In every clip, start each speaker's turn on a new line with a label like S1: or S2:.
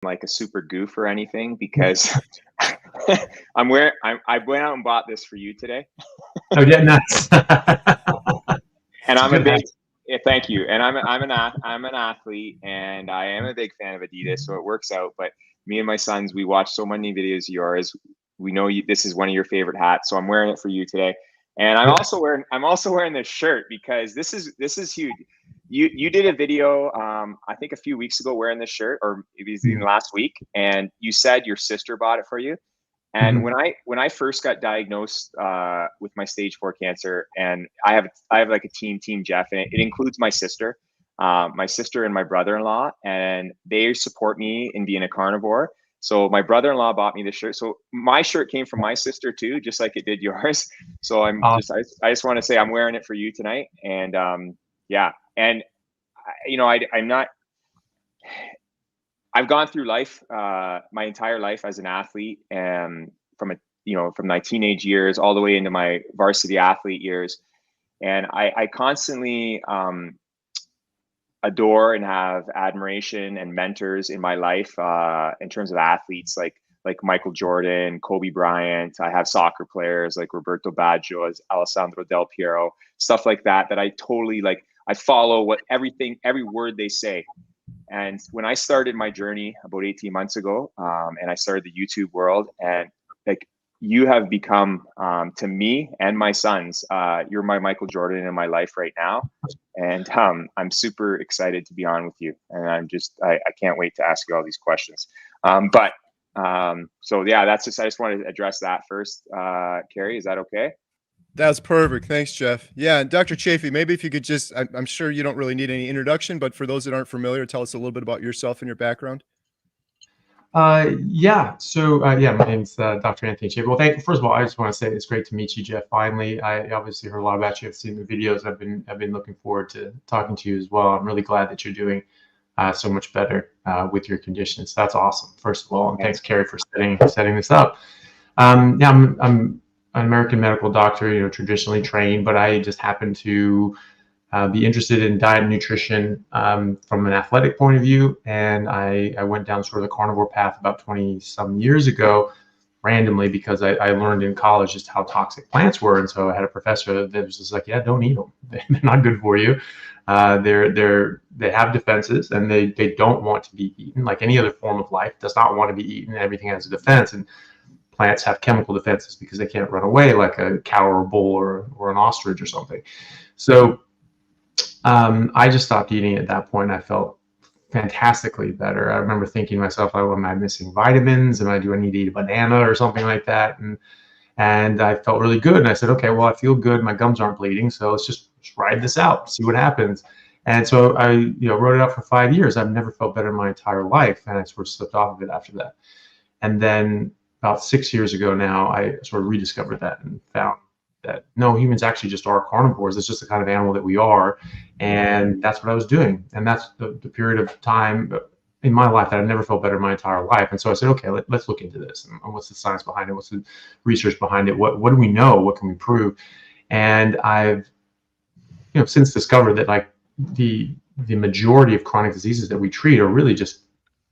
S1: like a super goof or anything because I went out and bought this for you today.
S2: Oh yeah, nice.
S1: And
S2: It's a
S1: I'm a
S2: good
S1: big
S2: hat.
S1: thank you. And I'm an athlete, and I am a big fan of Adidas, so it works out. But me and my sons, we watch so many videos of yours. We know this is one of your favorite hats, so I'm wearing it for you today. And
S2: Yeah.
S1: I'm also wearing this shirt because this is huge. You did a video I think a few weeks ago wearing this shirt, or maybe even last week, and you said your sister bought it for you. And
S2: Mhm.
S1: when I first got diagnosed with my stage 4 cancer, and I have like a team Jeff, and it includes my sister and my brother-in-law, and they support me in being a carnivore. So my brother-in-law bought me the shirt. So my shirt came from my sister too, just like it did yours. So
S2: Awesome.
S1: I just want to say I'm wearing it for you tonight, and yeah, and I'm not. I've gone through life, my entire life as an athlete, and from my teenage years all the way into my varsity athlete years, and I constantly adore and have admiration and mentors in my life in terms of athletes like Michael Jordan, Kobe Bryant. I have soccer players like Roberto Baggio, Alessandro Del Piero, stuff like that I totally like. I follow every word they say. And when I started my journey about 18 months ago, and I started the YouTube world, and like you have become to me and my sons, you're my Michael Jordan in my life right now. And I'm super excited to be on with you. And I can't wait to ask you all these questions. So yeah, I just wanted to address that first. Kerry, is that okay?
S3: That's perfect. Thanks, Jeff. Yeah, and Dr. Chaffee, maybe if you could just, I'm sure you don't really need any introduction, but for those that aren't familiar, tell us a little bit about yourself and your background.
S2: Yeah. So yeah, my name's Dr. Anthony Chaffee. Well, first of all, I just want to say it's great to meet you, Jeff. Finally, I obviously heard a lot about you. I've seen the videos. I've been looking forward to talking to you as well. I'm really glad that you're doing so much better with your conditions. That's awesome. First of all, and thanks, Kerry, for setting this up. Yeah, I'm an American medical doctor, traditionally trained, but I just happen to be interested in diet and nutrition from an athletic point of view. And I went down sort of the carnivore path about 20 some years ago randomly because I learned in college just how toxic plants were. And so I had a professor that was just like, yeah, don't eat them. They're not good for you. They have defenses and they don't want to be eaten. Like any other form of life does not want to be eaten. Everything has a defense. And plants have chemical defenses because they can't run away like a cow or a bull or an ostrich or something. So I just stopped eating at that point. I felt fantastically better. I remember thinking to myself, oh, am I missing vitamins? Do I need to eat a banana or something like that? And I felt really good. And I said, okay, well, I feel good. My gums aren't bleeding. So let's just ride this out, see what happens. And so I wrote it out for 5 years. I've never felt better in my entire life. And I sort of slipped off of it after that. And then about 6 years ago now, I sort of rediscovered that and found that no, humans actually just are carnivores. It's just the kind of animal that we are. And that's what I was doing. And that's the period of time in my life that I've never felt better in my entire life. And so I said, okay, let's look into this. And what's the science behind it? What's the research behind it? What do we know? What can we prove? And I've since discovered that like the majority of chronic diseases that we treat are really just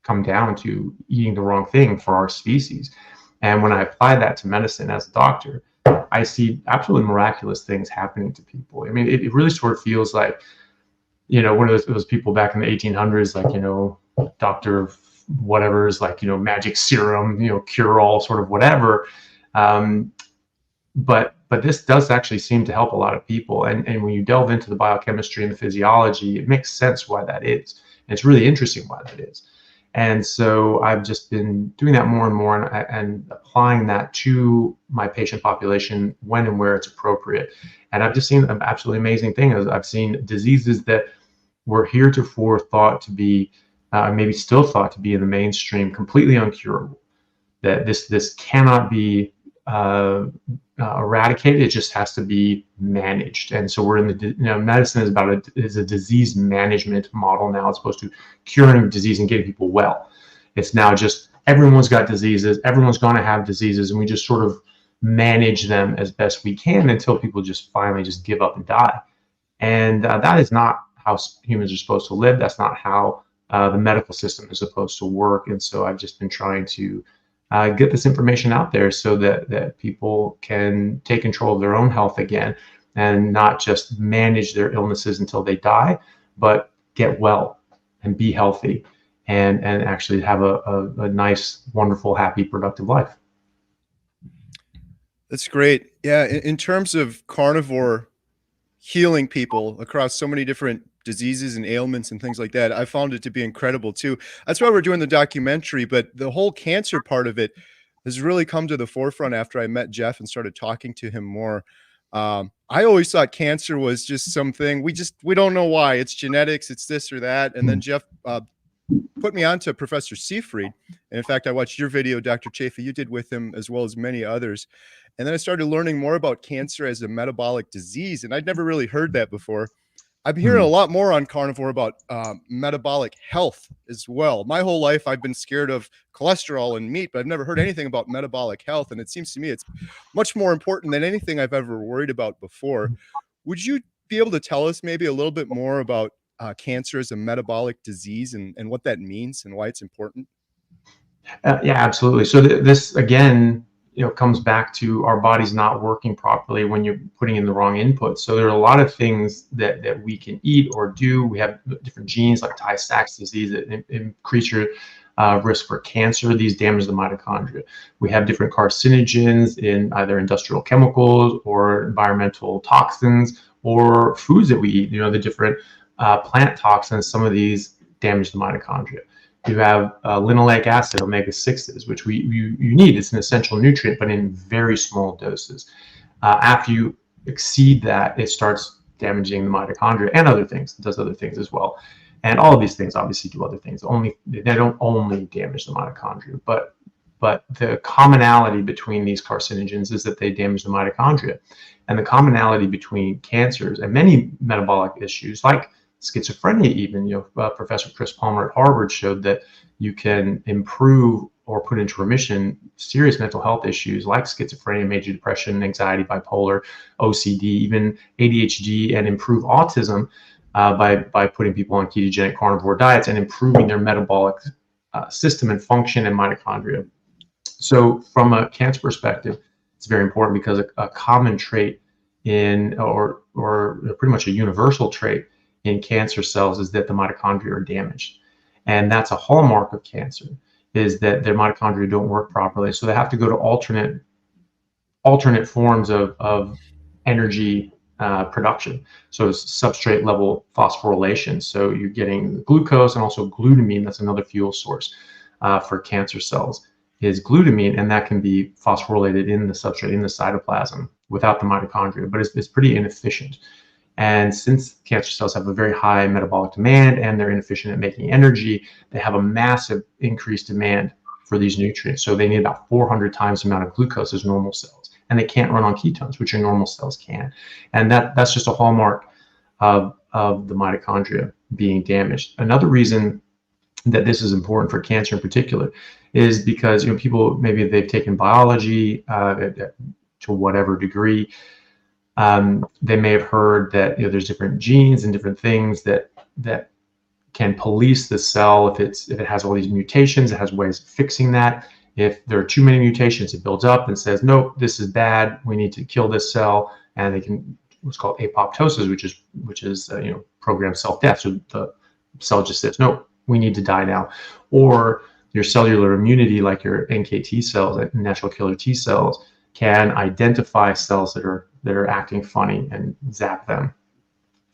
S2: come down to eating the wrong thing for our species. And when I apply that to medicine as a doctor, I see absolutely miraculous things happening to people. I mean, it really sort of feels like, one of those people back in the 1800s, like, Dr. Whatever's like, magic serum, cure all sort of whatever. But this does actually seem to help a lot of people. And when you delve into the biochemistry and the physiology, it makes sense why that is. And it's really interesting why that is. And so I've just been doing that more and more and applying that to my patient population when and where it's appropriate. And I've just seen an absolutely amazing thing. I've seen diseases that were heretofore thought to be, maybe still thought to be in the mainstream, completely uncurable. That this cannot be eradicated. It just has to be managed. And so we're in the medicine is a disease management model now, as opposed to curing disease and getting people well. It's now just everyone's got diseases, everyone's going to have diseases, and we just sort of manage them as best we can until people just finally just give up and die. And that is not how humans are supposed to live. That's not how the medical system is supposed to work. And so I've just been trying to get this information out there so that people can take control of their own health again and not just manage their illnesses until they die, but get well and be healthy and actually have a nice, wonderful, happy, productive life.
S3: That's great. Yeah, in terms of carnivore healing people across so many different diseases and ailments and things like that, I found it to be incredible too. That's why we're doing the documentary, but the whole cancer part of it has really come to the forefront after I met Jeff and started talking to him more. I always thought cancer was just something we don't know why. It's genetics, it's this or that. And then Jeff put me on to Professor Seyfried. And in fact, I watched your video, Dr. Chaffee, you did with him, as well as many others. And then I started learning more about cancer as a metabolic disease. And I'd never really heard that before. I'm hearing a lot more on Carnivore about metabolic health as well. My whole life, I've been scared of cholesterol and meat, but I've never heard anything about metabolic health. And it seems to me it's much more important than anything I've ever worried about before. Would you be able to tell us maybe a little bit more about cancer as a metabolic disease and what that means and why it's important?
S2: Yeah, absolutely. So this, again, comes back to our body's not working properly when you're putting in the wrong input. So there are a lot of things that we can eat or do. We have different genes like Tay-Sachs disease that increase your risk for cancer. These damage the mitochondria. We have different carcinogens in either industrial chemicals or environmental toxins or foods that we eat. The different plant toxins, some of these damage the mitochondria. You have linoleic acid, omega-6s, which you need. It's an essential nutrient, but in very small doses. After you exceed that, it starts damaging the mitochondria and other things. It does other things as well. And all of these things obviously do other things. They don't only damage the mitochondria, but the commonality between these carcinogens is that they damage the mitochondria. And the commonality between cancers and many metabolic issues like schizophrenia, even, Professor Chris Palmer at Harvard showed that you can improve or put into remission serious mental health issues like schizophrenia, major depression, anxiety, bipolar, OCD, even ADHD, and improve autism by putting people on ketogenic carnivore diets and improving their metabolic system and function and mitochondria. So from a cancer perspective, it's very important because a common trait or pretty much a universal trait in cancer cells is that the mitochondria are damaged. And that's a hallmark of cancer, is that their mitochondria don't work properly. So they have to go to alternate forms of energy production. So it's substrate level phosphorylation. So you're getting glucose and also glutamine. That's another fuel source for cancer cells, is glutamine, and that can be phosphorylated in the substrate, in the cytoplasm, without the mitochondria, but it's pretty inefficient. And since cancer cells have a very high metabolic demand and they're inefficient at making energy, they have a massive increased demand for these nutrients. So they need about 400 times the amount of glucose as normal cells. And they can't run on ketones, which your normal cells can. And that's just a hallmark of the mitochondria being damaged. Another reason that this is important for cancer in particular is because people, maybe they've taken biology to whatever degree. They may have heard that there's different genes and different things that can police the cell if it has all these mutations. It has ways of fixing that. If there are too many mutations, it builds up and says, nope, this is bad. We need to kill this cell, and they can what's called apoptosis, which is programmed self-death. So the cell just says, nope, we need to die now. Or your cellular immunity, like your NKT cells, natural killer T cells, can identify cells that are acting funny and zap them,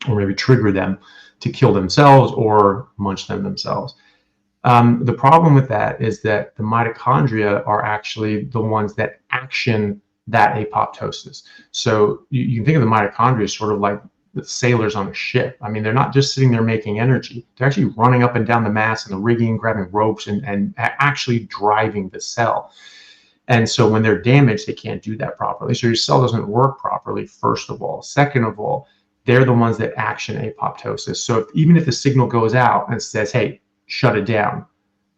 S2: or maybe trigger them to kill themselves or munch them themselves. The problem with that is that the mitochondria are actually the ones that action that apoptosis. So you can think of the mitochondria as sort of like the sailors on a ship. I mean, they're not just sitting there making energy. They're actually running up and down the mast and the rigging, grabbing ropes, and actually driving the cell. And so when they're damaged, they can't do that properly. So your cell doesn't work properly, first of all. Second of all, they're the ones that action apoptosis. So even if the signal goes out and says, hey, shut it down,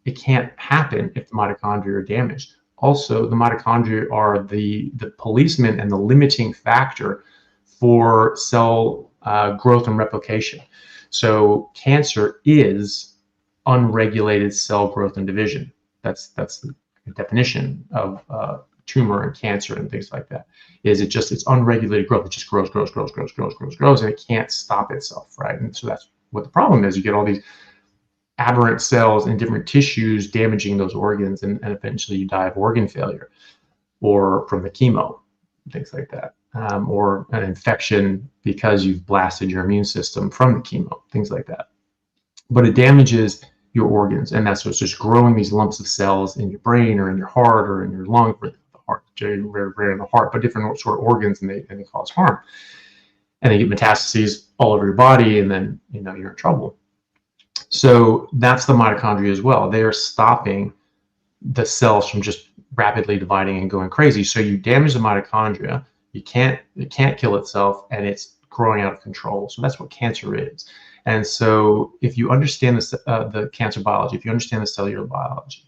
S2: it can't happen if the mitochondria are damaged. Also, the mitochondria are the policeman and the limiting factor for cell growth and replication. So cancer is unregulated cell growth and division. That's the definition of tumor and cancer and things like that. Is it just, it's unregulated growth? It just grows, and it can't stop itself, right? And so that's what the problem is. You get all these aberrant cells in different tissues damaging those organs, and eventually you die of organ failure, or from the chemo, things like that, or an infection because you've blasted your immune system from the chemo, things like that. But it damages your organs, and that's what's just growing these lumps of cells in your brain or in your heart or in your lung, or the heart, very rare in the heart, but different sort of organs, and they cause harm, and they get metastases all over your body, and then you're in trouble. So that's the mitochondria as well. They are stopping the cells from just rapidly dividing and going crazy. So you damage the mitochondria, it can't kill itself, and it's growing out of control. So that's what cancer is. And so if you understand the cancer biology, if you understand the cellular biology,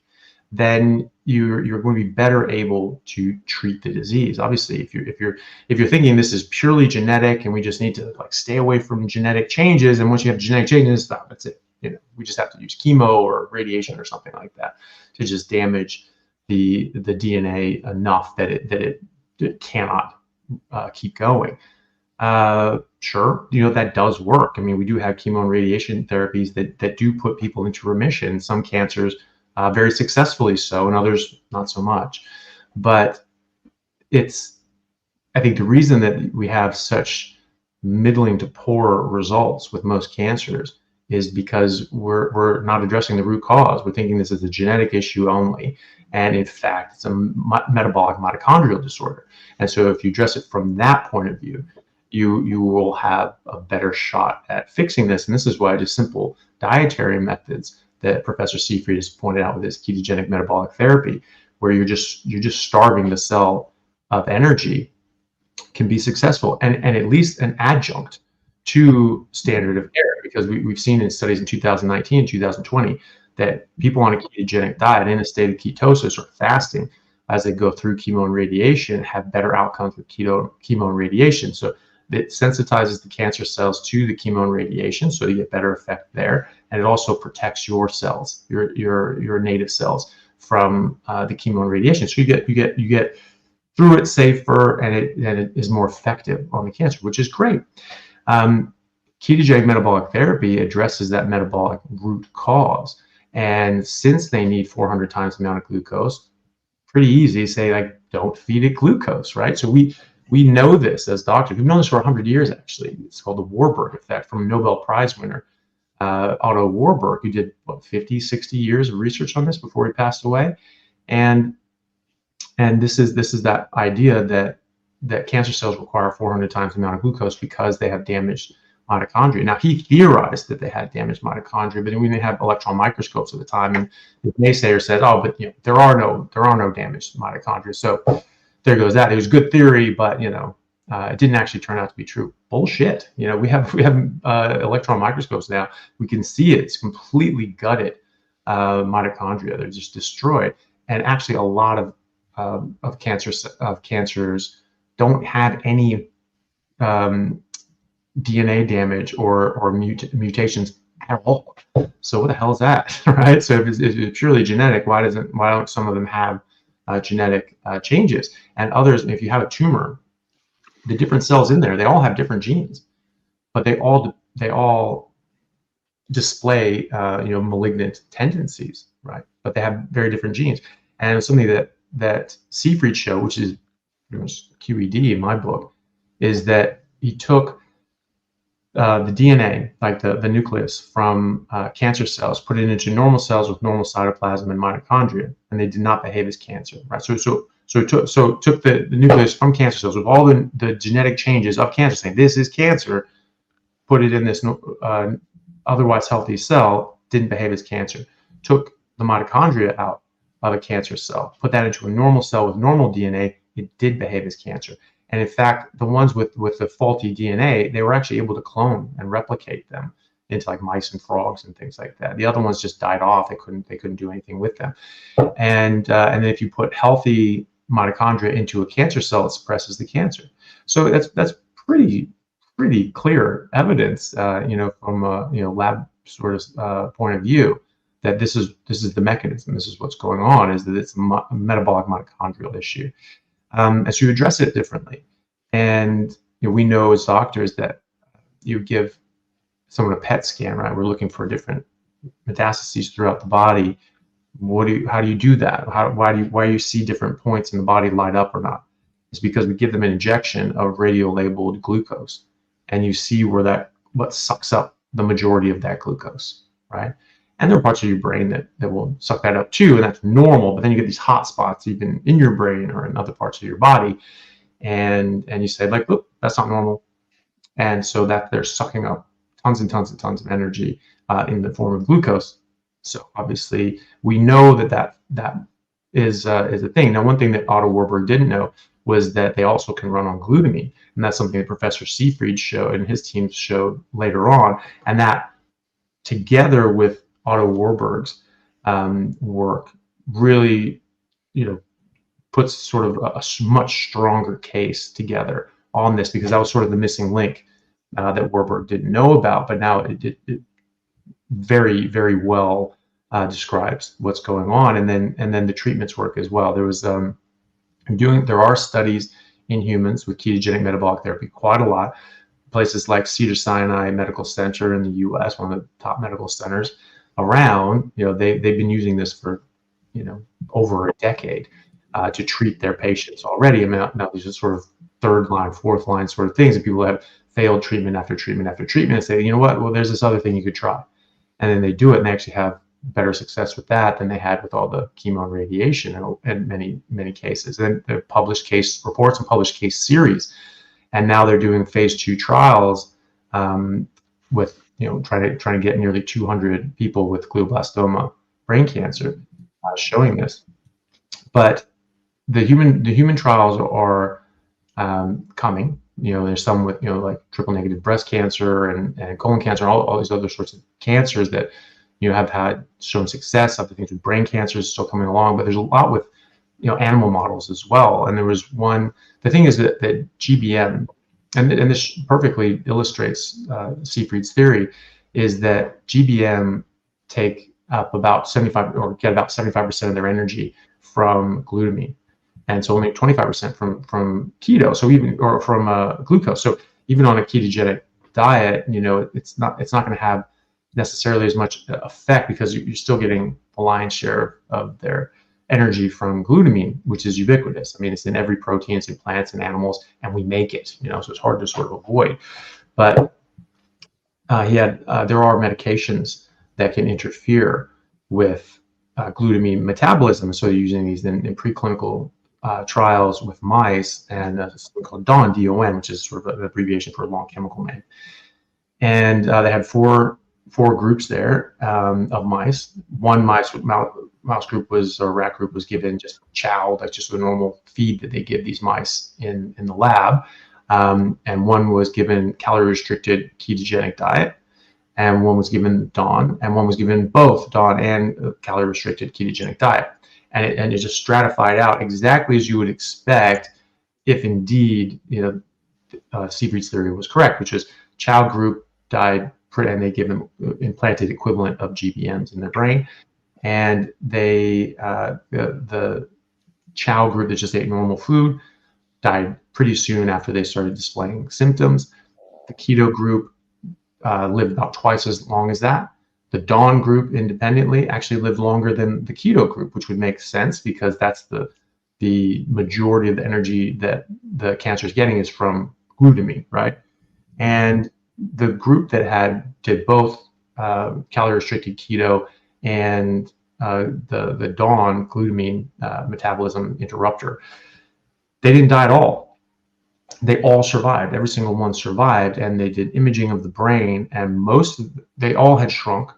S2: then you're going to be better able to treat the disease. Obviously, if you're thinking this is purely genetic and we just need to stay away from genetic changes, and once you have genetic changes, stop. That's it. We just have to use chemo or radiation or something like that to just damage the DNA enough that it cannot keep going. Sure, that does work. I mean, we do have chemo and radiation therapies that do put people into remission. Some cancers very successfully so, and others not so much. But I think the reason that we have such middling to poor results with most cancers is because we're not addressing the root cause. We're thinking this is a genetic issue only, and in fact, it's a metabolic mitochondrial disorder. And so if you address it from that point of view, you will have a better shot at fixing this. And this is why just simple dietary methods that Professor Seyfried has pointed out with his ketogenic metabolic therapy, where you're just starving the cell of energy, can be successful, and at least an adjunct to standard of care. Because we've seen in studies in 2019 and 2020 that people on a ketogenic diet in a state of ketosis or fasting, as they go through chemo and radiation, have better outcomes with chemo and radiation. So it sensitizes the cancer cells to the chemo and radiation, so you get better effect there, and it also protects your cells, your native cells, from the chemo and radiation. So you get through it safer, and it is more effective on the cancer, which is great. Ketogenic metabolic therapy addresses that metabolic root cause, and since they need 400 times the amount of glucose, pretty easy to say, don't feed it glucose, right? So we know this as doctors. We've known this for 100 years, actually. It's called the Warburg effect, from Nobel Prize winner Otto Warburg, who did 50, 60 years of research on this before he passed away. And this is that idea that cancer cells require 400 times the amount of glucose because they have damaged mitochondria. Now, he theorized that they had damaged mitochondria, but we didn't have electron microscopes at the time, and the naysayer said, "Oh, but there are no damaged mitochondria." So there goes that. It was good theory, but it didn't actually turn out to be true. Bullshit. We have electron microscopes now. We can see it. It's completely gutted mitochondria. They're just destroyed, and actually a lot of cancers don't have any DNA damage or mutations at all. So what the hell is that, right? So if it's purely genetic, why don't some of them have genetic changes, and others? If you have a tumor, the different cells in there, they all have different genes, but they all display malignant tendencies, right? But they have very different genes. And something that Seyfried showed, which is QED in my book, is that he took the DNA, like the nucleus from cancer cells, put it into normal cells with normal cytoplasm and mitochondria, and they did not behave as cancer, right? So it took the nucleus from cancer cells with all the genetic changes of cancer, saying this is cancer, put it in this otherwise healthy cell, didn't behave as cancer. Took the mitochondria out of a cancer cell, put that into a normal cell with normal DNA, it did behave as cancer. And in fact, the ones with the faulty DNA, they were actually able to clone and replicate them into mice and frogs and things like that. The other ones just died off. They couldn't do anything with them. And then if you put healthy mitochondria into a cancer cell, it suppresses the cancer. So that's pretty clear evidence, from a lab sort of point of view, that this is the mechanism. This is what's going on, is that it's a metabolic mitochondrial issue. And so you address it differently. And we know as doctors that you give someone a PET scan, right? We're looking for different metastases throughout the body. How do you do that? Why do you see different points in the body light up or not? It's because we give them an injection of radio-labeled glucose, and you see what sucks up the majority of that glucose, right? And there are parts of your brain that will suck that up too, and that's normal. But then you get these hot spots even in your brain or in other parts of your body, and you say like, look, that's not normal. And so that they're sucking up tons and tons and tons of energy in the form of glucose. So obviously we know that is a thing. Now, one thing that Otto Warburg didn't know was that they also can run on glutamine, and that's something that Professor Seyfried showed and his team showed later on. And that, together with Otto Warburg's work, really, puts sort of a much stronger case together on this, because that was sort of the missing link that Warburg didn't know about, but now it very, very well describes what's going on. And then the treatments work as well. There are studies in humans with ketogenic metabolic therapy, quite a lot. Places like Cedars-Sinai Medical Center in the U.S., one of the top medical centers around, they've been using this for over a decade to treat their patients already. And now these are sort of third line, fourth line sort of things, and people have failed treatment after treatment after treatment, and say, you know what, well, there's this other thing you could try. And then they do it, and they actually have better success with that than they had with all the chemo and radiation in many cases. And they've published case reports and published case series. And now they're doing phase 2 trials with, trying to get nearly 200 people with glioblastoma brain cancer, showing this. But the human trials are coming. There's some with, like triple negative breast cancer and colon cancer and all these other sorts of cancers that have had shown success. Other things with brain cancer is still coming along, but there's a lot with animal models as well. And there was one. The thing is that GBM, and this perfectly illustrates Seyfried's theory, is that GBM take up about 75 or get about 75% of their energy from glutamine, and so only 25% from keto. So or from glucose. So even on a ketogenic diet, it's not going to have necessarily as much effect, because you're still getting the lion's share of their energy from glutamine, which is ubiquitous. I mean, it's in every protein, it's in plants and animals, and we make it, so it's hard to sort of avoid. But there are medications that can interfere with glutamine metabolism. So they're using these in preclinical trials with mice, and something called DON, D-O-N, which is sort of an abbreviation for a long chemical name. And they had four groups there of mice. One mouse group or rat group was given just chow, like just the normal feed that they give these mice in the lab. And one was given calorie-restricted ketogenic diet, and one was given DON, and one was given both DON and calorie-restricted ketogenic diet. And it just stratified out exactly as you would expect if indeed, Seyfried's theory was correct, which is chow group died, and they give them implanted equivalent of GBMs in their brain. And the chow group that just ate normal food died pretty soon after they started displaying symptoms. The keto group lived about twice as long as that. The DON group independently actually lived longer than the keto group, which would make sense, because that's the majority of the energy that the cancer is getting is from glutamine, right? And the group that did both calorie-restricted keto and the DON glutamine metabolism interrupter, they didn't die at all. They all survived. Every single one survived, and they did imaging of the brain, and they all had shrunk.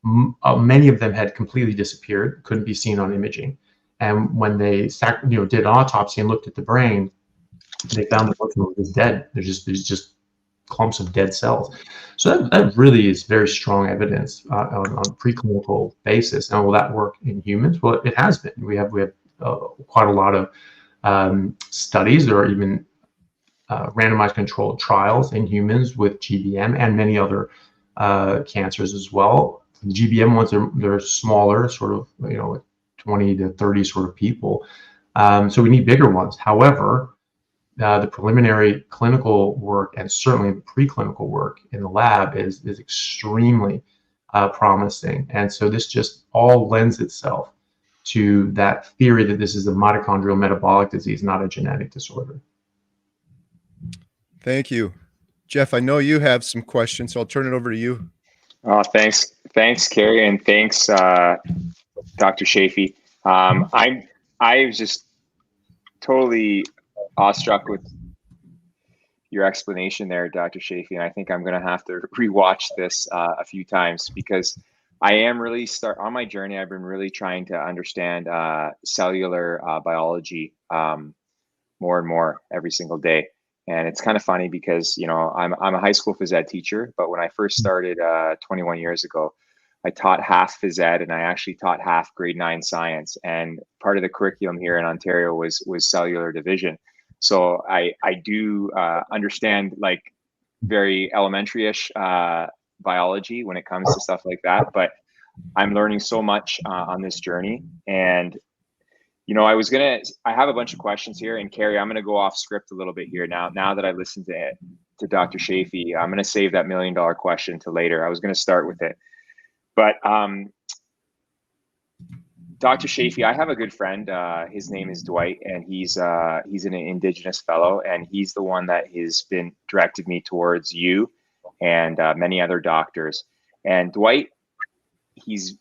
S2: Many of them had completely disappeared, couldn't be seen on imaging. And when they did an autopsy and looked at the brain, they found that most of them was dead. There's just clumps of dead cells. So that really is very strong evidence on a preclinical basis. Now, will that work in humans? Well, it has been. We have quite a lot of studies. There are even randomized controlled trials in humans with GBM and many other cancers as well. The GBM ones, they're smaller, sort of, 20 to 30 sort of people. So we need bigger ones. However, the preliminary clinical work and certainly the preclinical work in the lab is extremely promising. And so this just all lends itself to that theory that this is a mitochondrial metabolic disease, not a genetic disorder.
S3: Thank you. Jeff, I know you have some questions, so I'll turn it over to you.
S1: Thanks, Kerry, and thanks, Dr. Chaffee. I was just totally awestruck with your explanation there, Dr. Chaffee, and I think I'm going to have to rewatch this a few times, because I am really on my journey. I've been really trying to understand cellular biology more and more every single day. And it's kind of funny because, I'm a high school phys ed teacher, but when I first started 21 years ago, I taught half phys ed and I actually taught half grade 9 science. And part of the curriculum here in Ontario was cellular division. So I do understand like very elementary-ish biology when it comes to stuff like that, but I'm learning so much on this journey. And I have a bunch of questions here, and Kerry, I'm going to go off script a little bit here now that I've listened to Dr. Chaffee. I'm going to save that $1 million question to later. I was going to start with it, but Dr. Chaffee, I have a good friend. His name is Dwight, and he's an Indigenous fellow, and he's the one that has been directed me towards you and many other doctors. And Dwight, he's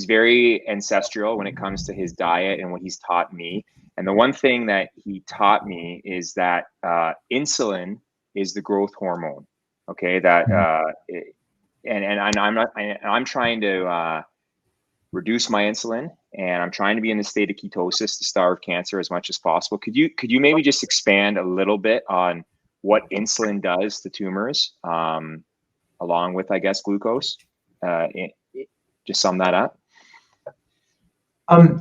S1: very ancestral when it comes to his diet and what he's taught me. And the one thing that he taught me is that insulin is the growth hormone. Okay, I'm trying to reduce my insulin, and I'm trying to be in the state of ketosis to starve cancer as much as possible. Could you maybe just expand a little bit on what insulin does to tumors, along with, I guess, glucose? Just sum that up.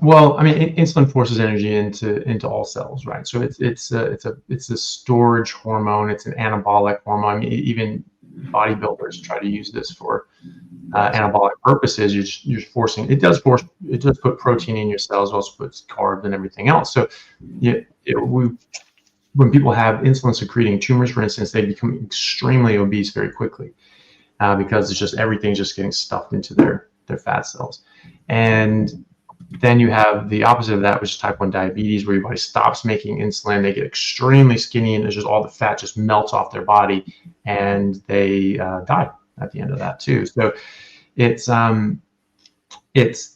S2: Well, I mean, insulin forces energy into all cells, right? So it's a storage hormone. It's an anabolic hormone. I mean, even bodybuilders try to use this for anabolic purposes. You're forcing. It does put protein in your cells. It also puts carbs and everything else. So when people have insulin secreting tumors, for instance, they become extremely obese very quickly because it's just everything's just getting stuffed into their fat cells. And then you have the opposite of that, which is type 1 diabetes, where your body stops making insulin. They get extremely skinny, and it's just all the fat just melts off their body, and they die at the end of that too. So that's its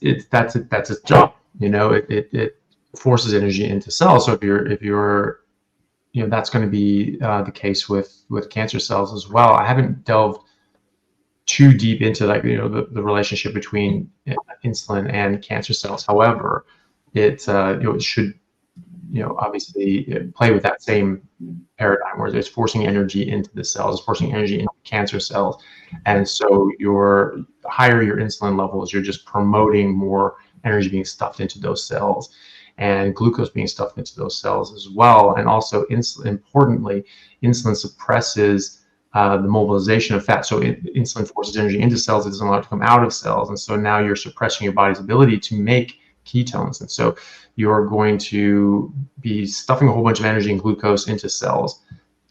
S2: job. It forces energy into cells. So if you're that's going to be the case with cancer cells as well. I haven't delved too deep into the relationship between insulin and cancer cells. However, it should obviously play with that same paradigm where it's forcing energy into the cells, it's forcing energy into cancer cells. And so the higher your insulin levels, you're just promoting more energy being stuffed into those cells and glucose being stuffed into those cells as well. And also, importantly, insulin suppresses the mobilization of fat. So insulin forces energy into cells. It doesn't allow it to come out of cells. And so now you're suppressing your body's ability to make ketones. And so you're going to be stuffing a whole bunch of energy and glucose into cells.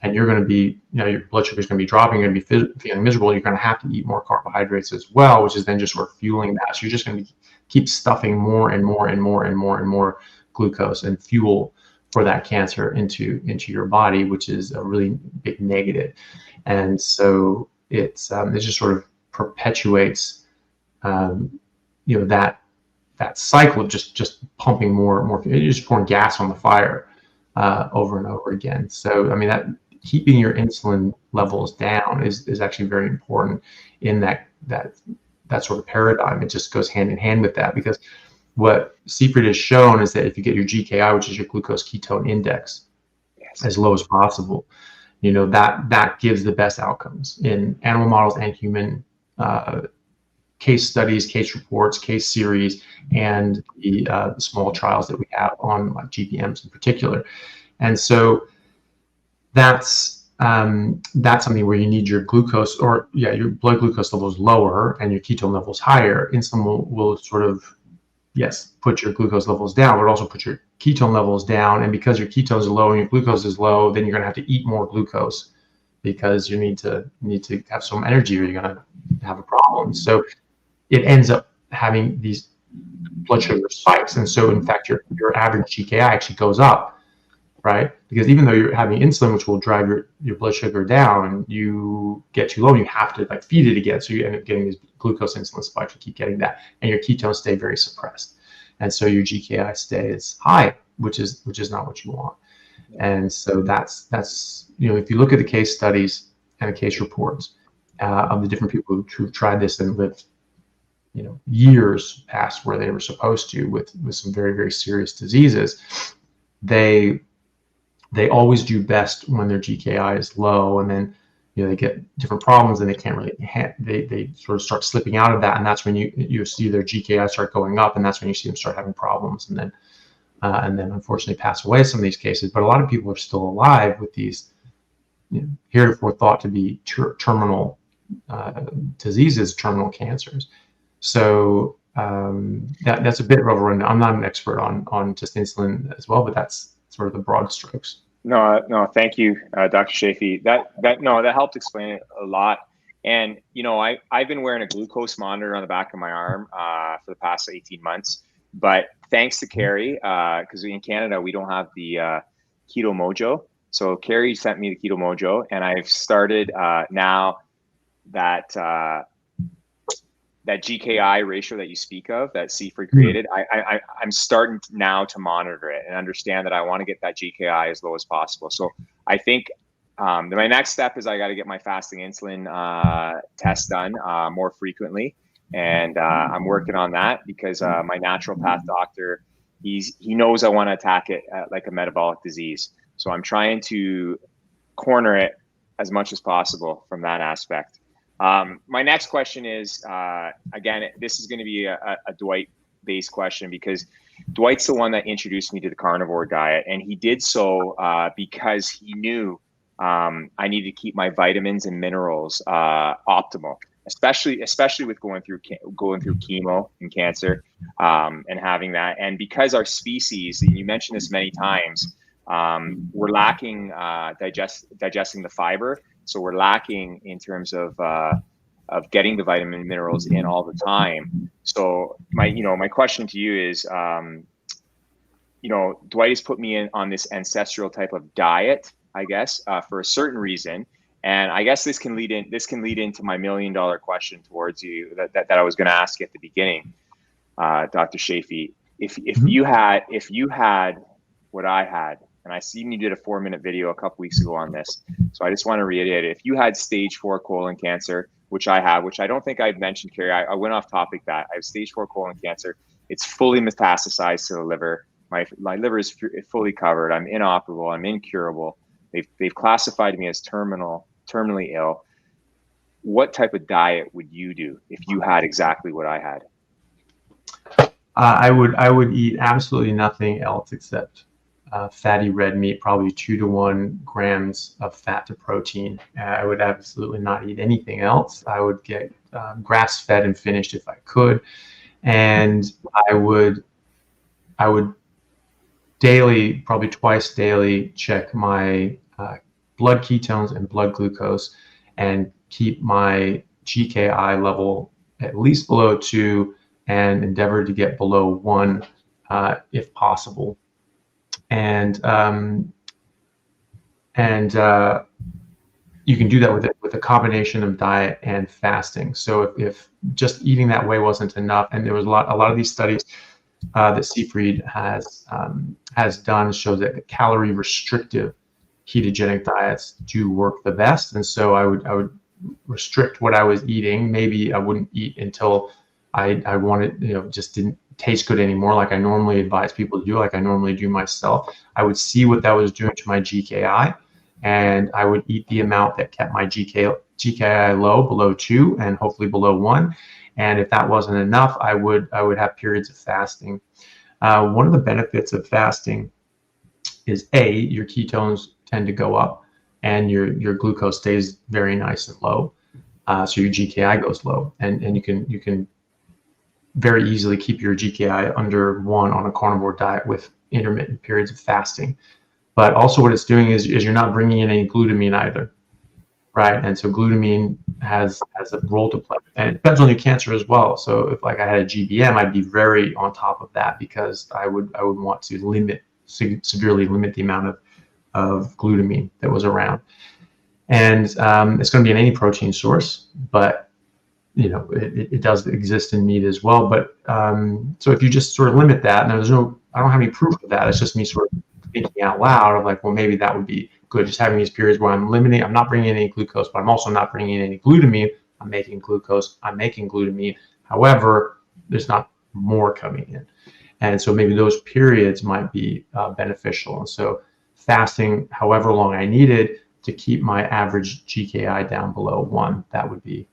S2: And you're going to be, your blood sugar is going to be dropping. You're going to be feeling miserable. You're going to have to eat more carbohydrates as well, which is then just sort of fueling that. So you're just going to keep stuffing more and more and more and more and more glucose and fuel for that cancer into your body, which is a really big negative. And so it just sort of perpetuates, that cycle of just pumping more. You're just pouring gas on the fire over and over again. So I mean, that keeping your insulin levels down is actually very important in that sort of paradigm. It just goes hand in hand with that, because what CPRIT has shown is that if you get your GKI, which is your glucose ketone index, as low as possible, that gives the best outcomes in animal models and human case studies, case reports, case series, and the small trials that we have on like GPMs in particular. And so that's that's something where you need your glucose, or your blood glucose levels lower and your ketone levels higher. Insulin will sort of, yes, put your glucose levels down, but also put your ketone levels down. And because your ketones are low and your glucose is low, then you're going to have to eat more glucose because you need to have some energy, or you're going to have a problem. So it ends up having these blood sugar spikes. And so in fact, your average GKI actually goes up, right? Because even though you're having insulin, which will drive your blood sugar down, you get too low and you have to like feed it again. So you end up getting these glucose insulin spikes. You keep getting that, and your ketones stay very suppressed. And so your GKI stays high, which is not what you want. And so that's, if you look at the case studies and the case reports of the different people who've tried this and lived, years past where they were supposed to with some very, very serious diseases, they always do best when their GKI is low, and then they get different problems and they can't really they sort of start slipping out of that, and that's when you see their GKI start going up, and that's when you see them start having problems, and then unfortunately pass away in some of these cases. But a lot of people are still alive with these heretofore thought to be terminal diseases, terminal cancers. So that's a bit of a rundown. I'm not an expert on just insulin as well, but that's sort of the broad strokes.
S1: No, thank you, Dr. Chaffee. That helped explain it a lot. And I've been wearing a glucose monitor on the back of my arm for the past 18 months. But thanks to Kerry, because in Canada we don't have the Keto Mojo. So Kerry sent me the Keto Mojo, and I've started now that that GKI ratio that you speak of, that Seafried created, I'm starting now to monitor it and understand that I want to get that GKI as low as possible. So I think my next step is I got to get my fasting insulin test done more frequently. And I'm working on that because my naturopath doctor, he knows I want to attack it like a metabolic disease. So I'm trying to corner it as much as possible from that aspect. My next question is, again, this is going to be a Dwight-based question, because Dwight's the one that introduced me to the carnivore diet, and he did so because he knew I needed to keep my vitamins and minerals optimal, especially with going through chemo and cancer, and having that. And because our species, and you mentioned this many times, we're lacking digesting the fiber. So we're lacking in terms of getting the vitamin and minerals in all the time. So my question to you is, Dwight has put me on this ancestral type of diet, I guess, for a certain reason. And I guess this can lead into my $1 million question towards you that I was going to ask you at the beginning, Dr. Chaffee. If you had what I had, and I seen you did a 4-minute video a couple weeks ago on this, so I just want to reiterate it. If you had stage 4 colon cancer, which I have, which I don't think I've mentioned, Kerry, I went off topic that I have stage 4 colon cancer. It's fully metastasized to the liver. My liver is fully covered. I'm inoperable. I'm incurable. They've classified me as terminally ill. What type of diet would you do if you had exactly what I had?
S2: I would eat absolutely nothing else except fatty red meat, probably 2 to 1 grams of fat to protein. I would absolutely not eat anything else. I would get grass-fed and finished if I could, and I would daily, probably twice daily, check my blood ketones and blood glucose, and keep my GKI level at least below 2, and endeavor to get below 1 if possible. And you can do that with a combination of diet and fasting. So if just eating that way wasn't enough, and there was a lot of these studies that Seafried has done shows that calorie restrictive ketogenic diets do work the best. And so I would restrict what I was eating. Maybe I wouldn't eat until I wanted, just didn't taste good anymore, like I normally advise people to do, like I normally do myself. I would see what that was doing to my GKI, and I would eat the amount that kept my GKI low, below 2, and hopefully below 1. And if that wasn't enough, I would have periods of fasting. One of the benefits of fasting is your ketones tend to go up. and your glucose stays very nice and low. So your GKI goes low, and you can very easily keep your GKI under 1 on a carnivore diet with intermittent periods of fasting. But also what it's doing is you're not bringing in any glutamine either, right? And so glutamine has a role to play, and it depends on your cancer as well. So if like I had a GBM, I'd be very on top of that, because I would want to severely limit the amount of glutamine that was around. And it's going to be in any protein source, but it does exist in meat as well. But so if you just sort of limit that, and I don't have any proof of that. It's just me sort of thinking out loud of like, well, maybe that would be good. Just having these periods where I'm not bringing in any glucose, but I'm also not bringing in any glutamine. I'm making glucose, I'm making glutamine. However, there's not more coming in. And so maybe those periods might be beneficial. And so fasting however long I needed to keep my average GKI down below 1, that would be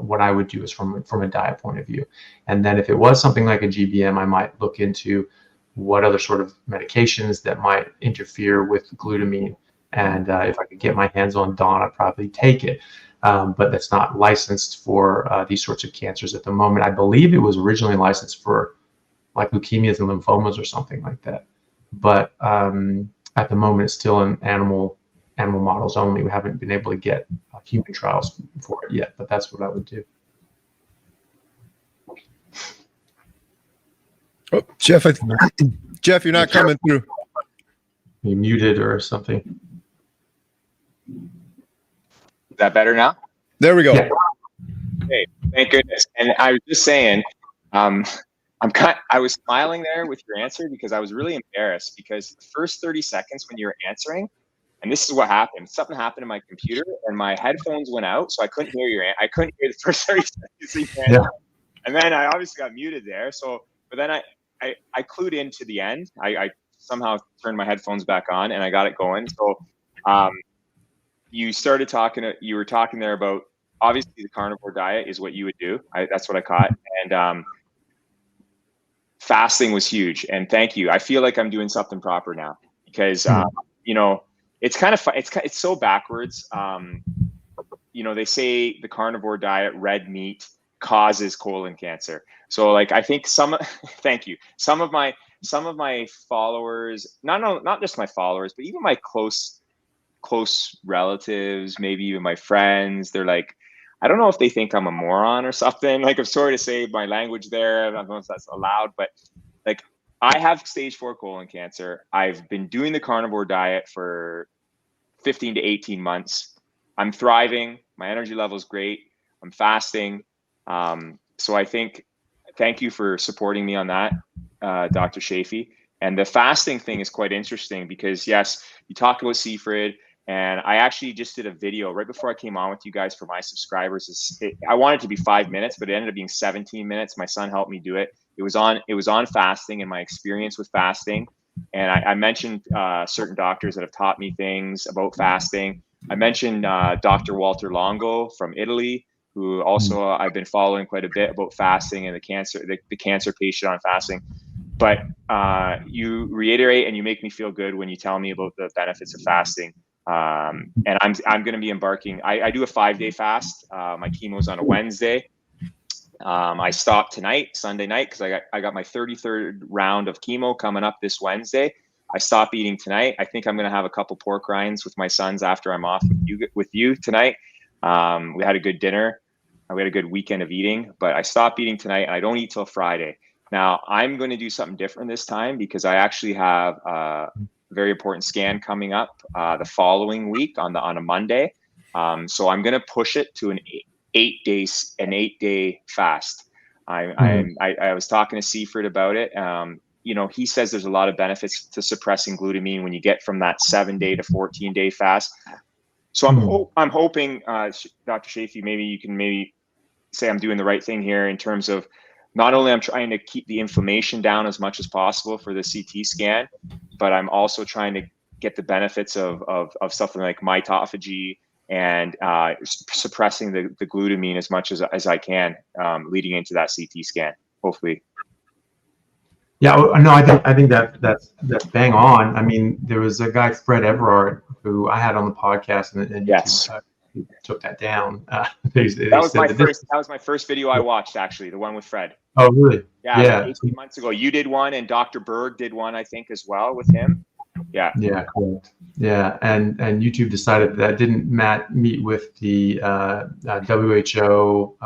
S2: what I would do, is from a diet point of view. And then if it was something like a GBM, I might look into what other sort of medications that might interfere with glutamine. And if I could get my hands on DAWN, I'd probably take it. But that's not licensed for these sorts of cancers at the moment. I believe it was originally licensed for like leukemias and lymphomas or something like that. But at the moment, it's still in animal models only. We haven't been able to get human trials for it yet, but that's what I would do.
S3: Oh, Jeff, Jeff, you're not coming through.
S2: You muted or something.
S1: Is that better now?
S3: There we go.
S2: Yeah.
S1: Okay, thank goodness. And I was just saying, I was smiling there with your answer because I was really embarrassed, because the first 30 seconds when you were answering, and this is what happened. Something happened to my computer and my headphones went out, so I couldn't hear I couldn't hear the first 30 seconds. Yeah. And then I obviously got muted there. But then I clued into the end. I somehow turned my headphones back on and I got it going. So you were talking there about, obviously the carnivore diet is what you would do. That's what I caught. And fasting was huge. And thank you. I feel like I'm doing something proper now, because it's kind of it's so backwards. They say the carnivore diet, red meat, causes colon cancer. So like, I think thank you. Some of my followers, not just my followers, but even my close relatives, maybe even my friends, they're like, I don't know if they think I'm a moron or something. Like, I'm sorry to say my language there. I don't know if that's allowed, but like, I have stage 4 colon cancer. I've been doing the carnivore diet for 15 to 18 months. I'm thriving. My energy level is great. I'm fasting. So I think, thank you for supporting me on that, Dr. Chaffee. And the fasting thing is quite interesting because, yes, you talk about Seafried, and I actually just did a video right before I came on with you guys for my subscribers. I wanted it to be 5 minutes, but it ended up being 17 minutes. My son helped me do it. It was on fasting and my experience with fasting. And I mentioned certain doctors that have taught me things about fasting. I mentioned Dr. Walter Longo from Italy, who also I've been following quite a bit about fasting and the cancer patient on fasting. But you reiterate and you make me feel good when you tell me about the benefits of fasting. And I'm going to be embarking. I do a 5-day fast. My chemo's on a Wednesday. I stopped tonight, Sunday night, because I got my 33rd round of chemo coming up this Wednesday. I stopped eating tonight. I think I'm going to have a couple pork rinds with my sons after I'm off with you tonight. We had a good dinner. We had a good weekend of eating, but I stopped eating tonight and I don't eat till Friday. Now I'm going to do something different this time because I actually have a very important scan coming up the following week on a Monday. So I'm going to push it to an 8-day fast. I was talking to Seafried about it. He says there's a lot of benefits to suppressing glutamine when you get from that 7-day to 14-day fast. So I'm hoping, Dr. Chaffee, maybe you can say I'm doing the right thing here in terms of not only I'm trying to keep the inflammation down as much as possible for the CT scan, but I'm also trying to get the benefits of something like mitophagy and suppressing the glutamine as much as I can leading into that CT scan, hopefully.
S2: Yeah, no, I think that's bang on. I mean, there was a guy, Fred Everard, who I had on the podcast, and
S1: Yes.
S2: YouTube took that down. They
S1: That was
S2: said
S1: that was my first video I watched, actually, the one with Fred.
S2: Oh, really?
S1: Yeah, like 18 months ago. You did one, and Dr. Berg did one, I think, as well with him. Yeah.
S2: Yeah, correct. Yeah, and YouTube decided that didn't meet with the WHO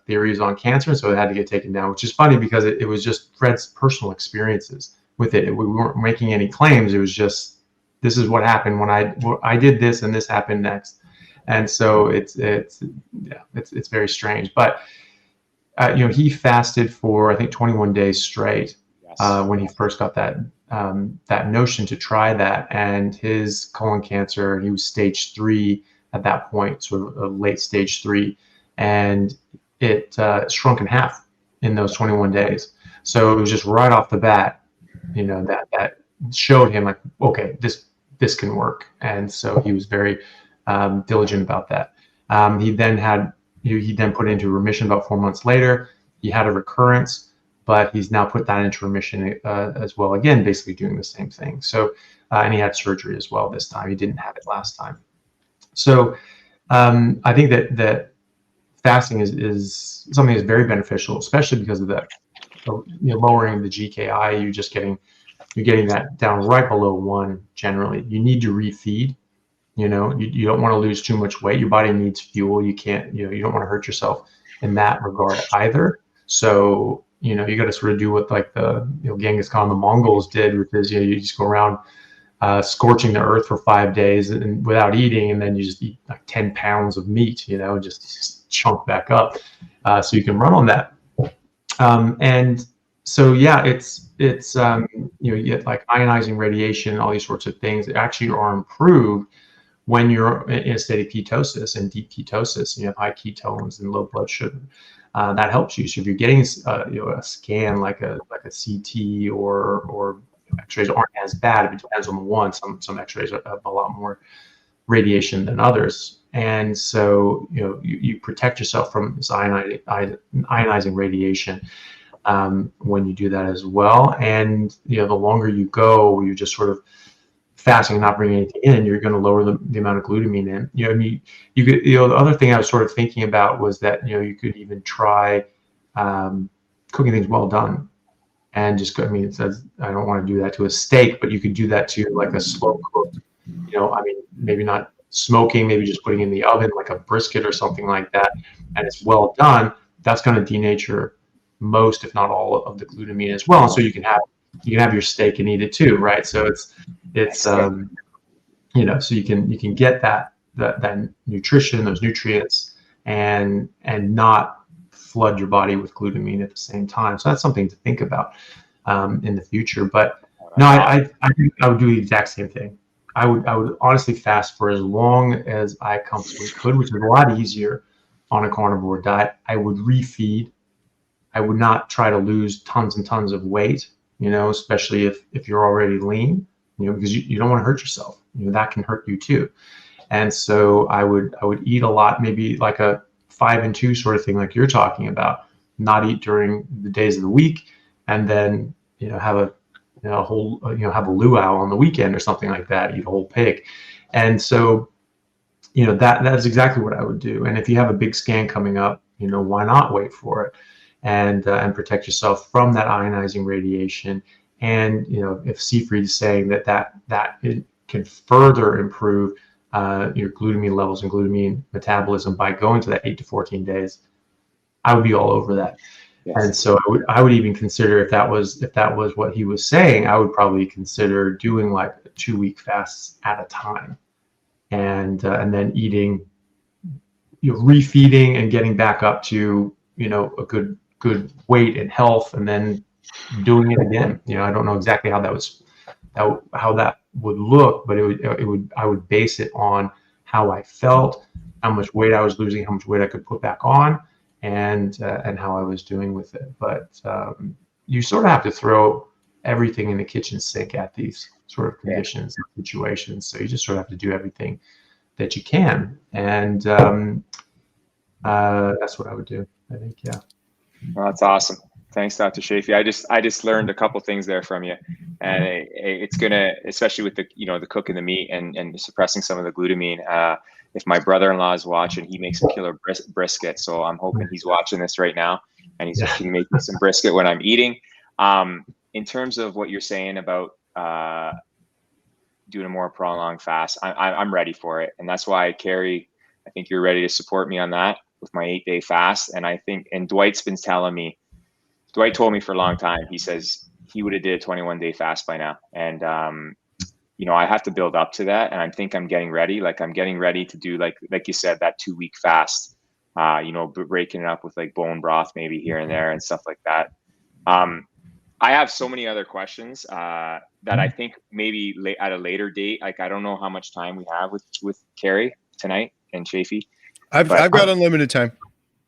S2: theories on cancer, so it had to get taken down. Which is funny because it was just Fred's personal experiences with it. We weren't making any claims. It was just, this is what happened when I did this, and this happened next. And so it's very strange. But he fasted for, I think, 21 days straight. Yes. When he first got that notion to try that, and his colon cancer, he was stage 3 at that point, sort of a late stage 3, and it shrunk in half in those 21 days. So it was just right off the bat, that showed him like, okay, this can work. And so he was very diligent about that. He then put into remission about 4 months later. He had a recurrence, but he's now put that into remission as well. Again, basically doing the same thing. So, and he had surgery as well this time. He didn't have it last time. So, I think that fasting is something that's very beneficial, especially because of that, lowering the GKI. You're getting that down right below 1 generally. You need to refeed. You don't want to lose too much weight. Your body needs fuel. You can't, you don't want to hurt yourself in that regard either. So, you got to sort of do what like the Genghis Khan, the Mongols did, which is, you just go around scorching the earth for 5 days and without eating, and then you just eat like 10 pounds of meat, just chunk back up, so you can run on that. And so, yeah, it's you get like ionizing radiation, all these sorts of things that actually are improved when you're in a state of ketosis and deep ketosis, and you have high ketones and low blood sugar. That helps you. So if you're getting a scan like a CT or X-rays aren't as bad. It depends on the one. Some X-rays have a lot more radiation than others, and so you protect yourself from this ionizing radiation when you do that as well. And the longer you go, you're just sort of fasting and not bringing anything in, you're going to lower the amount of glutamine in. You could, the other thing I was sort of thinking about was that, you could even try cooking things well done, and just, it says, I don't want to do that to a steak, but you could do that to like a slow cooked, maybe not smoking, maybe just putting in the oven, like a brisket or something like that. And it's well done. That's going to denature most, if not all, of the glutamine as well. And so you can have your steak and eat it too, right? So it's so you can get that nutrition, those nutrients, and not flood your body with glutamine at the same time. So that's something to think about in the future. But no, I think I would do the exact same thing. I would honestly fast for as long as I comfortably could, which is a lot easier on a carnivore diet. I would refeed. I would not try to lose tons and tons of weight, especially if you're already lean, because you don't want to hurt yourself. That can hurt you too. And so I would eat a lot, maybe like a 5 and 2 sort of thing, like you're talking about. Not eat during the days of the week, and then have a whole have a luau on the weekend or something like that. Eat a whole pig, and so that's exactly what I would do. And if you have a big scan coming up, why not wait for it and protect yourself from that ionizing radiation. And if Siegfried is saying that it can further improve your glutamine levels and glutamine metabolism by going to that 8 to 14 days, I would be all over that. Yes. And so I would even consider, if that was what he was saying, I would probably consider doing like a 2-week fast at a time, and then eating, refeeding and getting back up to a good weight and health, and then doing it again. I don't know exactly how that would look, but I would base it on how I felt, how much weight I was losing, how much weight I could put back on, and how I was doing with it. But you sort of have to throw everything in the kitchen sink at these sort of conditions and situations. So you just sort of have to do everything that you can, and that's what I would do, I think. Yeah.
S1: Well, that's awesome. Thanks, Dr. Chaffee. I just learned a couple things there from you, and it's gonna, especially with the the cooking the meat and suppressing some of the glutamine. If my brother-in-law is watching, he makes a killer brisket, so I'm hoping he's watching this right now, and he's can make me some brisket when I'm eating. In terms of what you're saying about doing a more prolonged fast, I'm ready for it, and that's why, Kerry, I think you're ready to support me on that with my 8-day fast. And I think, and Dwight told me for a long time, he says he would have did a 21-day fast by now. And, I have to build up to that. And I think I'm getting ready. Like I'm getting ready to do, like you said, that 2-week fast, breaking it up with like bone broth, maybe here and there and stuff like that. I have so many other questions that I think maybe at a later date. Like, I don't know how much time we have with Kerry tonight and Chaffee.
S3: I've got unlimited time.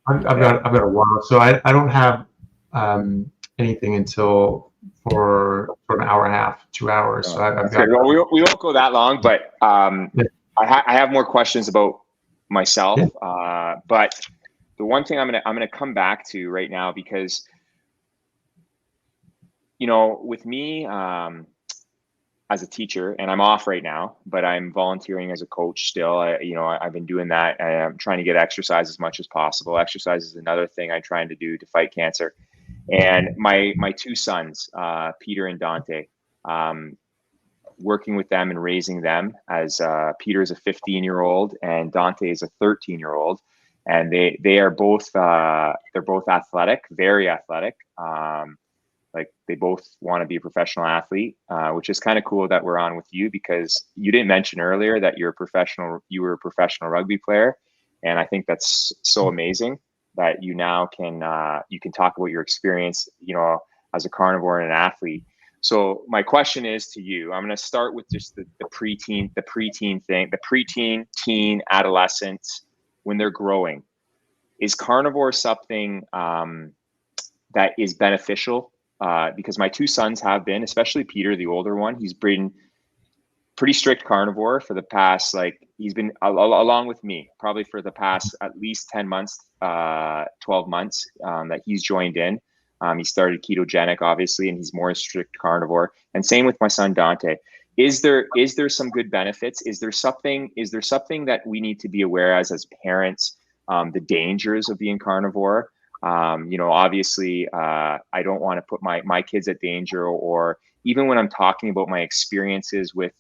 S2: I've got a while. So I don't have anything until for an hour and a half, 2 hours. So I've got.
S1: Well, we won't go that long, but I have more questions about myself. Yeah. But the one thing I'm gonna come back to right now, because with me as a teacher, and I'm off right now, but I'm volunteering as a coach still. I've been doing that. I'm trying to get exercise as much as possible. Exercise is another thing I'm trying to do to fight cancer. And my 2 sons, Peter and Dante, working with them and raising them, as Peter is a 15-year-old and Dante is a 13-year-old, and they are both they're both athletic, very athletic. Like they both want to be a professional athlete, which is kind of cool that we're on with you, because you didn't mention earlier that you were a professional rugby player. And I think that's so amazing that you now can talk about your experience, as a carnivore and an athlete. So my question is to you, I'm going to start with just the preteen thing, the preteen, teen, adolescents, when they're growing. Is carnivore something that is beneficial? Because my 2 sons have been, especially Peter, the older one, he's been pretty strict carnivore for the past, he's been along with me, probably for the past at least 10 months, 12 months that he's joined in. He started ketogenic, obviously, and he's more strict carnivore. And same with my son, Dante. Is there some good benefits? Is there something that we need to be aware as parents, the dangers of being carnivore? Obviously, I don't want to put my kids at danger, or even when I'm talking about my experiences with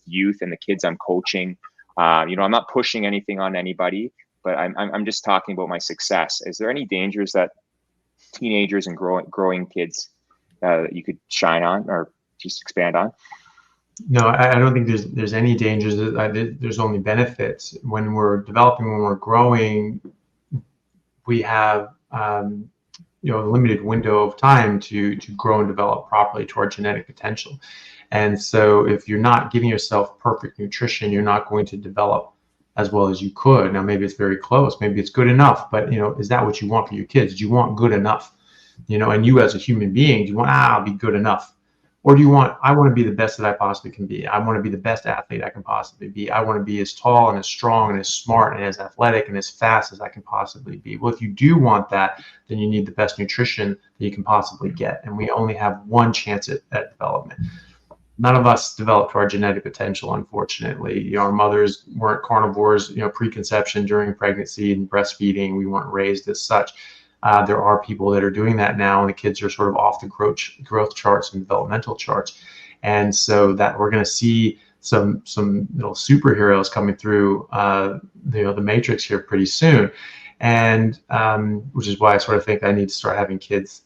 S1: youth and the kids I'm coaching, I'm not pushing anything on anybody, but I'm just talking about my success. Is there any dangers that teenagers and growing kids that you could shine on or just expand on?
S2: No, I don't think there's any dangers. There's only benefits. When we're developing, when we're growing, we have a limited window of time to grow and develop properly to our genetic potential. And so if you're not giving yourself perfect nutrition, you're not going to develop as well as you could. Now, maybe it's very close, maybe it's good enough, but is that what you want for your kids? Do you want good enough? And you as a human being, do you want, I'll be good enough? Or do you want, I want to be the best that I possibly can be. I want to be the best athlete I can possibly be. I want to be as tall and as strong and as smart and as athletic and as fast as I can possibly be. Well, if you do want that, then you need the best nutrition that you can possibly get. And we only have one chance at development. None of us developed to our genetic potential, unfortunately. Our mothers weren't carnivores, preconception, during pregnancy and breastfeeding. We weren't raised as such. There are people that are doing that now, and the kids are sort of off the growth charts and developmental charts. And so that we're going to see some little superheroes coming through the matrix here pretty soon. And which is why I sort of think I need to start having kids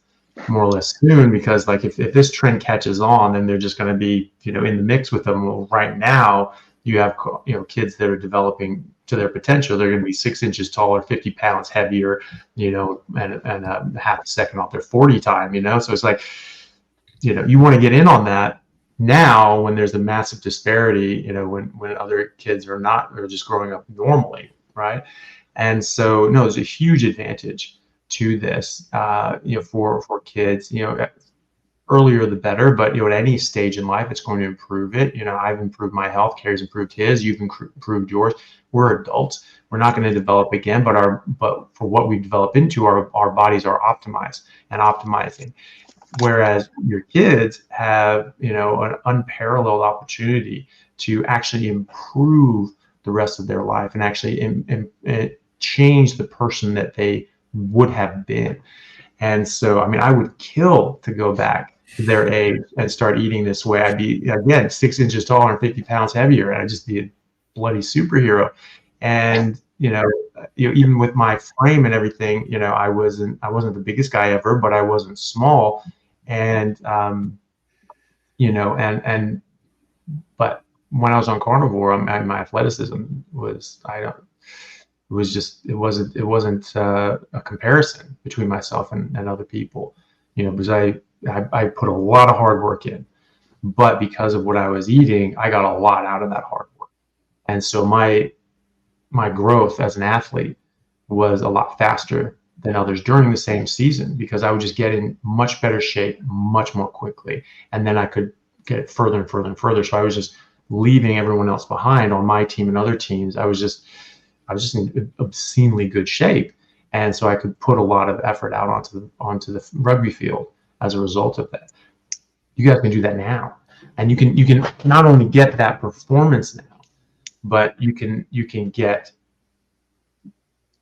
S2: more or less soon, because if this trend catches on, then they're just going to be, in the mix with them. Well, right now you have, kids that are developing to their potential. They're going to be 6 inches taller, 50 pounds heavier, and half a second off their 40 time, So it's you want to get in on that now when there's a massive disparity, when other kids are just growing up normally, right? And so, no, there's a huge advantage to this, for kids, earlier the better, but at any stage in life, it's going to improve it. I've improved my health, Kerry's improved his, you've improved yours. We're adults. we're not going to develop again, but for what we develop into, our bodies are optimized and optimizing. Whereas your kids have, you know, an unparalleled opportunity to actually improve the rest of their life and actually change the person that they would have been. And so, I mean, I would kill to go back to their age and start eating this way. I'd be, again, 6 inches taller and 50 pounds heavier, and I'd just be a bloody superhero. And, you know, even with my frame and everything, you know, I wasn't the biggest guy ever, but I wasn't small. And, you know, but when I was on Carnivore, my athleticism was, it wasn't a comparison between myself and other people, you know, because I put a lot of hard work in, but because of what I was eating, I got a lot out of that hard work. And so my growth as an athlete was a lot faster than others during the same season, because I would just get in much better shape much more quickly, and then I could get further and further and further. So I was just leaving everyone else behind on my team and other teams. I was just in obscenely good shape, and so I could put a lot of effort out onto the rugby field as a result of that. You guys can do that now, and you can not only get that performance now, but you can get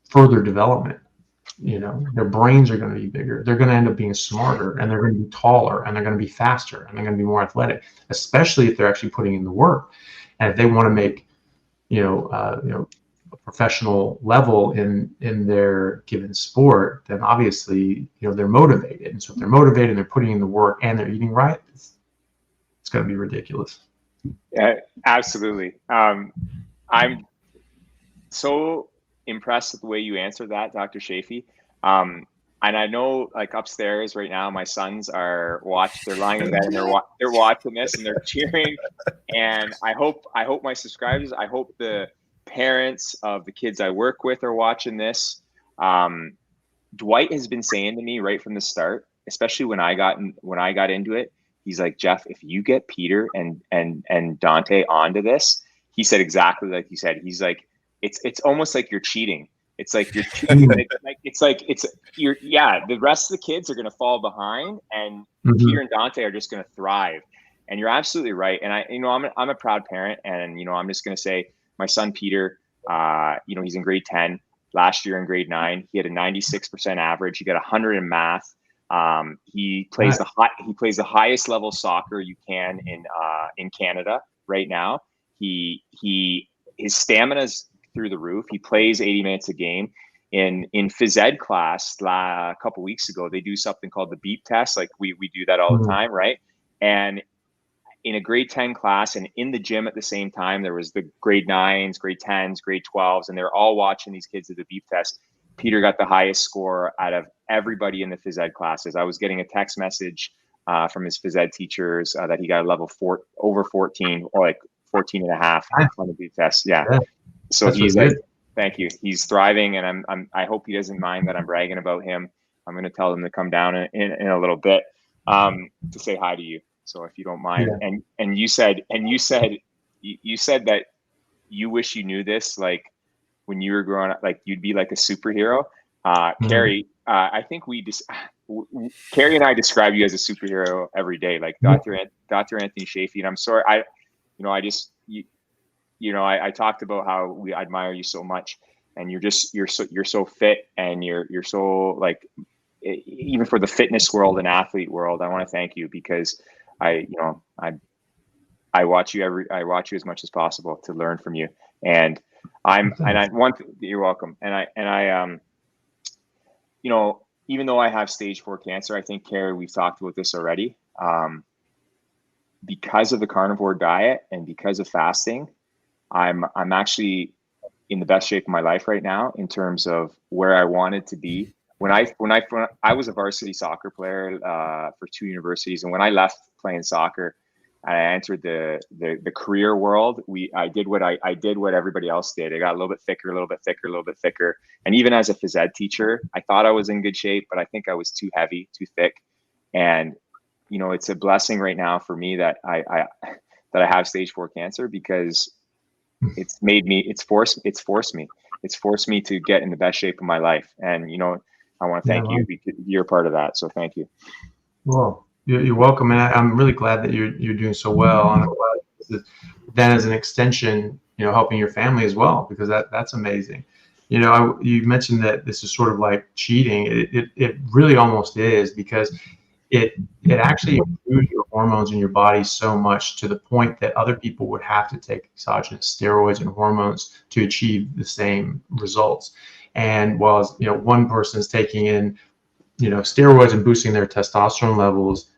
S2: further development. You know, their brains are going to be bigger. They're going to end up being smarter, and they're going to be taller, and they're going to be faster, and they're going to be more athletic, especially if they're actually putting in the work. And if they want to make, you know, a professional level in their given sport, then obviously, you know, they're motivated. And so if they're motivated and they're putting in the work and they're eating right, it's going to be ridiculous.
S1: Yeah, absolutely. I'm so impressed with the way you answered that, Dr. Chaffee. And I know, like, upstairs right now, my sons are they're lying in bed and they're watching this and they're cheering. And I hope my subscribers, I hope the parents of the kids I work with are watching this. Dwight has been saying to me right from the start, especially when I got into it, he's like, Jeff, if you get Peter and Dante onto this, he said exactly like you said. He's like, it's almost like you're cheating. It's like you're cheating. The rest of the kids are going to fall behind, and Peter and Dante are just going to thrive. And you're absolutely right. And I'm a proud parent, and, you know, I'm just going to say my son, Peter, you know, he's in grade 10 last year. In grade 9, he had a 96% average. He got 100 in math. He plays the highest level soccer you can in Canada right now. His stamina's through the roof. He plays 80 minutes a game. In phys ed class a couple weeks ago, they do something called the beep test. Like we do that all the time, right? And in a grade 10 class, and in the gym at the same time, there was the grade 9s, grade 10s, grade 12s, and they're all watching these kids do the beep test. Peter got the highest score out of everybody in the phys ed classes. I was getting a text message from his phys ed teachers that he got a level 4 over 14, or like 14 and a half on the beep test. Yeah. So that's he's really like, thank you. He's thriving, and I hope he doesn't mind that I'm bragging about him. I'm going to tell him to come down in a little bit to say hi to you. So if you don't mind, and you said that you wish you knew this, like when you were growing up, like you'd be like a superhero. Kerry, I think Kerry and I describe you as a superhero every day, like Dr. Anthony Chaffee. And I'm sorry, I talked about how I admire you so much, and you're so fit, and you're so, like, even for the fitness world and athlete world, I want to thank you, because I watch you as much as possible to learn from you. And you're welcome. And I you know, even though I have stage 4 cancer, I think, Kerry, we've talked about this already. Because of the carnivore diet and because of fasting, I'm actually in the best shape of my life right now in terms of where I wanted to be. When I was a varsity soccer player for 2 universities, and when I left playing soccer, I entered the career world. I did what everybody else did. I got a little bit thicker. And even as a phys ed teacher, I thought I was in good shape, but I think I was too heavy, too thick. And, you know, it's a blessing right now for me that I have stage 4 cancer, because it's forced me. it's forced me to get in the best shape of my life. And, you know, I want to thank you because you're part of that. So thank you.
S2: Well, you're welcome. And I'm really glad that you're doing so well. And I'm glad then as an extension, you know, helping your family as well, because that's amazing. You know, you mentioned that this is sort of like cheating. It really almost is, because it actually improves your hormones in your body so much to the point that other people would have to take exogenous steroids and hormones to achieve the same results. And while, you know, one person is taking in, you know, steroids and boosting their testosterone levels,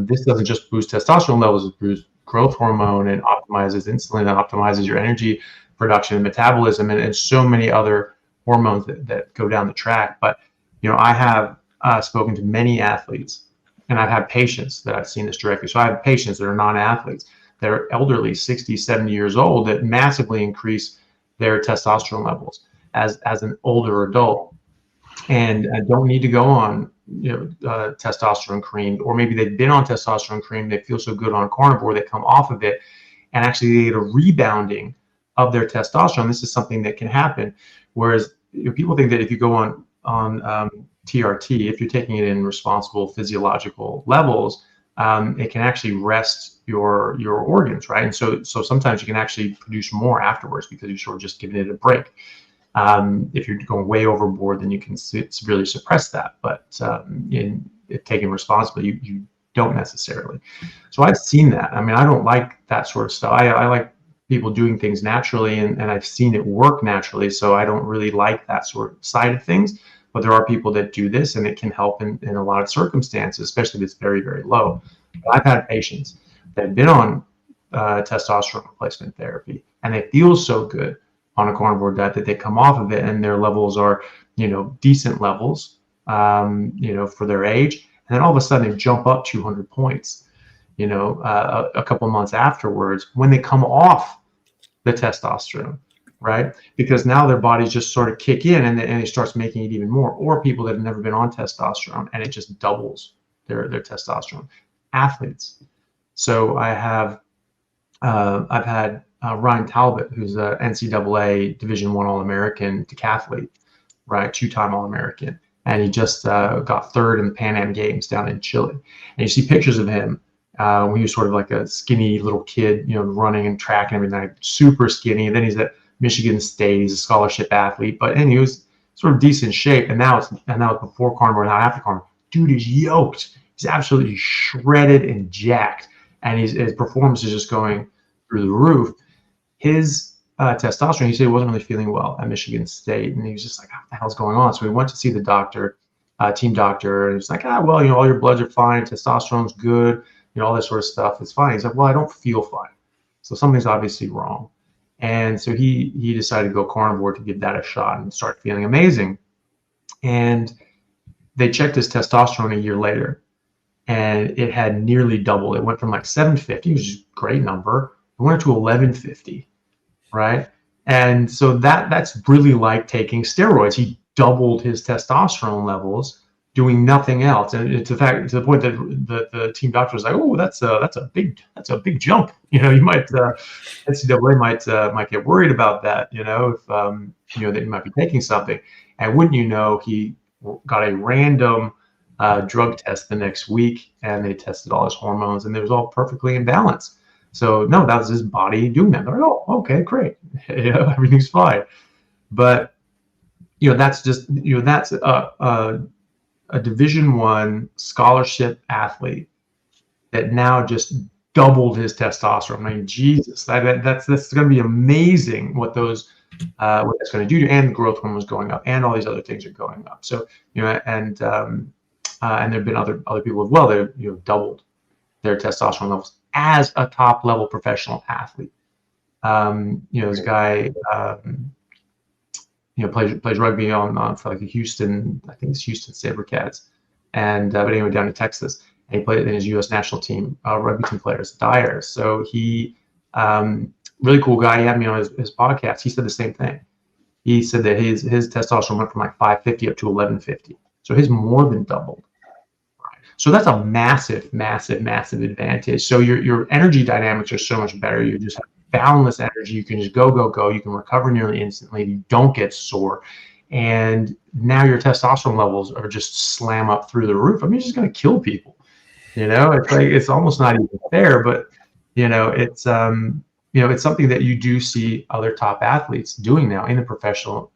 S2: this doesn't just boost testosterone levels, it boosts growth hormone and optimizes insulin, that optimizes your energy production and metabolism, and so many other hormones that go down the track. But, you know, I have spoken to many athletes, and I've had patients that I've seen this directly. So I have patients that are non-athletes, that are elderly, 60, 70 years old, that massively increase their testosterone levels as an older adult, and don't need to go on, you know, testosterone cream, or maybe they've been on testosterone cream, they feel so good on carnivore, they come off of it, and actually they get a rebounding of their testosterone. This is something that can happen. Whereas, you know, people think that if you go on TRT, if you're taking it in responsible physiological levels, it can actually rest your organs, right? And so sometimes you can actually produce more afterwards because you're sort of just giving it a break. If you're going way overboard, then you can severely suppress that. But in taking responsibility, you don't necessarily. So I've seen that. I mean, I don't like that sort of stuff. I like people doing things naturally, and I've seen it work naturally. So I don't really like that sort of side of things. But there are people that do this, and it can help in a lot of circumstances, especially if it's very, very low. But I've had patients that have been on testosterone replacement therapy, and they feel so good on a carnivore diet that they come off of it, and their levels are, you know, decent levels, you know, for their age. And then all of a sudden they jump up 200 points, you know, a couple months afterwards when they come off the testosterone, right? Because now their bodies just sort of kick in, and it starts making it even more. Or people that have never been on testosterone, and it just doubles their testosterone. Athletes. So I have, I've had Ryan Talbot, who's a NCAA Division I All-American decathlete, right? 2-time All-American. And he just got third in the Pan Am Games down in Chile. And you see pictures of him when he was sort of like a skinny little kid, you know, running and track and everything, super skinny. And then he's at Michigan State. He's a scholarship athlete, and he was sort of decent shape. And now it's before carnivore, now after carnivore. Dude is yoked. He's absolutely shredded and jacked, and his performance is just going through the roof. His testosterone, he said he wasn't really feeling well at Michigan State, and he was just like, what the hell's going on? So we went to see the doctor, team doctor, and he's like, well, you know, all your bloods are fine, testosterone's good, you know, all this sort of stuff, it's fine. He's like, well, I don't feel fine, so something's obviously wrong. And so he decided to go carnivore to give that a shot and start feeling amazing. And they checked his testosterone a year later, and it had nearly doubled. It went from like 750, which is a great number. It went to 1150, right? And so that's really like taking steroids. He doubled his testosterone levels doing nothing else. And it's in fact to the point that the team doctor was like, oh, that's a big jump. You know, you might NCAA might get worried about that, you know, if you know that you might be taking something. And wouldn't you know, he got a random drug test the next week, and they tested all his hormones, and it was all perfectly in balance. So no, that was his body doing that. They're like, oh, okay, great, you know, everything's fine. But you know, that's just, you know, that's a Division I scholarship athlete that now just doubled his testosterone. I mean, Jesus, that's going to be amazing what that's going to do to, and the growth hormone is going up, and all these other things are going up. So, you know, and there've been other people as well that, you know, doubled their testosterone levels as a top level professional athlete. You know, this guy, you know, plays rugby on for like the Houston, I think it's Houston Sabercats, and but anyway, down in Texas, and he played in his U.S. national team rugby team players, Dyer. So he, really cool guy. He had me on his podcast. He said the same thing. He said that his testosterone went from like 550 up to 1150. So his more than doubled. Right. So that's a massive, massive, massive advantage. So your energy dynamics are so much better. You just have boundless energy. You can just go, go, go. You can recover nearly instantly. You don't get sore. And now your testosterone levels are just slam up through the roof. I mean, it's just going to kill people. It's like, it's almost not even fair, but it's something that you do see other top athletes doing now in the professional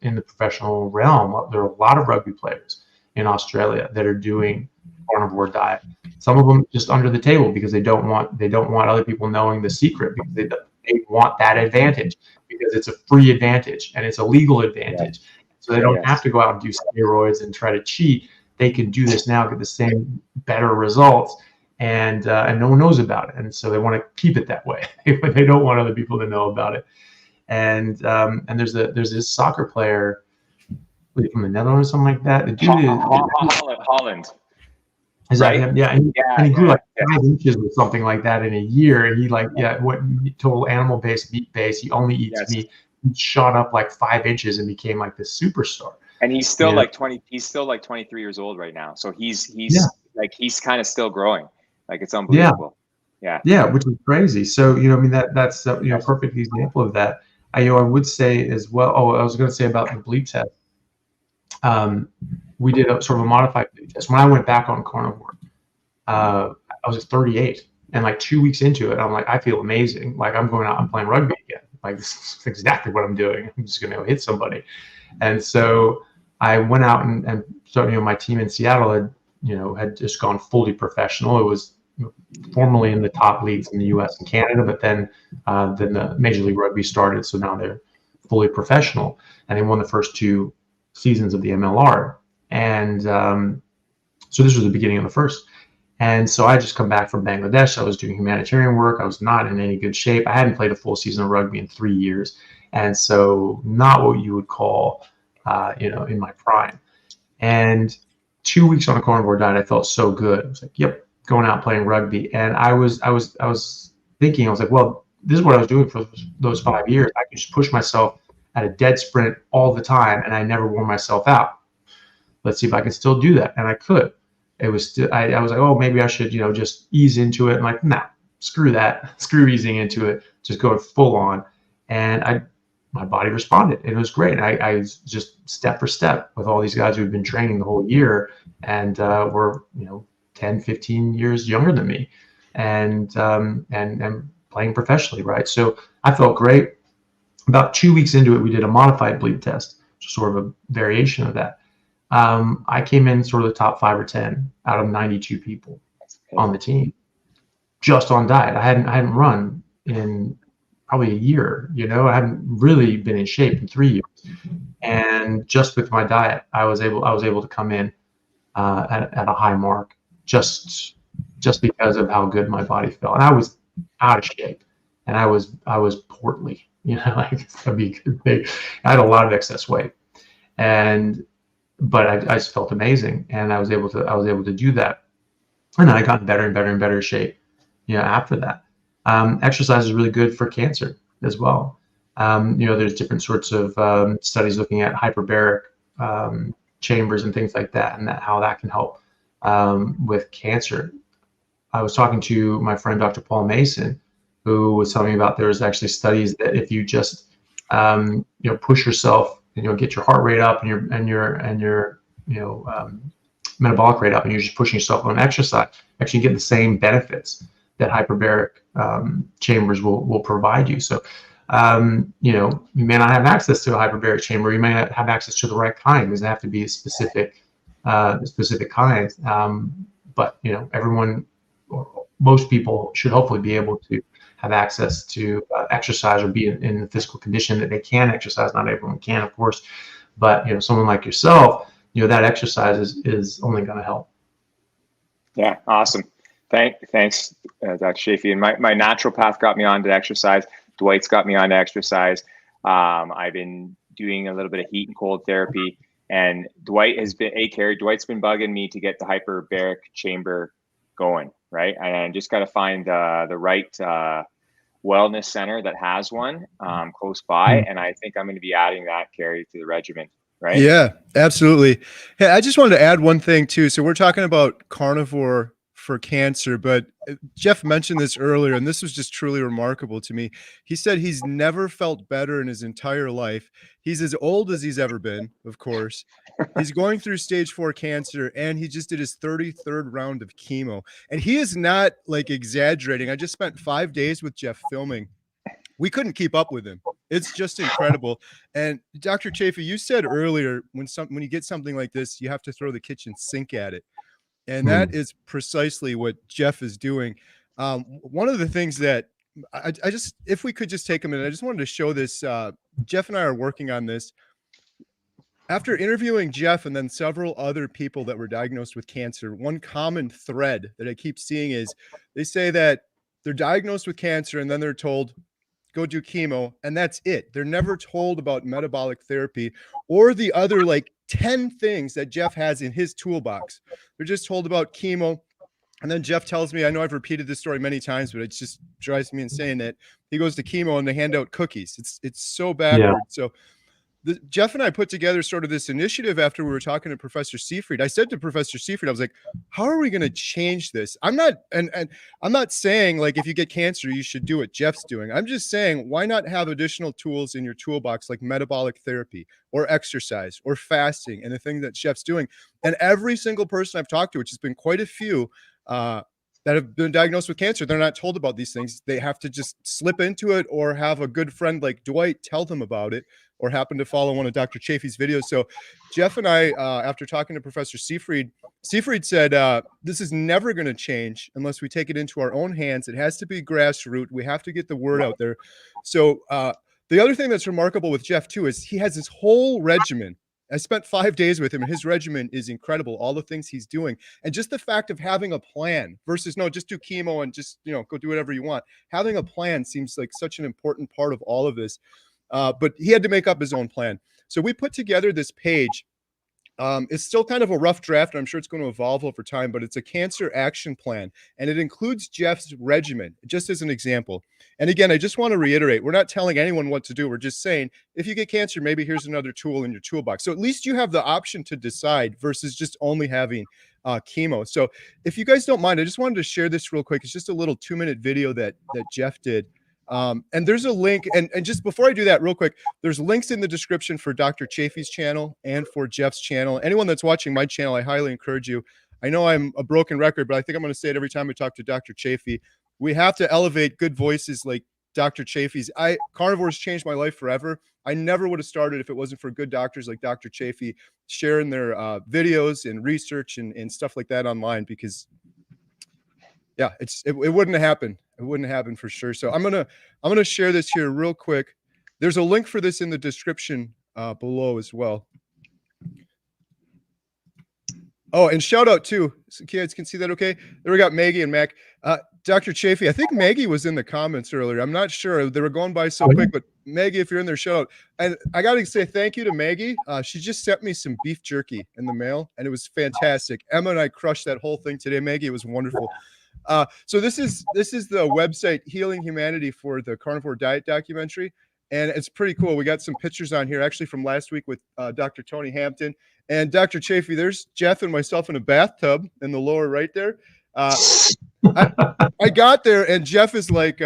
S2: realm. There are a lot of rugby players in Australia that are doing carnivore diet. Some of them just under the table because they don't want other people knowing the secret, because they want that advantage, because it's a free advantage and it's a legal advantage. Yeah. So they don't have to go out and do steroids and try to cheat. They can do this now, get the same better results, and no one knows about it. And so they want to keep it that way. They don't want other people to know about it. And there's this soccer player from the Netherlands or something like that. The dude
S1: Holland.
S2: Is that him? Yeah. And he grew like 5 inches or something like that in a year. And he went total animal-based, meat-based. He only eats meat. He shot up like 5 inches and became like this superstar.
S1: And he's still like 20. He's still like 23 years old right now. So he's kind of still growing. Like, it's unbelievable.
S2: Yeah, which is crazy. So that's a perfect example of that. I would say as well. Oh, I was going to say about the bleep test. We did a sort of a modified bleep test. When I went back on carnivore, I was at 38, and like 2 weeks into it, I'm like, I feel amazing. Like, I'm going out and playing rugby again. Like, this is exactly what I'm doing. I'm just going to hit somebody. And so I went out and so my team in Seattle had just gone fully professional. It was formerly in the top leagues in the U.S. and Canada, but then the Major League Rugby started, so now they're fully professional, and they won the first 2 seasons of the MLR. And so this was the beginning of the first. And so I just come back from Bangladesh. I was doing humanitarian work. I was not in any good shape. I hadn't played a full season of rugby in 3 years, and so not what you would call in my prime. And 2 weeks on a carnivore diet, I felt so good. I was like, yep, going out playing rugby. And I was thinking, I was like, well, this is what I was doing for those 5 years. I could just push myself at a dead sprint all the time, and I never wore myself out. Let's see if I can still do that. And I could. It was still, I was like, oh, maybe I should, just ease into it. And like, nah, screw that. Screw easing into it. Just go full on. And my body responded. It was great. And I was just step for step with all these guys who had been training the whole year and were, 10, 15 years younger than me, and playing professionally, right? So I felt great. About 2 weeks into it, we did a modified bleep test, just sort of a variation of that. I came in sort of the top 5 or 10 out of 92 people on the team, just on diet. I hadn't run in probably a year. I hadn't really been in shape in 3 years, and just with my diet, I was able to come in at a high mark, just because of how good my body felt. And I was out of shape, and I was portly. Like, that'd be a good thing. I had a lot of excess weight, but I just felt amazing, and I was able to do that. And then I got better and better and better shape, after that. Exercise is really good for cancer as well. There's different sorts of studies looking at hyperbaric chambers and things like that, and how that can help with cancer. I was talking to my friend Dr. Paul Mason, who was telling me about there's actually studies that if you just push yourself, get your heart rate up and your metabolic rate up, and you're just pushing yourself on exercise, actually get the same benefits that hyperbaric chambers will provide you. So you may not have access to a hyperbaric chamber. You may not have access to the right kind. It doesn't have to be a specific kind. But everyone, or most people, should hopefully be able to have access to exercise or be in the physical condition that they can exercise. Not everyone can, of course, but someone like yourself, that exercise is only going to help.
S1: Yeah, awesome. Thanks, Dr. Chaffee. And my naturopath got me on to exercise. Dwight's got me on to exercise. I've been doing a little bit of heat and cold therapy, and Dwight's been bugging me to get the hyperbaric chamber going, right? And I just got to find the right wellness center that has one close by, and I think I'm going to be adding that, Kerry, to the regimen, right?
S3: Yeah, absolutely. Hey, I just wanted to add one thing too. So we're talking about carnivore for cancer, but Jeff mentioned this earlier, and this was just truly remarkable to me. He said he's never felt better in his entire life. He's as old as he's ever been, of course. He's going through stage 4 cancer, and he just did his 33rd round of chemo. And he is not like exaggerating. I just spent 5 days with Jeff filming. We couldn't keep up with him. It's just incredible. And Dr. Chaffee, you said earlier, when you get something like this, you have to throw the kitchen sink at it. And that is precisely what Jeff is doing. One of the things that I just, if we could just take a minute, I just wanted to show this. Jeff and I are working on this. After interviewing Jeff and then several other people that were diagnosed with cancer, one common thread that I keep seeing is they say that they're diagnosed with cancer and then they're told, go do chemo, and that's it. They're never told about metabolic therapy or the other like 10 things that Jeff has in his toolbox. They're just told about chemo. And then Jeff tells me, I know I've repeated this story many times, but it just drives me insane that he goes to chemo and they hand out cookies. It's so backward. Yeah. So Jeff and I put together sort of this initiative after we were talking to Professor Seyfried. I said to Professor Seyfried, I was like, how are we going to change this? I'm not, and I'm not saying like, if you get cancer, you should do what Jeff's doing. I'm just saying, why not have additional tools in your toolbox, like metabolic therapy or exercise or fasting and the thing that Jeff's doing. And every single person I've talked to, which has been quite a few, that have been diagnosed with cancer, they're not told about these things. They have to just slip into it or have a good friend like Dwight tell them about it, or happen to follow one of Dr. Chaffee's videos. So Jeff and I, after talking to Professor Seyfried said, this is never going to change unless we take it into our own hands. It has to be grassroots. We have to get the word out there. So the other thing that's remarkable with Jeff too, is he has this whole regimen. I spent 5 days with him, and his regimen is incredible. All the things he's doing, and just the fact of having a plan versus no, just do chemo and just, you know, go do whatever you want. Having a plan seems like such an important part of all of this. But he had to make up his own plan. So we put together this page. It's still kind of a rough draft, and I'm sure it's going to evolve over time, but it's a cancer action plan, and it includes Jeff's regimen, just as an example. And again, I just want to reiterate, we're not telling anyone what to do. We're just saying, if you get cancer, maybe here's another tool in your toolbox. So at least you have the option to decide versus just only having chemo. So if you guys don't mind, I just wanted to share this real quick. It's just a little 2-minute video that Jeff did. And there's a link, and just before I do that real quick, there's links in the description for Dr. Chaffee's channel and for Jeff's channel. Anyone that's watching my channel, I highly encourage you. I know I'm a broken record, but I think I'm going to say it every time we talk to Dr. Chaffee. We have to elevate good voices like Dr. Chaffee's. Carnivore's changed my life forever. I never would have started if it wasn't for good doctors like Dr. Chaffee sharing their videos and research and stuff like that online, because yeah, it wouldn't have happened. It wouldn't happen for sure. So I'm gonna share this here real quick. There's a link for this in the description below as well. Oh, and shout out too, so kids can see that. Okay, there we got Maggie and Mac. Dr. Chaffee, I think Maggie was in the comments earlier. I'm not sure. They were going by so quick, but Maggie, if you're in there, shout out. And I got to say thank you to Maggie. She just sent me some beef jerky in the mail, and it was fantastic. Emma and I crushed that whole thing today. Maggie, it was wonderful. So this is the website Healing Humanity for the Carnivore Diet documentary, and it's pretty cool. We got some pictures on here actually from last week with Dr. Tony Hampton and Dr. Chaffee. There's Jeff and myself in a bathtub in the lower right there. I got there and Jeff is like,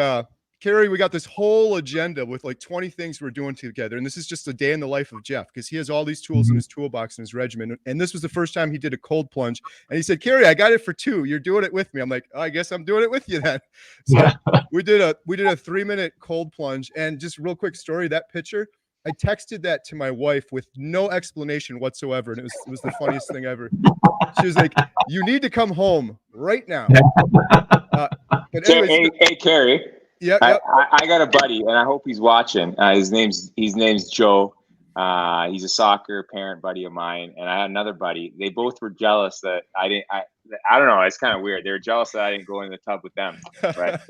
S3: Kerry, we got this whole agenda with like 20 things we're doing together. And this is just a day in the life of Jeff, because he has all these tools in his toolbox and his regimen. And this was the first time he did a cold plunge. And he said, Kerry, I got it for 2. You're doing it with me. I'm like, oh, I guess I'm doing it with you then. So we did a 3-minute cold plunge. And just real quick story, that picture, I texted that to my wife with no explanation whatsoever. And it was the funniest thing ever. She was like, you need to come home right now. But anyways,
S1: hey, Kerry.
S3: Yeah,
S1: I got a buddy, and I hope he's watching. His name's Joe. He's a soccer parent buddy of mine, and I had another buddy. They both were jealous that I didn't. I don't know. It's kind of weird. They were jealous that I didn't go in the tub with them. But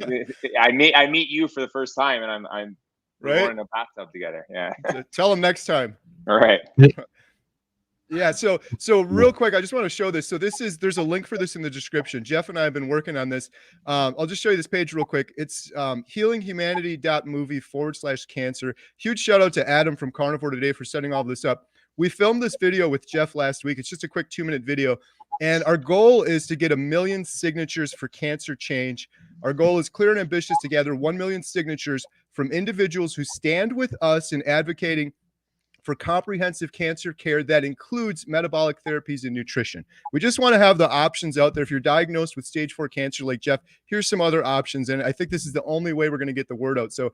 S1: I meet you for the first time, and I'm
S3: right
S1: in a bathtub together. Yeah.
S3: So tell them next time.
S1: All right.
S3: Yeah, so real quick, I just want to show this. So there's a link for this in the description. Jeff and I have been working on this. I'll just show you this page real quick. It's healinghumanity.movie/cancer. Huge shout out to Adam from Carnivore today for setting all this up. We filmed this video with Jeff last week. It's just a quick 2-minute video. And our goal is to get 1 million signatures for cancer change. Our goal is clear and ambitious to gather 1 million signatures from individuals who stand with us in advocating for comprehensive cancer care that includes metabolic therapies and nutrition. We just want to have the options out there. If you're diagnosed with stage 4 cancer like Jeff, here's some other options. And I think this is the only way we're going to get the word out. So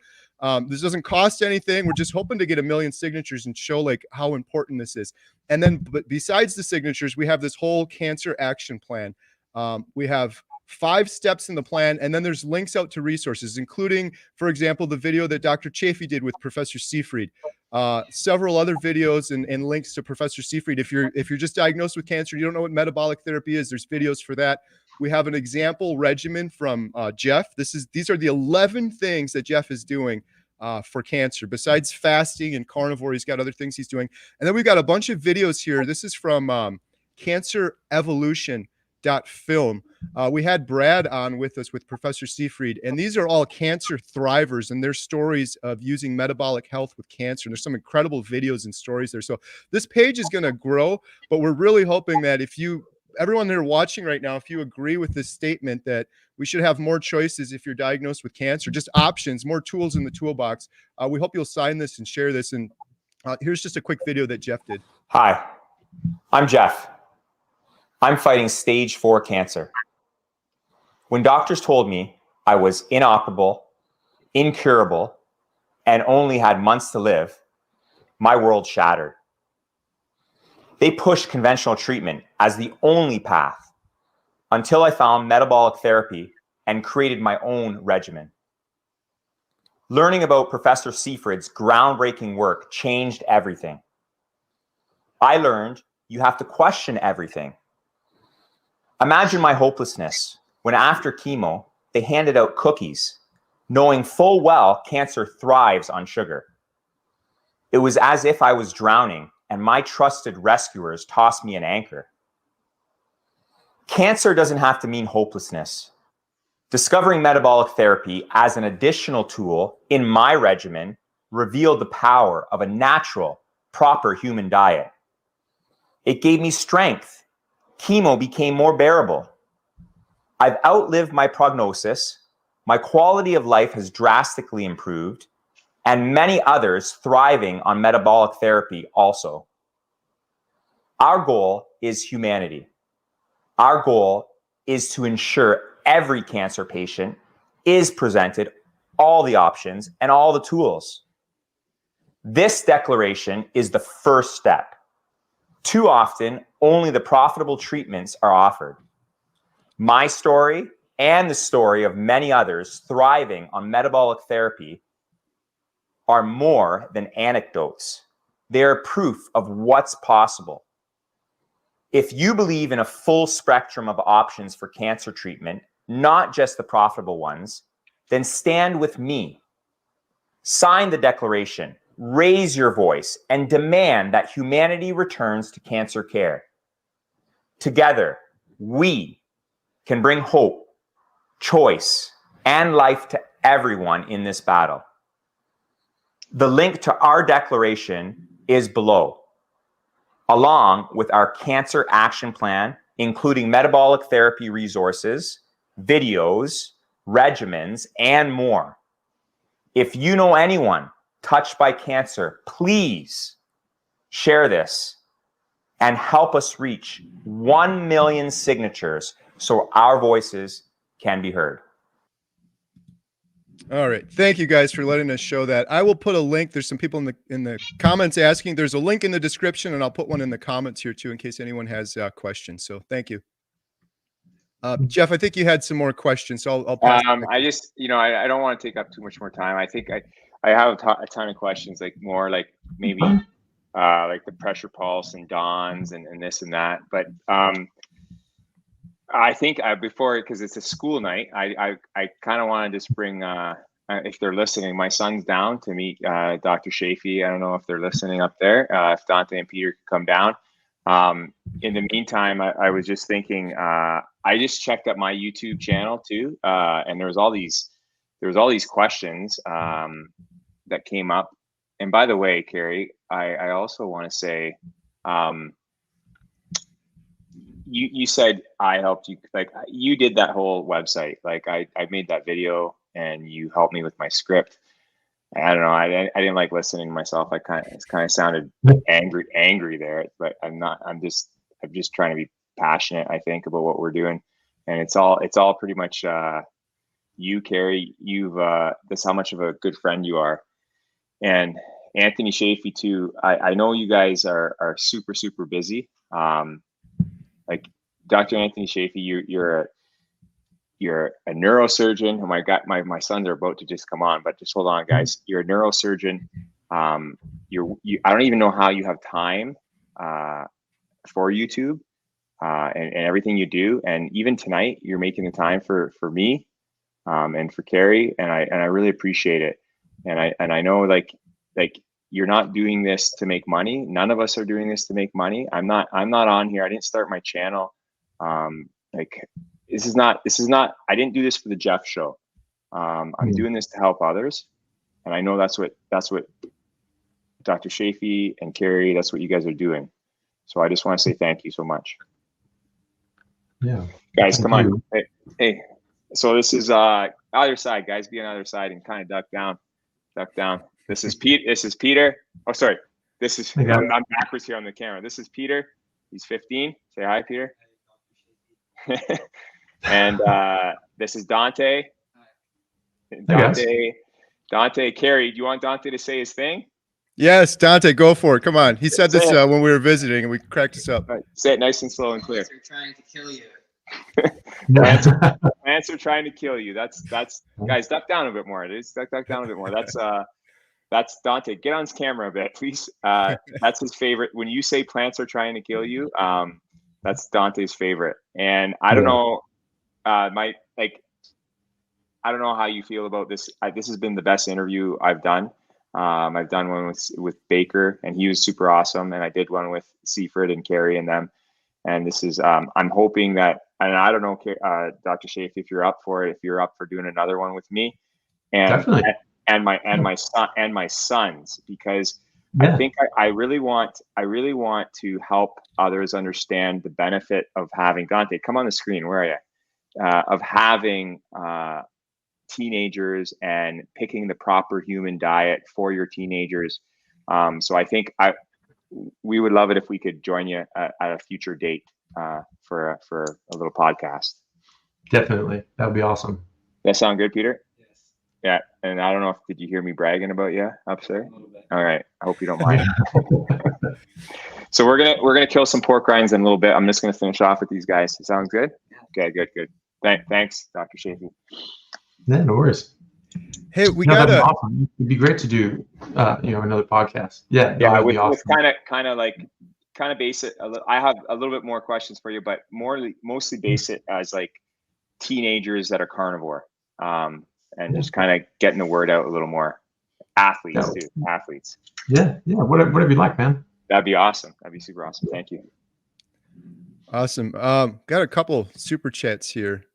S3: this doesn't cost anything. We're just hoping to get 1 million signatures and show like how important this is. And then but besides the signatures, we have this whole cancer action plan. We have 5 steps in the plan, and then there's links out to resources, including, for example, the video that Dr. Chaffee did with Professor Seifried, several other videos and links to Professor Seifried. If you're just diagnosed with cancer, you don't know what metabolic therapy is, there's videos for that. We have an example regimen from Jeff. These are the 11 things that Jeff is doing for cancer. Besides fasting and carnivore, he's got other things he's doing. And then we've got a bunch of videos here. This is from Cancer Evolution film. We had Brad on with us with Professor Seifried, and these are all cancer thrivers and their stories of using metabolic health with cancer. And there's some incredible videos and stories there. So this page is going to grow, but we're really hoping that everyone that are watching right now, if you agree with this statement that we should have more choices if you're diagnosed with cancer, just options, more tools in the toolbox, we hope you'll sign this and share this. And here's just a quick video that Jeff did.
S4: Hi, I'm Jeff. I'm fighting stage 4 cancer. When doctors told me I was inoperable, incurable, and only had months to live, my world shattered. They pushed conventional treatment as the only path until I found metabolic therapy and created my own regimen. Learning about Professor Seifried's groundbreaking work changed everything. I learned you have to question everything. Imagine my hopelessness when after chemo, they handed out cookies, knowing full well cancer thrives on sugar. It was as if I was drowning and my trusted rescuers tossed me an anchor. Cancer doesn't have to mean hopelessness. Discovering metabolic therapy as an additional tool in my regimen revealed the power of a natural, proper human diet. It gave me strength. Chemo became more bearable. I've outlived my prognosis. My quality of life has drastically improved, and many others thriving on metabolic therapy also. Our goal is humanity. Our goal is to ensure every cancer patient is presented all the options and all the tools. This declaration is the first step. Too often, only the profitable treatments are offered. My story and the story of many others thriving on metabolic therapy are more than anecdotes. They are proof of what's possible. If you believe in a full spectrum of options for cancer treatment, not just the profitable ones, then stand with me. Sign the declaration. Raise your voice and demand that humanity returns to cancer care. Together, we can bring hope, choice, and life to everyone in this battle. The link to our declaration is below, along with our cancer action plan, including metabolic therapy resources, videos, regimens, and more. If you know anyone touched by cancer, please share this and help us reach 1 million signatures so our voices can be heard.
S3: All right. Thank you guys for letting us show that. I will put a link. There's some people in the comments asking. There's a link in the description, and I'll put one in the comments here too in case anyone has questions. So thank you. Jeff, I think you had some more questions, so I'll pass.
S1: I just, I don't want to take up too much more time. I think I have a ton of questions, like more like maybe like the pressure pulse and DONS and this and that. But I think before, because it's a school night, I kind of want to just bring, if they're listening, my son's down to meet Dr. Chaffee. I don't know if they're listening up there, if Dante and Peter could come down. In the meantime, I was just thinking, I just checked up my YouTube channel too, and there was all these questions that came up. And by the way, Kerry, I also want to say, you said I helped you, like you did that whole website. Like I made that video and you helped me with my script. I don't know. I didn't like listening to myself. It kind of sounded angry there, but I'm not. I'm just trying to be passionate, I think, about what we're doing, and it's all pretty much you, Kerry. You've that's how much of a good friend you are, and Anthony Chaffee too. I know you guys are super busy. Like Dr. Anthony Chaffee, you're a neurosurgeon. Oh my God, my sons are about to just come on, but just hold on, guys. You're a neurosurgeon. I don't even know how you have time for YouTube and everything you do. And even tonight, you're making the time for me and for Kerry, and I really appreciate it. And I know like you're not doing this to make money. None of us are doing this to make money. I'm not on here. I didn't start my channel. This is not, I didn't do this for the Jeff show. I'm doing this to help others. And I know that's what Dr. Chaffee and Kerry, that's what you guys are doing. So I just want to say thank you so much.
S2: Yeah.
S1: Guys, come on. Hey. So this is other side, guys. Be on the other side and kind of duck down. This is Peter. Oh, sorry. I'm backwards here on the camera. This is Peter. He's 15. Say hi, Peter. And this is Dante. Dante, Kerry, do you want Dante to say his thing?
S3: Yes, Dante, go for it. Come on. He said this when we were visiting, and we cracked this up.
S1: Right. Say it nice and slow and clear.
S5: Plants are trying to kill you.
S1: Plants are trying to kill you. That's guys, duck down a bit more. Duck down a bit more. That's Dante. Get on his camera a bit, please. That's his favorite. When you say plants are trying to kill you, that's Dante's favorite. And I don't know, I don't know how you feel about this. This has been the best interview I've done. I've done one with Baker, and he was super awesome. And I did one with Seaford and Kerry and them. And this is, I'm hoping that, and I don't know, Dr. Chaffee, if you're up for it, if you're up for doing another one with me, and my sons, because I think I really want to help others understand the benefit of having, Dante, come on the screen. Where are you? Of having teenagers and picking the proper human diet for your teenagers. So I think we would love it if we could join you at a future date for a little podcast.
S2: Definitely, that would be awesome.
S1: That sound good, Peter?
S5: Yes.
S1: Yeah, and I don't know did you hear me bragging about you up there? All right, I hope you don't mind. So we're gonna kill some pork rinds in a little bit. I'm just gonna finish off with these guys. Sounds good? Yeah. Okay, good. Thanks, Dr. Chaffee.
S2: Yeah, no worries.
S3: Hey, that'd be
S2: awesome. It'd be great to do, another podcast. Yeah,
S1: with kind of base it. I have a little bit more questions for you, but mostly base it as like teenagers that are carnivore, and just kind of getting the word out a little more. Athletes too. Athletes.
S2: Yeah. Whatever you like, man.
S1: That'd be awesome. That'd be super awesome. Thank you.
S3: Awesome. Got a couple super chats here.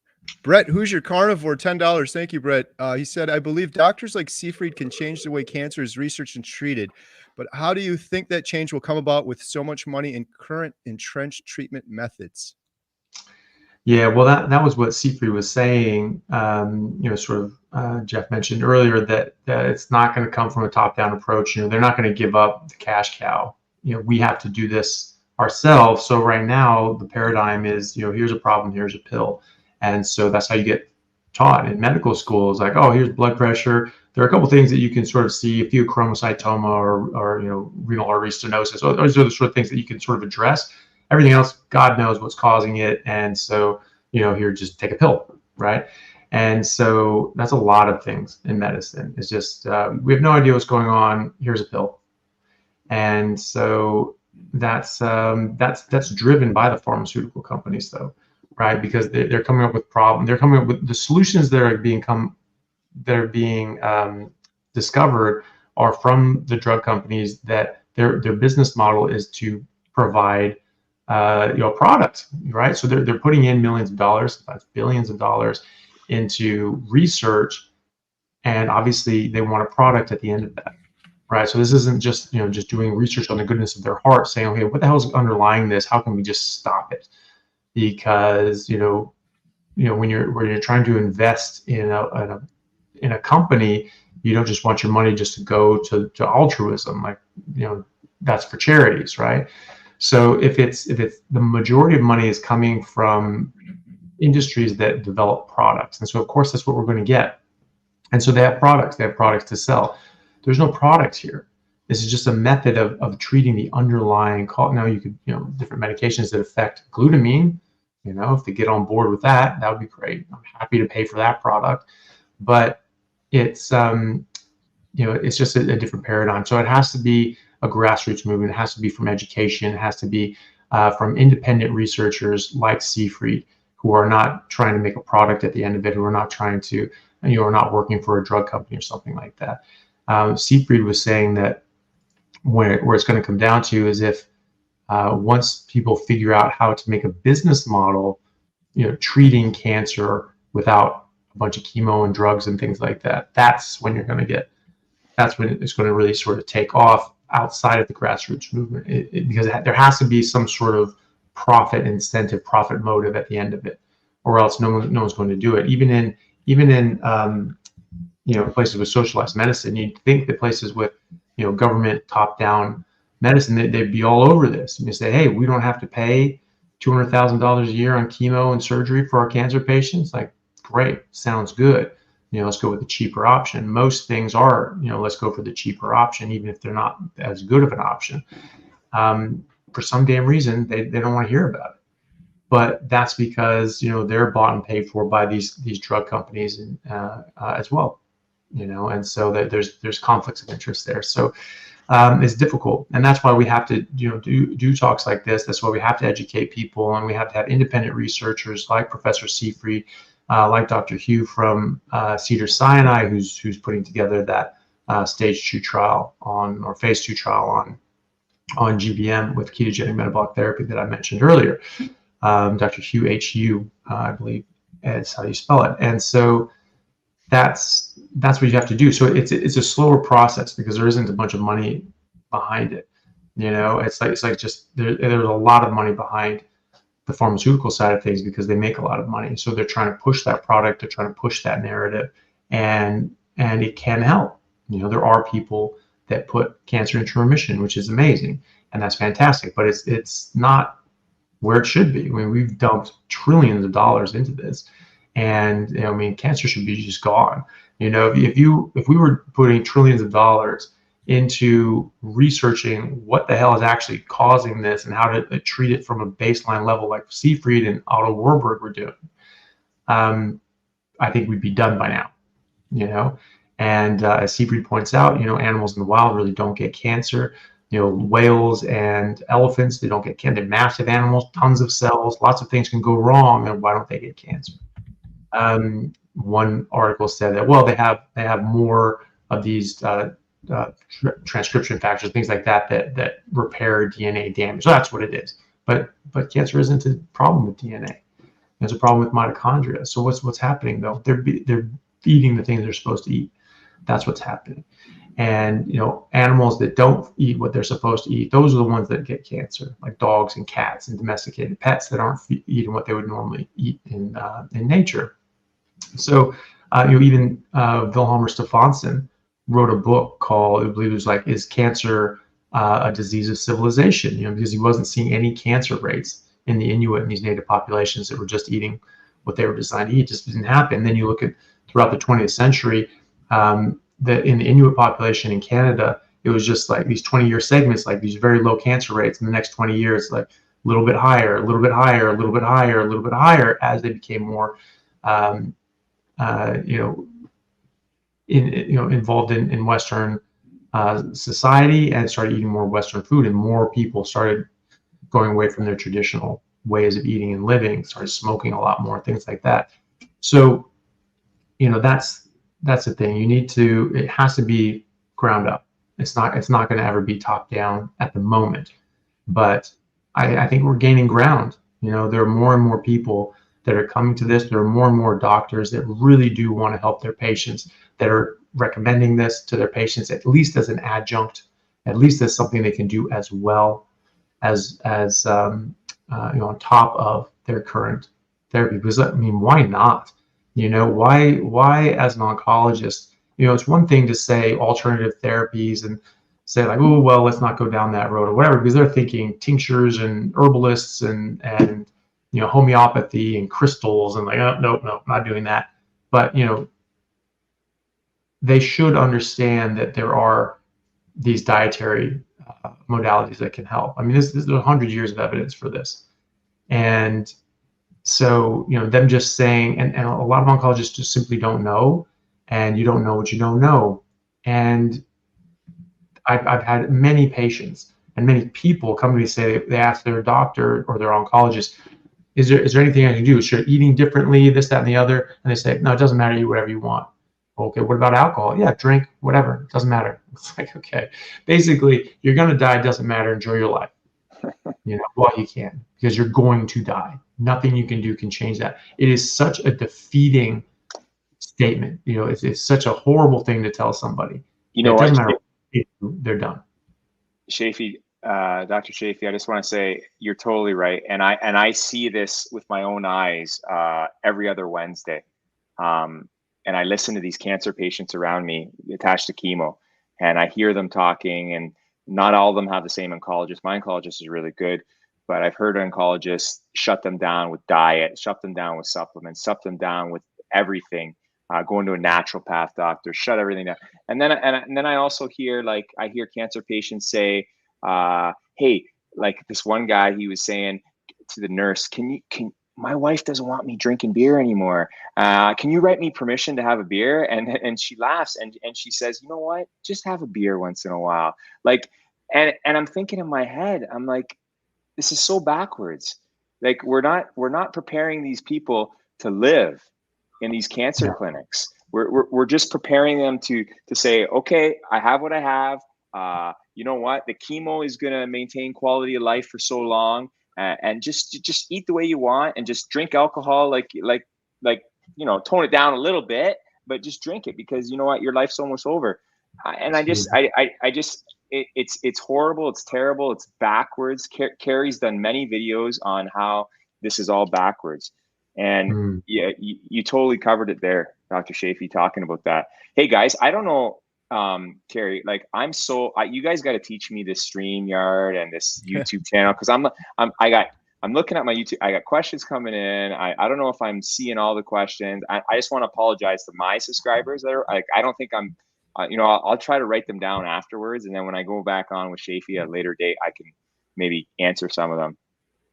S3: Brett, who's your carnivore? $10. Thank you, Brett. He said, I believe doctors like Seafried can change the way cancer is researched and treated. But how do you think that change will come about with so much money in current entrenched treatment methods?
S2: Yeah, well, that was what Seafried was saying. Jeff mentioned earlier that it's not going to come from a top-down approach. They're not going to give up the cash cow. We have to do this ourselves. So right now, the paradigm is, here's a problem, here's a pill. And so that's how you get taught in medical school. It's like, oh, here's blood pressure. There are a couple things that you can sort of see, a few chromocytoma or renal artery stenosis. So those are the sort of things that you can sort of address. Everything else, God knows what's causing it. And so, here, just take a pill, right? And so that's a lot of things in medicine. It's just, we have no idea what's going on. Here's a pill. And so that's driven by the pharmaceutical companies, though. Right, because they're coming up with problems. They're coming up with the solutions that are being discovered are from the drug companies. That their business model is to provide product, right? So they're putting in millions of dollars, that's billions of dollars, into research, and obviously they want a product at the end of that, right? So this isn't just just doing research on the goodness of their heart, saying, okay, what the hell is underlying this? How can we just stop it? because when you're trying to invest in a company, you don't just want your money just to go to altruism, like that's for charities, right? So if it's the majority of money is coming from industries that develop products, and so of course that's what we're going to get. And so they have products to sell. There's no products here. This is just a method of treating the underlying cause. Now you could, different medications that affect glutamine, if they get on board with that, that would be great. I'm happy to pay for that product, but it's, it's just a different paradigm. So it has to be a grassroots movement. It has to be from education. It has to be from independent researchers like Siegfried, who are not trying to make a product at the end of it, who are not trying to, are not working for a drug company or something like that. Siegfried was saying that where it's going to come down to is if once people figure out how to make a business model, treating cancer without a bunch of chemo and drugs and things like that, that's when it's going to really sort of take off outside of the grassroots movement, because there has to be some sort of profit incentive, profit motive at the end of it, or else no one's going to do it. Even in places with socialized medicine, you'd think that places with government top-down medicine, they'd be all over this and they say, hey, we don't have to pay $200,000 a year on chemo and surgery for our cancer patients. Like, great, sounds good. Let's go with the cheaper option. Most things are, let's go for the cheaper option, even if they're not as good of an option. For some damn reason, they don't want to hear about it. But that's because, they're bought and paid for by these drug companies and as well, and so that there's conflicts of interest there. So it's difficult. And that's why we have to, do talks like this. That's why we have to educate people, and we have to have independent researchers like Professor Siegfried, like Dr. Hugh from Cedars-Sinai, who's putting together that phase 2 trial on GBM with ketogenic metabolic therapy that I mentioned earlier. Dr. Hugh, H-U, I believe is how you spell it. And so that's what you have to do. So it's a slower process because there isn't a bunch of money behind it. It's like just there's a lot of money behind the pharmaceutical side of things because they make a lot of money. So they're trying to push that product, they're trying to push that narrative, and it can help. There are people that put cancer into remission, which is amazing, and that's fantastic, but it's not where it should be. I mean, we've dumped trillions of dollars into this, and cancer should be just gone. If we were putting trillions of dollars into researching what the hell is actually causing this and how to treat it from a baseline level, like Siegfried and Otto Warburg were doing, I think we'd be done by now. And as Siegfried points out, animals in the wild really don't get cancer. Whales and elephants, they don't get cancer. They're massive animals, tons of cells, lots of things can go wrong, and why don't they get cancer? One article said that, well, they have more of these transcription factors, things like that repair DNA damage. So that's what it is. But cancer isn't a problem with DNA. There's a problem with mitochondria. So what's happening though? They're eating the things they're supposed to eat. That's what's happening. And animals that don't eat what they're supposed to eat, those are the ones that get cancer, like dogs and cats and domesticated pets that aren't eating what they would normally eat in nature. So even Wilhelm Stefansson wrote a book called, I believe it was like, Is Cancer a Disease of Civilization? Because he wasn't seeing any cancer rates in the Inuit and these native populations that were just eating what they were designed to eat. It just didn't happen. Then you look at throughout the 20th century, that in the Inuit population in Canada, it was just like these 20-year segments, like these very low cancer rates. In the next 20 years, like a little bit higher, a little bit higher, a little bit higher, a little bit higher, as they became more, involved in Western society and started eating more Western food, and more people started going away from their traditional ways of eating and living, started smoking a lot more, things like that. So, that's the thing. It has to be ground up. It's not going to ever be top down at the moment, but I think we're gaining ground. There are more and more people that are coming to this. There are more and more doctors that really do want to help their patients, that are recommending this to their patients, at least as an adjunct, at least as something they can do as well as on top of their current therapy? Because I mean, why not? You know, why as an oncologist, you know, it's one thing to say alternative therapies and say like, oh, well, let's not go down that road or whatever, because they're thinking tinctures and herbalists and you know, homeopathy and crystals and like, oh, nope, not doing that. But, you know, they should understand that there are these dietary modalities that can help. I mean, there's 100 years of evidence for this. And so, you know, them just saying, and a lot of oncologists just simply don't know, and you don't know what you don't know. And I've had many patients and many people come to me say they ask their doctor or their oncologist, is there anything I can do? Should eating differently, this, that, and the other? And they say, no, it doesn't matter, you whatever you want. Okay, what about alcohol? Yeah, drink, whatever, it doesn't matter. It's like, okay, basically, you're gonna die, it doesn't matter, enjoy your life. You know, while you can, because you're going to die. Nothing you can do can change that. It is such a defeating statement. You know, it's such a horrible thing to tell somebody.
S1: You know
S2: it
S1: what?
S2: Doesn't matter. They're done.
S1: Chaffee, Dr. Chaffee, I just want to say you're totally right, and I see this with my own eyes every other Wednesday, and I listen to these cancer patients around me attached to chemo, and I hear them talking, and not all of them have the same oncologist. My oncologist is really good, but I've heard oncologists shut them down with diet, shut them down with supplements, shut them down with everything. Going to a naturopath doctor, shut everything down. And then I also hear I hear cancer patients say, hey, like this one guy, he was saying to the nurse, can my wife doesn't want me drinking beer anymore. Can you write me permission to have a beer? And she laughs and she says, you know what? Just have a beer once in a while. Like, and I'm thinking in my head, I'm like, this is so backwards. Like we're not preparing these people to live in these cancer clinics. We're just preparing them to say, okay, I have what I have. You know what? The chemo is going to maintain quality of life for so long, and just eat the way you want, and just drink alcohol, like you know, tone it down a little bit, but just drink it, because you know what, your life's almost over. It's horrible, it's terrible, it's backwards. Kerry's done many videos on how this is all backwards. And yeah, you totally covered it there, Dr. Chaffee, talking about that. Hey guys, I don't know, Kerry, like you guys got to teach me this StreamYard and this YouTube channel, because I'm looking at my YouTube. I got questions coming in. I don't know if I'm seeing all the questions. I just want to apologize to my subscribers that are like, I don't think I'm, you know, I'll try to write them down afterwards, and then when I go back on with Chaffee at a later date, I can maybe answer some of them.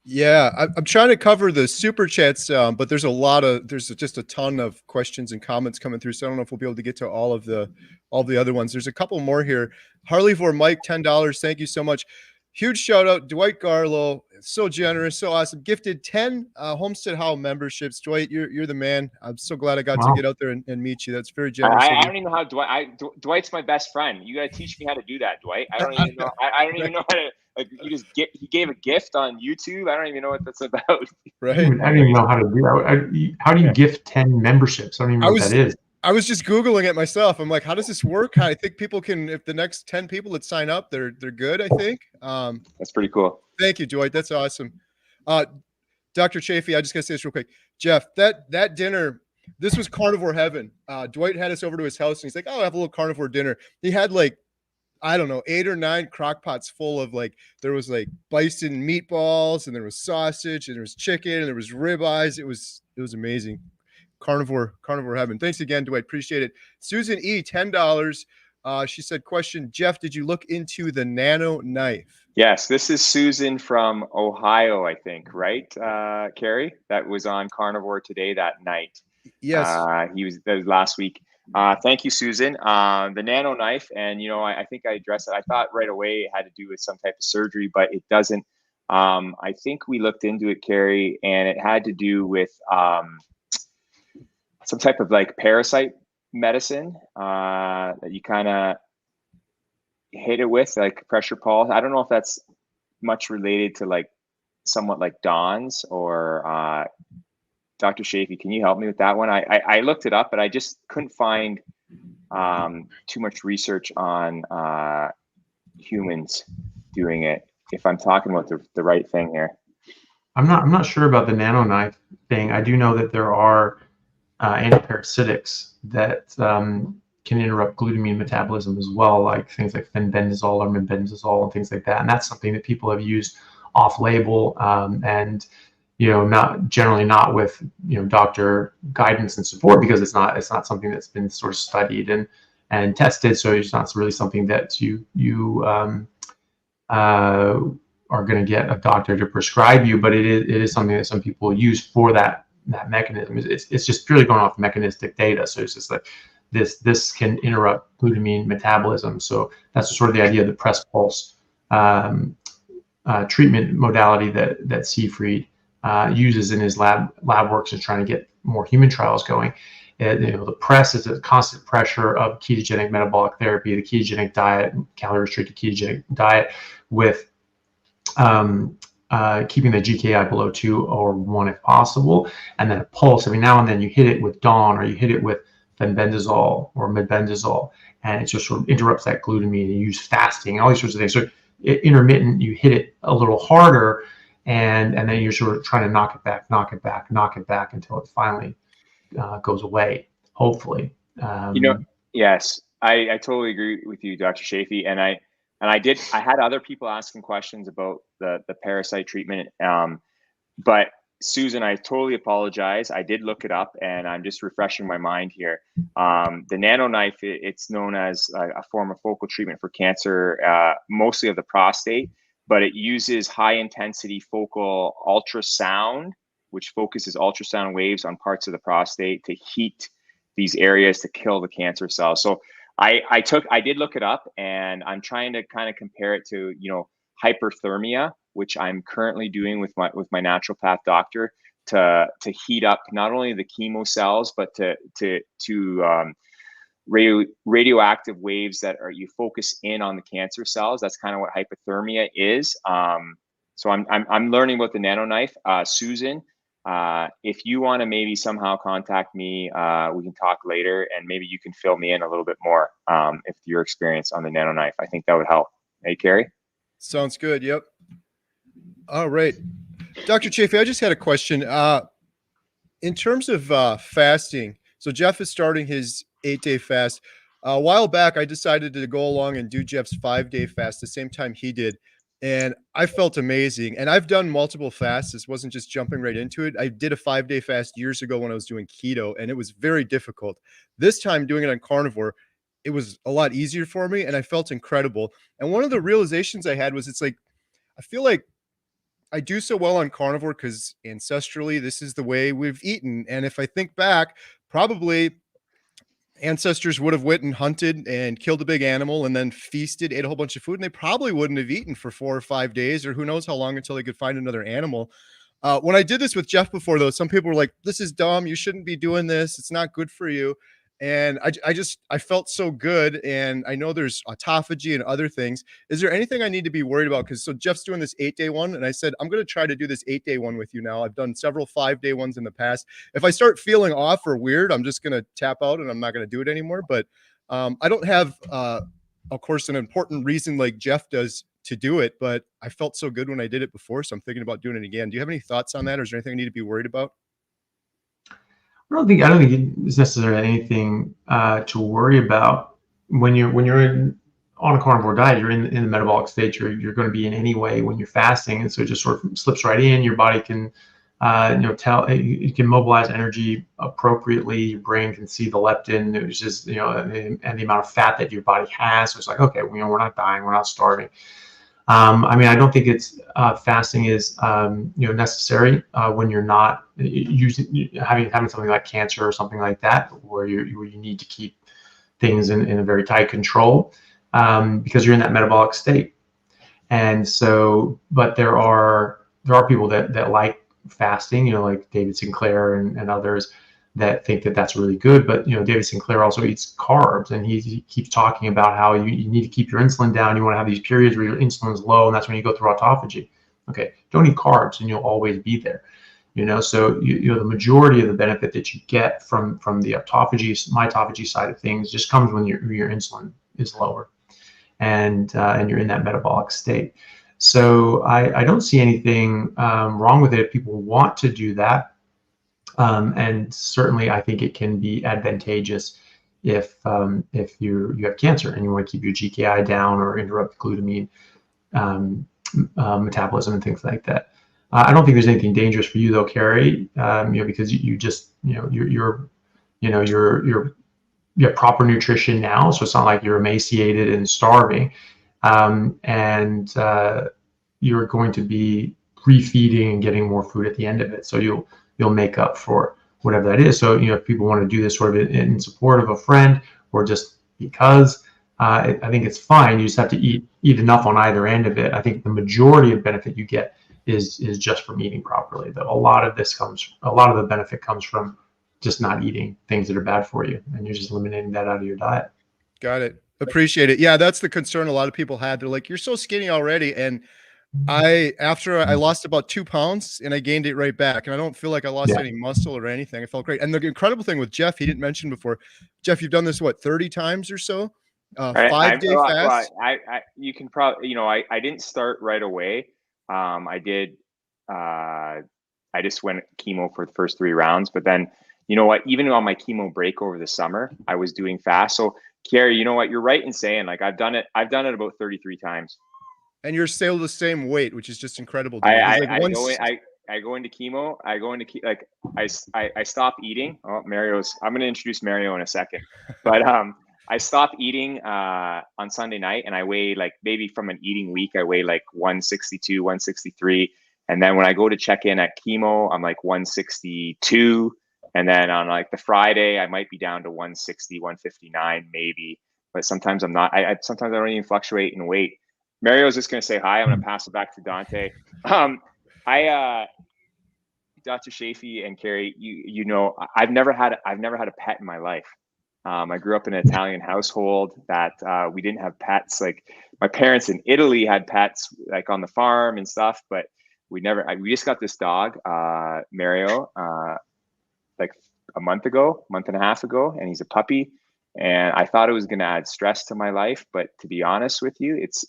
S3: Yeah, I'm trying to cover the super chats, but there's just a ton of questions and comments coming through, so I don't know if we'll be able to get to all of the other ones. There's a couple more here. Harley for Mike, $10. Thank you so much. Huge shout out, Dwight Garlow. So generous, so awesome. Gifted 10 Homestead Hall memberships. Dwight, you're the man. I'm so glad I got to get out there and meet you. That's very generous.
S1: I don't even know how Dwight's my best friend. You got to teach me how to do that, Dwight. I don't even know. I don't even know how to. Like, he gave a gift on YouTube. I don't even know what that's about.
S3: Right.
S2: I don't even know how to do that. How do you gift 10 memberships? I don't even know what that is.
S3: I was just Googling it myself. I'm like, how does this work? I think people can, if the next 10 people that sign up, they're good, I think.
S1: That's pretty cool.
S3: Thank you, Dwight. That's awesome. Dr. Chaffee, I just gotta say this real quick. Jeff, that dinner, this was carnivore heaven. Dwight had us over to his house and he's like, oh, I'll have a little carnivore dinner. He had like, I don't know, 8 or 9 crock pots full of there was like bison meatballs, and there was sausage, and there was chicken, and there was ribeyes. It was amazing. Carnivore heaven. Thanks again, Dwight. Appreciate it. Susan E, $10. She said, question, Jeff, did you look into the Nano knife?
S1: Yes, this is Susan from Ohio, I think, right? Kerry, that was on Carnivore Today that night.
S3: Yes.
S1: That was last week. Thank you, Susan. The Nano knife, and you know, I think I addressed it. I thought right away it had to do with some type of surgery, but it doesn't. I think we looked into it, Kerry, and it had to do with some type of like parasite medicine that you kind of hit it with, like pressure pulse. I don't know if that's much related to like somewhat like Dawn's or Dr. Chaffee. Can you help me with that one? I looked it up, but I just couldn't find too much research on humans doing it, if I'm talking about the right thing here.
S2: I'm not sure about the Nano knife thing. I do know that there are antiparasitics that can interrupt glutamine metabolism as well, like things like fenbendazole or mebendazole and things like that. And that's something that people have used off-label, and not generally not with doctor guidance and support, because it's not something that's been sort of studied and tested. So it's not really something that you are going to get a doctor to prescribe you, but it is something that some people use for that mechanism. It's just purely going off mechanistic data. So it's just like this can interrupt glutamine metabolism. So that's sort of the idea of the press pulse treatment modality that Siegfried uses in his lab works, is trying to get more human trials going. The press is a constant pressure of ketogenic metabolic therapy, the ketogenic diet, calorie restricted ketogenic diet, with keeping the GKI below 2 or 1 if possible, and then a pulse every now and then. You hit it with Dawn, or you hit it with fenbendazole or mebendazole, and it just sort of interrupts that glutamine. You use fasting, all these sorts of things. So intermittent, you hit it a little harder, and then you're sort of trying to knock it back until it finally goes away, hopefully.
S1: Yes, I totally agree with you, Dr. Chaffee, and I had other people asking questions about the parasite treatment, but Susan, I totally apologize. I did look it up, and I'm just refreshing my mind here. The Nano knife, it's known as a form of focal treatment for cancer, mostly of the prostate, but it uses high intensity focal ultrasound, which focuses ultrasound waves on parts of the prostate to heat these areas to kill the cancer cells. So I did look it up, and I'm trying to kind of compare it to, hyperthermia, which I'm currently doing with my naturopath doctor to heat up not only the chemo cells, but to radioactive waves that you focus in on the cancer cells. That's kind of what hypothermia is. So I'm learning about the Nano knife. Susan, if you want to maybe somehow contact me, we can talk later, and maybe you can fill me in a little bit more if your experience on the Nano knife. I think that would help. Hey, Kerry?
S3: Sounds good. Yep. All right. Dr. Chaffee, I just had a question. In terms of fasting, so Jeff is starting his 8-day fast. A while back, I decided to go along and do Jeff's 5-day fast the same time he did. And I felt amazing. And I've done multiple fasts. This wasn't just jumping right into it. I did a 5-day fast years ago when I was doing keto, and it was very difficult. This time doing it on Carnivore, it was a lot easier for me, and I felt incredible. And one of the realizations I had was, it's like, I feel like I do so well on Carnivore because ancestrally, this is the way we've eaten. And if I think back, probably ancestors would have went and hunted and killed a big animal and then feasted, ate a whole bunch of food, and they probably wouldn't have eaten for 4 or 5 days, or who knows how long until they could find another animal. When I did this with Jeff before, though, some people were like, this is dumb. You shouldn't be doing this. It's not good for you. And I felt so good. And I know there's autophagy and other things. Is there anything I need to be worried about? So Jeff's doing this 8-day one, and I said, I'm going to try to do this 8-day one with you now. I've done several 5-day ones in the past. If I start feeling off or weird, I'm just going to tap out and I'm not going to do it anymore. But I don't have, of course, an important reason like Jeff does to do it, but I felt so good when I did it before. So I'm thinking about doing it again. Do you have any thoughts on that? Or is there anything I need to be worried about?
S2: I don't think it's necessarily anything to worry about when you're on a carnivore diet. You're in the metabolic state. You're going to be in any way when you're fasting, and so it just sort of slips right in. Your body can it can mobilize energy appropriately. Your brain can see the leptin, which is and the amount of fat that your body has. So it's like, okay, we're not dying, we're not starving. I don't think it's fasting is necessary when you're not having something like cancer or something like that, where you need to keep things in a very tight control, because you're in that metabolic state. And so, but there are people that like fasting, like David Sinclair and others, that think that that's really good. But David Sinclair also eats carbs, and he keeps talking about how you need to keep your insulin down. You want to have these periods where your insulin's low, and that's when you go through autophagy. Okay, don't eat carbs, and you'll always be there. So the majority of the benefit that you get from the mitophagy side of things just comes when your insulin is lower, and you're in that metabolic state. So I don't see anything wrong with it if people want to do that. And certainly I think it can be advantageous if you have cancer and you want to keep your GKI down or interrupt glutamine metabolism and things like that. I don't think there's anything dangerous for you though, Kerry, because you just, you have proper nutrition now. So it's not like you're emaciated and starving. And you're going to be refeeding and getting more food at the end of it. So you'll make up for whatever that is. So, if people want to do this sort of in support of a friend or just because, I think it's fine. You just have to eat enough on either end of it. I think the majority of benefit you get is just from eating properly. A lot of the benefit comes from just not eating things that are bad for you, and you're just eliminating that out of your diet.
S3: Got it. Appreciate it. Yeah, that's the concern a lot of people had. They're like, you're so skinny already. And after I lost about 2 pounds and I gained it right back. And I don't feel like I lost any muscle or anything. I felt great. And the incredible thing with Jeff, he didn't mention before, Jeff, you've done this, what, 30 times or so? 5-day fast?
S1: You can probably, I didn't start right away. I did, I just went chemo for the first 3 rounds, but then, you know what, even on my chemo break over the summer, I was doing fast. So Kerry, you know what, you're right in saying, like, I've done it about 33 times.
S3: And you're still the same weight, which is just incredible.
S1: I go into chemo. I stop eating. Oh, I'm going to introduce Mario in a second, but I stopped eating on Sunday night, and I weigh, like, maybe from an eating week, I weigh like 162, 163. And then when I go to check in at chemo, I'm like 162. And then on like the Friday, I might be down to 160, 159 maybe. But sometimes I'm not. Sometimes I don't even fluctuate in weight. Mario's just going to say hi. I'm going to pass it back to Dante. Dr. Chaffee and Kerry, I've never had a pet in my life. I grew up in an Italian household that we didn't have pets. Like, my parents in Italy had pets, like on the farm and stuff, but we just got this dog, Mario, like a month and a half ago, and he's a puppy. And I thought it was going to add stress to my life, but to be honest with you, it's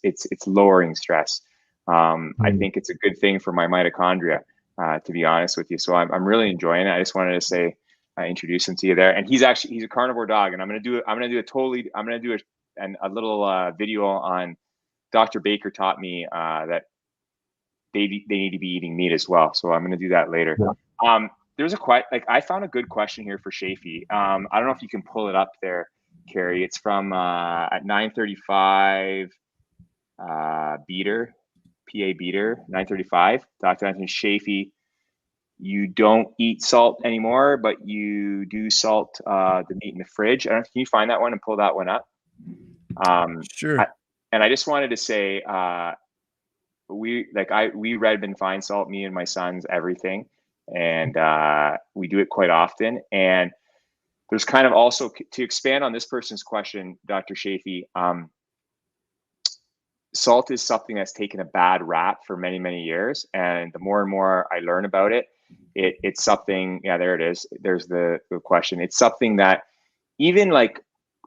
S1: lowering stress. I think it's a good thing for my mitochondria, to be honest with you. So I'm really enjoying it. I just wanted to say, introduce him to you there. And he's a carnivore dog, and I'm going to do a little video on Dr. Baker taught me that they need to be eating meat as well. So I'm going to do that later. Yeah. I found a good question here for Chaffee. I don't know if you can pull it up there, Kerry. It's from at 9:35 Beater, PA Beater, 9:35. Dr. Anthony Chaffee, you don't eat salt anymore, but you do salt the meat in the fridge. Can you find that one and pull that one up?
S3: Sure.
S1: And I just wanted to say, we Redmond fine salt, me and my sons, everything. And we do it quite often. And there's kind of also, to expand on this person's question, Dr. Chaffee, salt is something that's taken a bad rap for many, many years. And the more and more I learn about it, it's something, yeah, there it is. There's the question. It's something that even like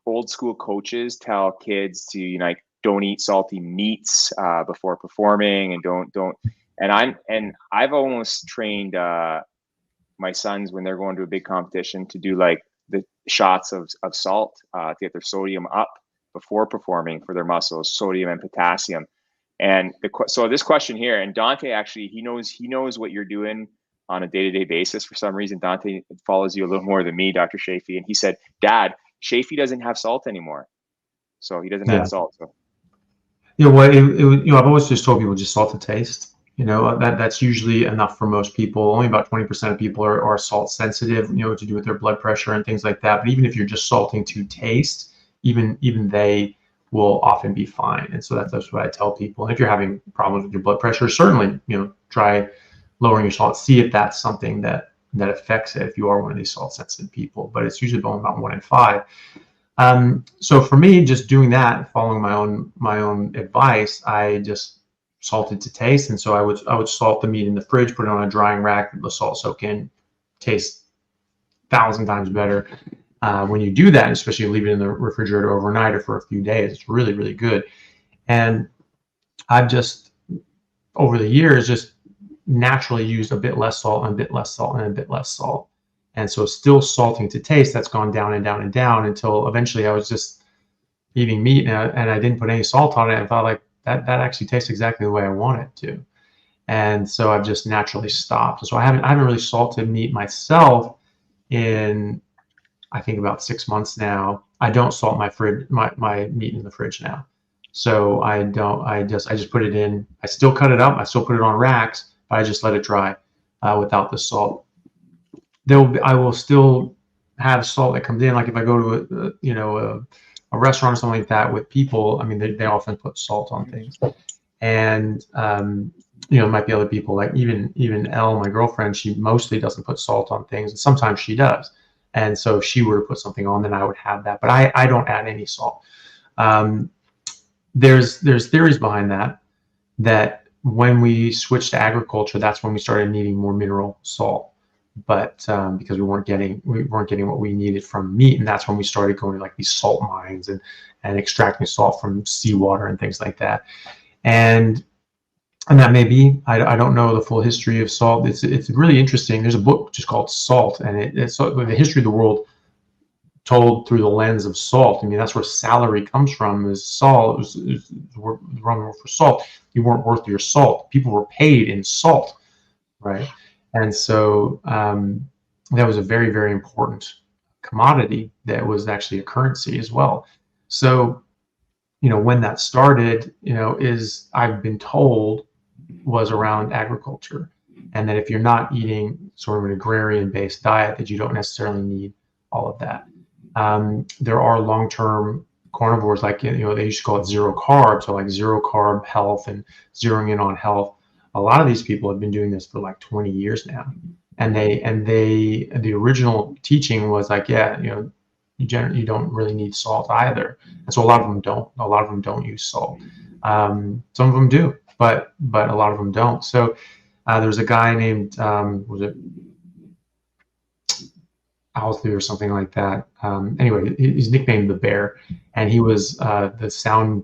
S1: old school coaches tell kids to, don't eat salty meats before performing, and don't. And I've almost trained my sons when they're going to a big competition to do like the shots of salt to get their sodium up before performing for their muscles, sodium and potassium. And so this question here, and Dante actually, he knows what you're doing on a day-to-day basis. For some reason, Dante follows you a little more than me, Dr. Chaffee. And he said, Dad, Chaffee doesn't have salt anymore. So he doesn't have salt. So.
S2: I've always just told people just salt to taste. That's usually enough for most people. Only about 20% of people are salt sensitive, to do with their blood pressure and things like that. But even if you're just salting to taste, even they will often be fine. And so that's what I tell people. And if you're having problems with your blood pressure, certainly, try lowering your salt. See if that's something that affects it if you are one of these salt sensitive people. But it's usually only about 1 in 5. So for me, just doing that, following my own advice, I just salted to taste. And so I would salt the meat in the fridge, put it on a drying rack, let the salt soak in, tastes 1,000 times better. When you do that, especially leave it in the refrigerator overnight or for a few days, it's really, really good. And I've just over the years just naturally used a bit less salt and a bit less salt and a bit less salt. And so still salting to taste, that's gone down and down and down until eventually I was just eating meat and I didn't put any salt on it. And thought like that actually tastes exactly the way I want it to. And so I've just naturally stopped. So I haven't really salted meat myself in, I think, about 6 months now. I don't salt my meat in the fridge now. So I just put it in. I still cut it up. I still put it on racks, but I just let it dry without the salt. I will still have salt that comes in. Like if I go to a restaurant or something like that with people, I mean, they often put salt on things. And it might be other people, like even Elle, my girlfriend, she mostly doesn't put salt on things, and sometimes she does. And so if she were to put something on, then I would have that. But I don't add any salt. There's theories behind that when we switched to agriculture, that's when we started needing more mineral salt. But because we weren't getting what we needed from meat, and that's when we started going to like these salt mines and extracting salt from seawater and things like that. And that may be, I don't know the full history of salt. It's really interesting. There's a book just called Salt, and it's the history of the world told through the lens of salt. I mean, that's where salary comes from, is salt. It was the wrong word for salt. You weren't worth your salt. People were paid in salt, right? And so that was a very, very important commodity that was actually a currency as well. So, when that started, is I've been told was around agriculture, and that if you're not eating sort of an agrarian-based diet, that you don't necessarily need all of that. There are long-term carnivores, like they used to call it zero carb, so like zero carb health and zeroing in on health. A lot of these people have been doing this for like 20 years now, and the original teaching was like, you don't really need salt either, and so a lot of them don't. A lot of them don't use salt. Some of them do, but a lot of them don't. So there's a guy named was it Owsley or something like that. Anyway, he's nicknamed the Bear, and he was the sound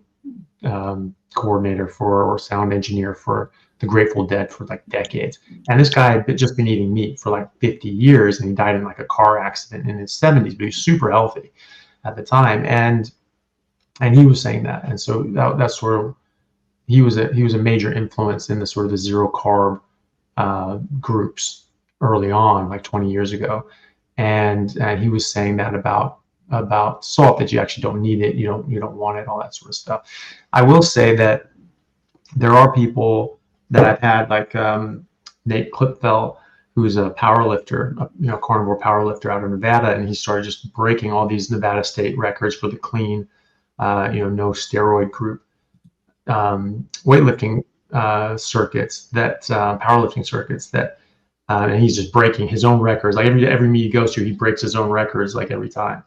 S2: coordinator or sound engineer for the Grateful Dead for like decades. And this guy had just been eating meat for like 50 years, and he died in like a car accident in his 70s, but he was super healthy at the time. And he was saying that, and so that's sort of he was a major influence in the sort of the zero carb groups early on, like 20 years ago. And he was saying that about salt, that you actually don't need it, you don't want it, all that sort of stuff. I will say that there are people that I've had, like Nate Klipfel, who's a power lifter, carnivore power lifter out of Nevada, and he started just breaking all these Nevada state records for the clean, no steroid group weightlifting circuits, that powerlifting circuits, that and he's just breaking his own records. Like every meet he goes to, he breaks his own records like every time.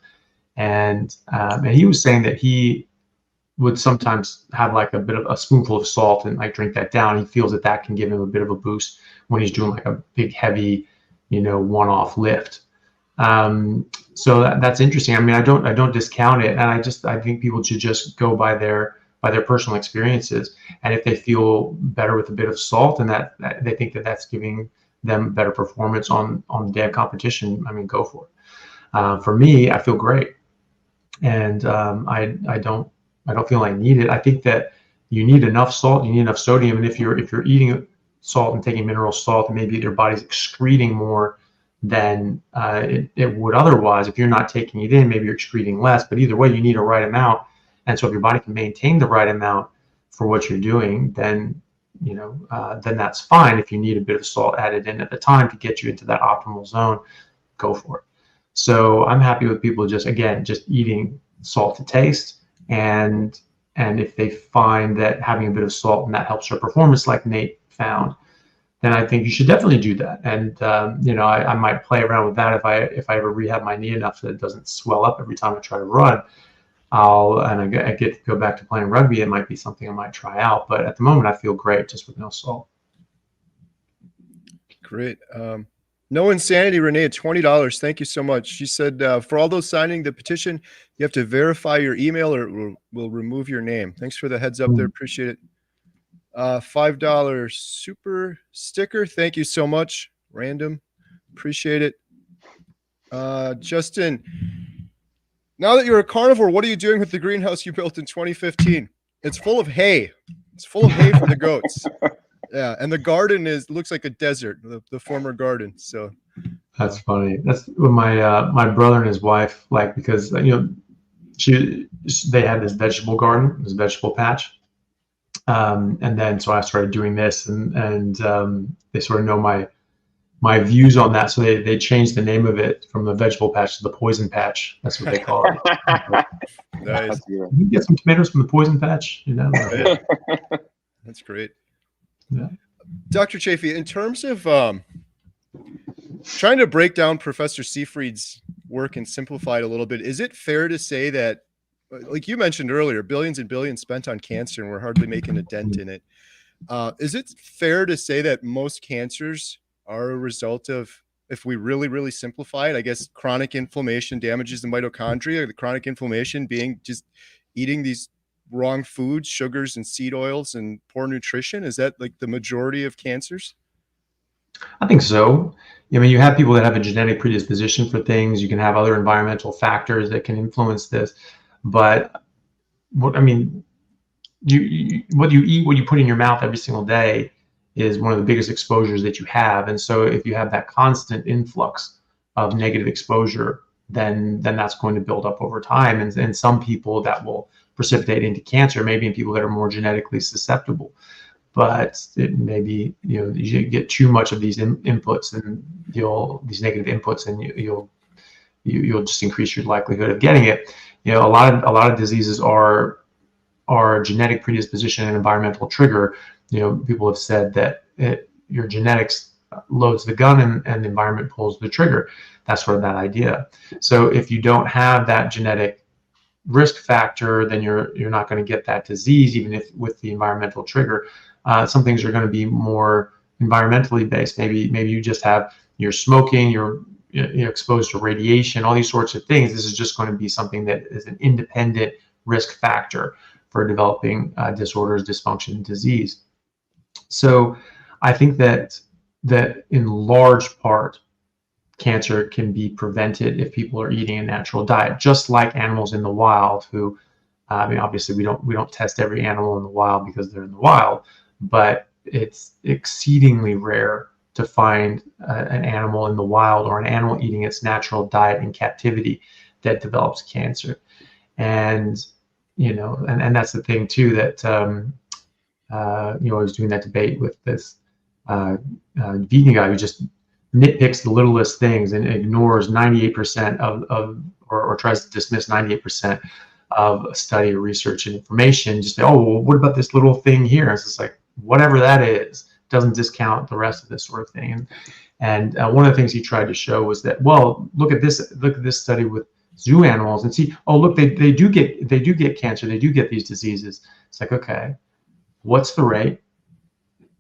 S2: And he was saying that he would sometimes have like a spoonful of salt and like drink that down. He feels that can give him a bit of a boost when he's doing like a big, heavy, one-off lift. So that's interesting. I mean, I don't discount it, and I think people should just go by their personal experiences. And if they feel better with a bit of salt, and that they think that's giving them better performance on the day of competition, I mean, go for it. For me, I feel great, and I don't feel I need it. I think that you need enough salt, you need enough sodium, and if you're eating salt and taking mineral salt, and maybe your body's excreting more than it would otherwise. If you're not taking it in, maybe you're excreting less, but either way, you need a right amount. And so if your body can maintain the right amount for what you're doing, then then that's fine. If you need a bit of salt added in at the time to get you into that optimal zone, go for it. So I'm happy with people just eating salt to taste, and if they find that having a bit of salt and that helps their performance, like Nate found, then I think you should definitely do that. And I might play around with that if I ever rehab my knee enough that it doesn't swell up every time I try to run. I get to go back to playing rugby. It might be something I might try out, but at the moment I feel great just with no salt.
S3: Great. No Insanity Renee, $20. Thank you so much. She said for all those signing the petition, you have to verify your email or we'll remove your name. Thanks for the heads up there. Appreciate it. $5 super sticker. Thank you so much. Random. Appreciate it. Justin, now that you're a carnivore, what are you doing with the greenhouse you built in 2015? It's full of hay. It's full of hay for the goats. Yeah, and the garden looks like a desert, the former garden. So
S2: that's funny. That's what my brother and his wife like, because they had this vegetable garden, this vegetable patch, and then so I started doing this, and they sort of know my views on that, so they changed the name of it from the vegetable patch to the poison patch. That's what they call it.
S3: Nice.
S2: You get some tomatoes from the poison patch,
S3: Yeah. That's great.
S2: Yeah.
S3: Dr. Chaffee, in terms of trying to break down Professor Seyfried's work and simplify it a little bit, is it fair to say that, like you mentioned earlier, billions and billions spent on cancer and we're hardly making a dent in it? Is it fair to say that most cancers are a result of, if we really, really simplify it, I guess chronic inflammation damages the mitochondria, the chronic inflammation being just eating these wrong foods, sugars and seed oils and poor nutrition? Is that like the majority of cancers?
S2: I think so. I mean, you have people that have a genetic predisposition for things. You can have other environmental factors that can influence this. But what you eat, what you put in your mouth every single day is one of the biggest exposures that you have. And so if you have that constant influx of negative exposure, then that's going to build up over time. And some people that will precipitate into cancer, maybe in people that are more genetically susceptible. But it may be, you get too much of these inputs and these negative inputs, and you'll just increase your likelihood of getting it. A lot of diseases are genetic predisposition and environmental trigger. People have said that your genetics loads the gun and the environment pulls the trigger. That's sort of that idea. So if you don't have that genetic risk factor, then you're not going to get that disease, even if with the environmental trigger. Some things are going to be more environmentally based. Maybe you just you're smoking, you're exposed to radiation, all these sorts of things. This is just going to be something that is an independent risk factor for developing disorders, dysfunction, and disease. So I think that in large part, cancer can be prevented if people are eating a natural diet, just like animals in the wild who, obviously we don't test every animal in the wild because they're in the wild, but it's exceedingly rare to find an animal in the wild or an animal eating its natural diet in captivity that develops cancer. And, and that's the thing too, that, I was doing that debate with this vegan guy who just nitpicks the littlest things and ignores 98% or tries to dismiss 98% of study or research and information. Just say, oh, well, what about this little thing here? It's just like, whatever that is, doesn't discount the rest of this sort of thing. And one of the things he tried to show was that, well, look at this study with zoo animals and see, oh, look, they do get cancer, they do get these diseases. It's like, okay, what's the rate?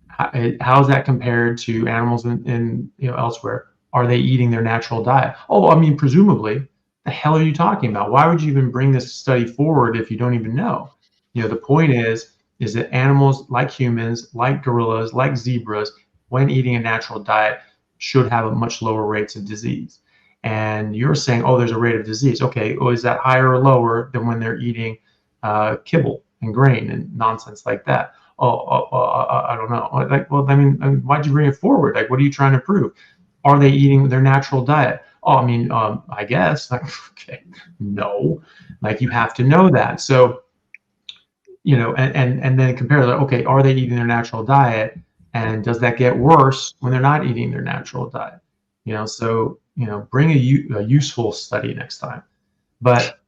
S2: How is that compared to animals in elsewhere? Are they eating their natural diet? Oh, presumably. The hell are you talking about? Why would you even bring this study forward if you don't even know? The point is that animals like humans, like gorillas, like zebras, when eating a natural diet, should have a much lower rates of disease. And you're saying, oh, there's a rate of disease. Okay, well, is that higher or lower than when they're eating kibble and grain and nonsense like that? I don't know. Like, well, why'd you bring it forward? Like, what are you trying to prove? Are they eating their natural diet? Oh, I guess. Like, okay, no. Like, you have to know that. So, and then compare that. Okay, are they eating their natural diet? And does that get worse when they're not eating their natural diet? So, bring a useful study next time. But,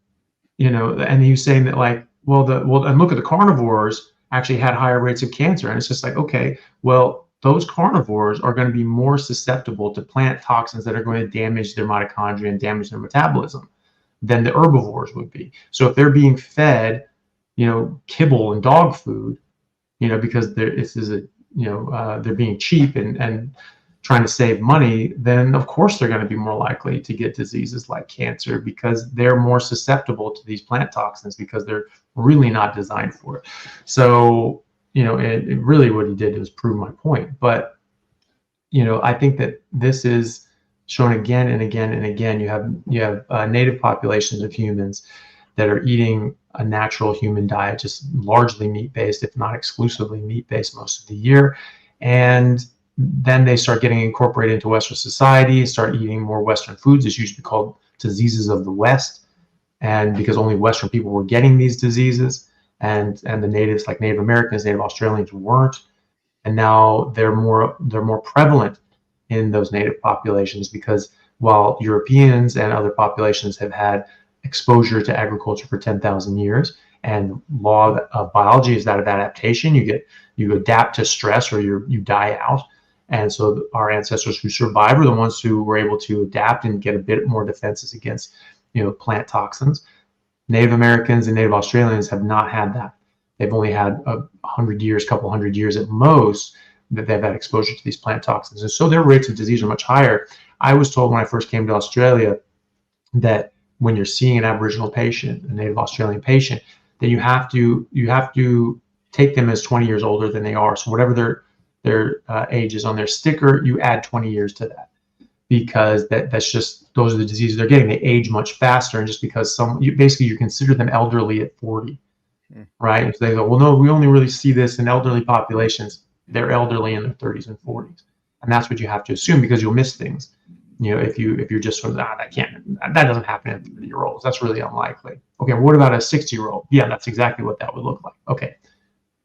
S2: and he was saying that, like, and look at the carnivores actually had higher rates of cancer. And it's just like, okay, well, those carnivores are going to be more susceptible to plant toxins that are going to damage their mitochondria and damage their metabolism than the herbivores would be. So if they're being fed, kibble and dog food, because they're being cheap and trying to save money, then of course they're going to be more likely to get diseases like cancer because they're more susceptible to these plant toxins because they're really not designed for it. So, it really what he did was prove my point. But, I think that this is shown again and again and again. You have native populations of humans that are eating a natural human diet, just largely meat-based, if not exclusively meat-based most of the year. And then they start getting incorporated into Western society, start eating more Western foods. It's usually called diseases of the West. And because only Western people were getting these diseases, and the natives, like Native Americans, Native Australians, weren't. And now they're more prevalent in those native populations, because while Europeans and other populations have had exposure to agriculture for 10,000 years, and law of biology is that of adaptation, you adapt to stress or you die out. And so our ancestors who survived were the ones who were able to adapt and get a bit more defenses against plant toxins. Native Americans and Native Australians have not had that. They've only had couple hundred years at most that they've had exposure to these plant toxins. And so their rates of disease are much higher. I was told when I first came to Australia that when you're seeing an Aboriginal patient, a Native Australian patient, that you have to take them as 20 years older than they are. So whatever their age is on their sticker, you add 20 years to that, because that's just, those are the diseases they're getting. They age much faster, and just because you consider them elderly at 40, right? If they go, well, no, we only really see this in elderly populations. They're elderly in their 30s and 40s, and that's what you have to assume, because you'll miss things. If you're just sort of, that doesn't happen in 30-year-olds. That's really unlikely. Okay, what about a 60-year-old? Yeah, that's exactly what that would look like. Okay,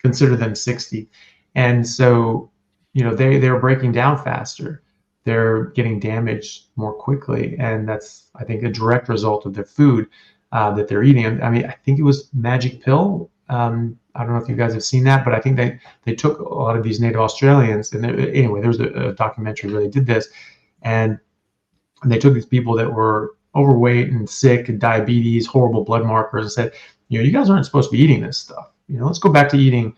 S2: consider them 60. And so, they're breaking down faster. They're getting damaged more quickly. And that's, I think, a direct result of their food that they're eating. I mean, I think it was Magic Pill. I don't know if you guys have seen that, but I think they took a lot of these Native Australians. And anyway, there was a documentary where they did this. And they took these people that were overweight and sick and diabetes, horrible blood markers, and said, you guys aren't supposed to be eating this stuff. Let's go back to eating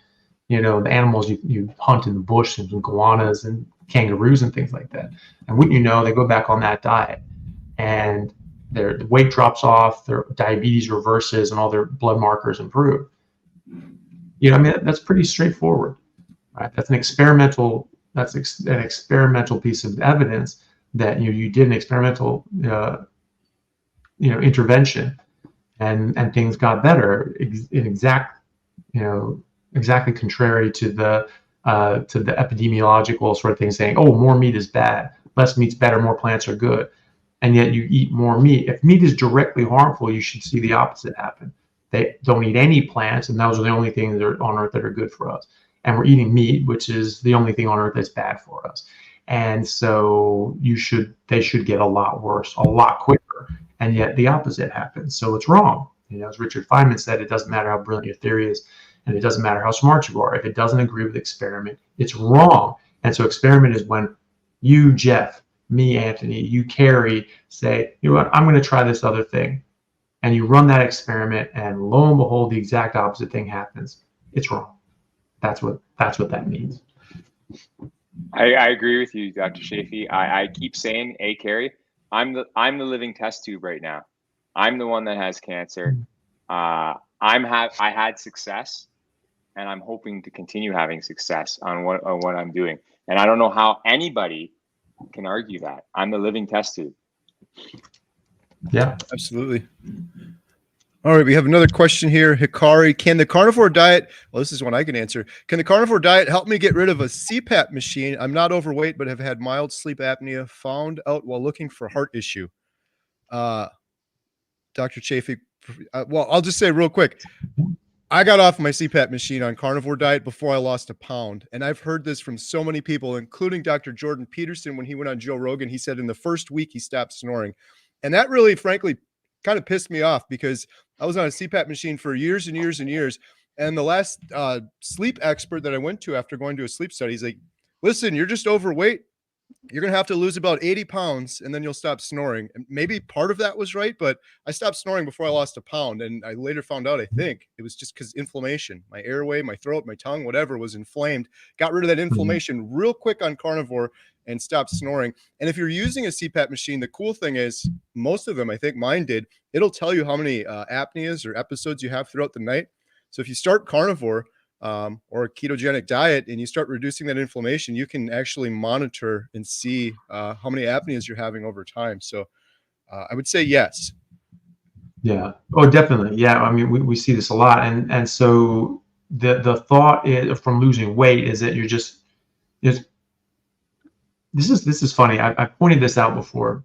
S2: the animals you hunt in the bush, and iguanas and kangaroos and things like that. And wouldn't you know, they go back on that diet, and their weight drops off, their diabetes reverses, and all their blood markers improve. That's pretty straightforward, right? That's an experimental piece of evidence that you did an experimental intervention, and things got better exactly contrary to the epidemiological sort of thing, saying, oh, more meat is bad, less meat's better, more plants are good. And yet you eat more meat. If meat is directly harmful, you should see the opposite happen. They don't eat any plants, and those are the only things that are on earth that are good for us. And we're eating meat, which is the only thing on earth that's bad for us. And so they should get a lot worse, a lot quicker. And yet the opposite happens. So it's wrong. As Richard Feynman said, it doesn't matter how brilliant your theory is, and it doesn't matter how smart you are. If it doesn't agree with experiment, it's wrong. And so experiment is when you, Jeff, me, Anthony, you, Kerry, say, what, I'm going to try this other thing. And you run that experiment, and lo and behold, the exact opposite thing happens. It's wrong. That's what that means.
S1: I agree with you, Dr. Chaffee. I keep saying, hey, Kerry, I'm the living test tube right now. I'm the one that has cancer. I had success, and I'm hoping to continue having success on what I'm doing. And I don't know how anybody can argue that. I'm the living test tube.
S2: Yeah,
S3: absolutely. All right, we have another question here. Hikari, can the carnivore diet, well, this is one I can answer. Can the carnivore diet help me get rid of a CPAP machine? I'm not overweight, but have had mild sleep apnea, found out while looking for heart issue. Dr. Chaffee, well, I'll just say real quick. I got off my CPAP machine on carnivore diet before I lost a pound. And I've heard this from so many people, including Dr. Jordan Peterson. When he went on Joe Rogan, he said in the first week he stopped snoring. And that really, frankly, kind of pissed me off, because I was on a CPAP machine for years and years and years. And the last sleep expert that I went to after going to a sleep study, he's like, listen, you're just overweight. You're going to have to lose about 80 pounds and then you'll stop snoring. And maybe part of that was right, but I stopped snoring before I lost a pound. And I later found out, I think it was just because inflammation, my airway, my throat, my tongue, whatever was inflamed, got rid of that inflammation real quick on carnivore and stopped snoring. And if you're using a CPAP machine, the cool thing is most of them, I think mine did, it'll tell you how many apneas or episodes you have throughout the night. So if you start carnivore, or a ketogenic diet, and you start reducing that inflammation, you can actually monitor and see how many apneas you're having over time. So I would say yes.
S2: Yeah. Oh, definitely. Yeah. I mean, we see this a lot, and so the thought is, from losing weight, is that you're just this is funny. I pointed this out before,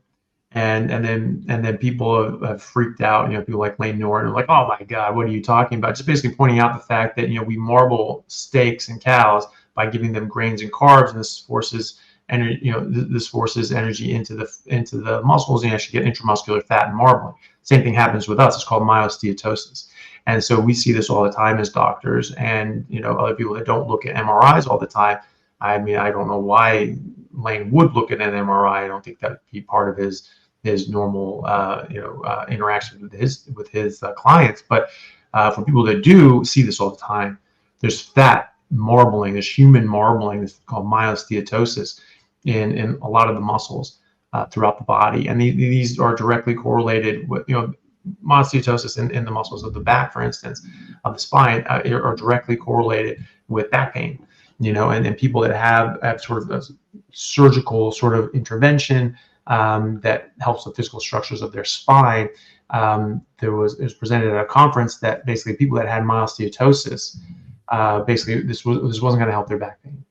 S2: and then people have freaked out. People like Lane Norton are like, oh my God, what are you talking about? Just basically pointing out the fact that we marble steaks and cows by giving them grains and carbs, and this forces this forces energy into the muscles, and you actually get intramuscular fat and marbling. Same thing happens with us. It's called myosteatosis. And so we see this all the time as doctors, and other people that don't look at MRIs all the time. I mean, I don't know why Lane would look at an MRI. I don't think that would be part of his normal interaction with his clients. But for people that do see this all the time, there's fat marbling, there's human marbling, it's called myosteatosis in a lot of the muscles throughout the body, and these are directly correlated with myosteatosis in the muscles of the back, for instance, of the spine, are directly correlated with back pain. And people that have sort of a surgical sort of intervention that helps the physical structures of their spine. It was presented at a conference that basically people that had myosteatosis, basically this wasn't going to help their back pain.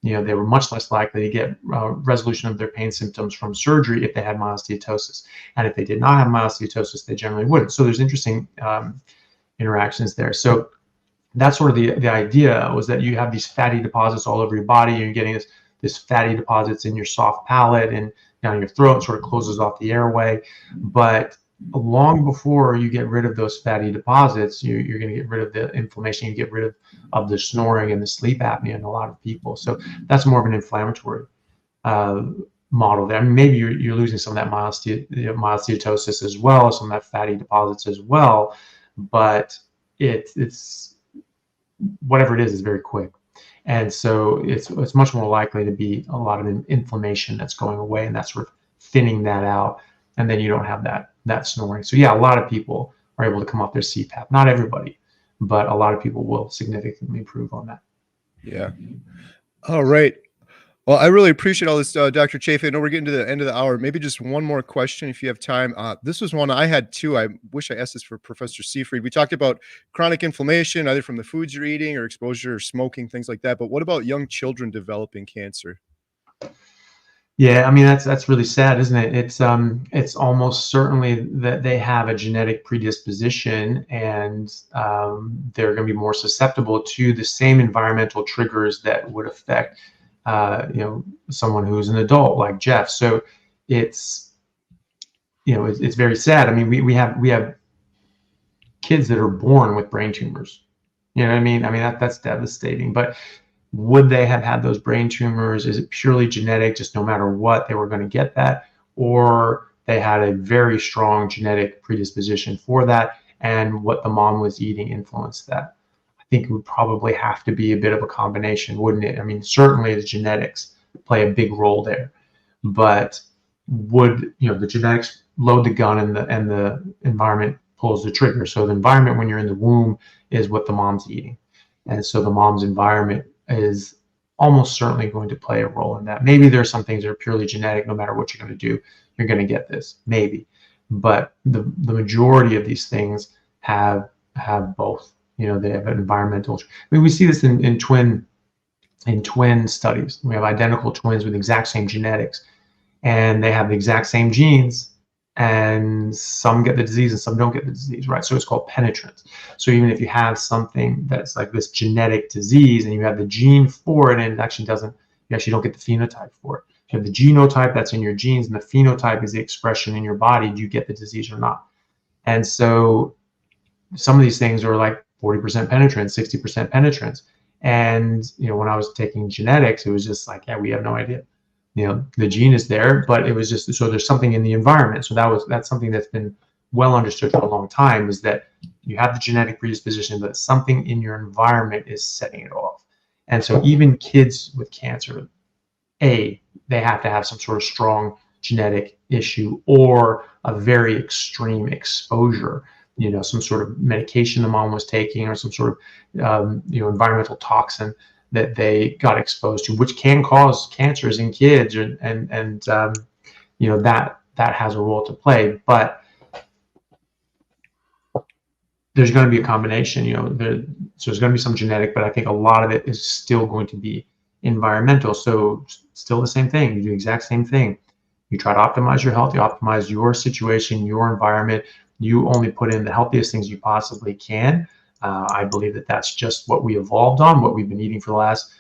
S2: They were much less likely to get resolution of their pain symptoms from surgery if they had myosteatosis. And if they did not have myosteatosis, they generally wouldn't. So there's interesting interactions there. So that's sort of the idea, was that you have these fatty deposits all over your body, and you're getting this fatty deposits in your soft palate and down your throat, and sort of closes off the airway. But long before you get rid of those fatty deposits, you're going to get rid of the inflammation, you get rid of the snoring and the sleep apnea in a lot of people. So that's more of an inflammatory model there. I mean, maybe you're losing some of that myosteatosis as well, some of that fatty deposits as well, but it's whatever it is very quick. And so it's much more likely to be a lot of inflammation that's going away, and that's sort of thinning that out, and then you don't have that snoring. So yeah, a lot of people are able to come off their CPAP. Not everybody, but a lot of people will significantly improve on that.
S3: Yeah. All right. Well, I really appreciate all this, Dr. Chaffee. I know we're getting to the end of the hour. Maybe just one more question if you have time. This was one I had too. I wish I asked this for Professor Seyfried. We talked about chronic inflammation, either from the foods you're eating or exposure or smoking, things like that. But what about young children developing cancer?
S2: Yeah, I mean, that's really sad, isn't it? It's almost certainly that they have a genetic predisposition, and they're going to be more susceptible to the same environmental triggers that would affect someone who's an adult like Jeff. So it's very sad. I mean, we have kids that are born with brain tumors. You know what I mean? I mean, that's devastating. But would they have had those brain tumors? Is it purely genetic, just no matter what, they were going to get that? Or they had a very strong genetic predisposition for that, and what the mom was eating influenced that? I think it would probably have to be a bit of a combination, wouldn't it? I mean, certainly the genetics play a big role there, but would the genetics load the gun, and the environment pulls the trigger? So the environment when you're in the womb is what the mom's eating, and so the mom's environment is almost certainly going to play a role in that. Maybe there are some things that are purely genetic. No matter what you're going to do, you're going to get this, maybe. But the majority of these things have both. They have an environmental. I mean, we see this in twin studies. We have identical twins with the exact same genetics, and they have the exact same genes, and some get the disease and some don't get the disease, right? So it's called penetrance. So even if you have something that's like this genetic disease and you have the gene for it, and it actually doesn't, you actually don't get the phenotype for it. You have the genotype that's in your genes, and the phenotype is the expression in your body. Do you get the disease or not? And so some of these things are like 40% penetrance, 60% penetrance. And when I was taking genetics, it was just like, yeah, we have no idea. The gene is there, but it was just, so there's something in the environment. So that's something that's been well understood for a long time, is that you have the genetic predisposition, but something in your environment is setting it off. And so even kids with cancer, they have to have some sort of strong genetic issue or a very extreme exposure some sort of medication the mom was taking, or some sort of environmental toxin that they got exposed to, which can cause cancers in kids, and that has a role to play. But there's going to be a combination, so there's going to be some genetic, but I think a lot of it is still going to be environmental. So still the same thing. You do the exact same thing. You try to optimize your health, you optimize your situation, your environment. You only put in the healthiest things you possibly can. I believe that that's just what we evolved on, what we've been eating for the last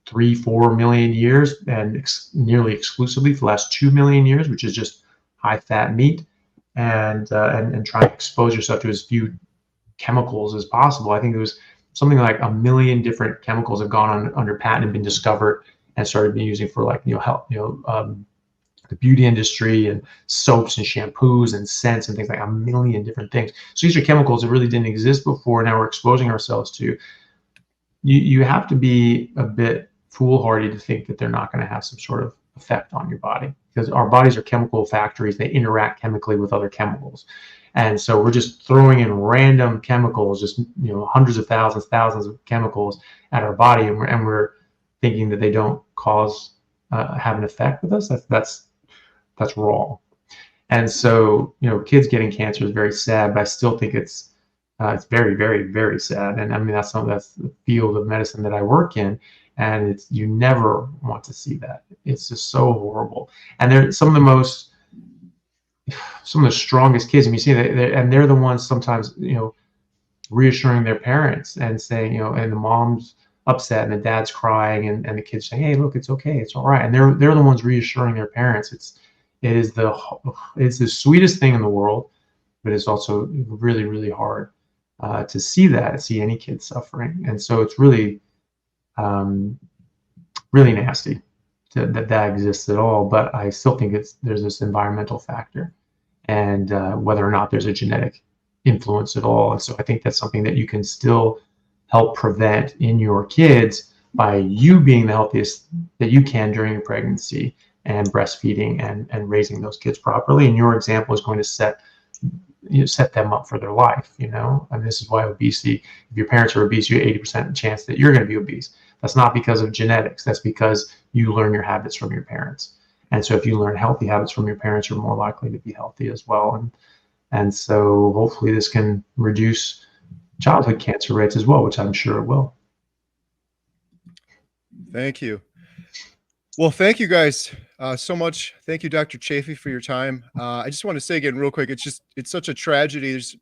S2: 3-4 million years, and nearly exclusively for the last 2 million years, which is just high-fat meat, and try to expose yourself to as few chemicals as possible. I think it was something like 1 million different chemicals have gone under patent and been discovered and started being used for health, the beauty industry, and soaps and shampoos and scents and things, like 1 million different things. So these are chemicals that really didn't exist before. Now we're exposing ourselves to. You have to be a bit foolhardy to think that they're not going to have some sort of effect on your body, because our bodies are chemical factories. They interact chemically with other chemicals. And so we're just throwing in random chemicals, just hundreds of thousands of chemicals at our body, and we're thinking that they don't have an effect with us. That's wrong. And so kids getting cancer is very sad, but I still think it's very, very, very sad. And I mean, that's the field of medicine that I work in, and you never want to see that. It's just so horrible. And they're some of the strongest kids, and you see that, and they're the ones sometimes, reassuring their parents and saying, and the mom's upset and the dad's crying, and the kids saying, hey, look, it's okay, it's all right. And they're the ones reassuring their parents. It's the sweetest thing in the world, but it's also really, really hard to see any kid suffering. And so it's really, really nasty that exists at all. But I still think there's this environmental factor, and whether or not there's a genetic influence at all. And so I think that's something that you can still help prevent in your kids by you being the healthiest that you can during your pregnancy, and breastfeeding and raising those kids properly. And your example is going to set them up for their life, and this is why obesity, if your parents are obese, you have 80% chance that you're going to be obese. That's not because of genetics. That's because you learn your habits from your parents. And so if you learn healthy habits from your parents, you're more likely to be healthy as well. And so hopefully this can reduce childhood cancer rates as well, which I'm sure it will.
S3: Thank you. Well, thank you guys so much. Thank you, Dr. Chaffee, for your time. I just want to say again real quick, it's such a tragedy. There's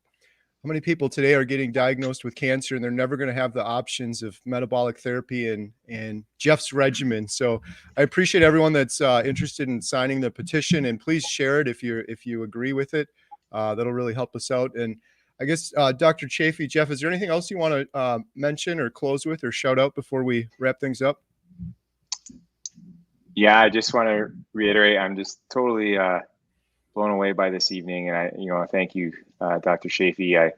S3: how many people today are getting diagnosed with cancer, and they're never going to have the options of metabolic therapy and Jeff's regimen. So I appreciate everyone that's interested in signing the petition, and please share it if you agree with it. That'll really help us out. And I guess, Dr. Chaffee, Jeff, is there anything else you want to mention or close with or shout out before we wrap things up?
S1: Yeah, I just want to reiterate, I'm just totally blown away by this evening, and I thank you, Dr. Chaffee. I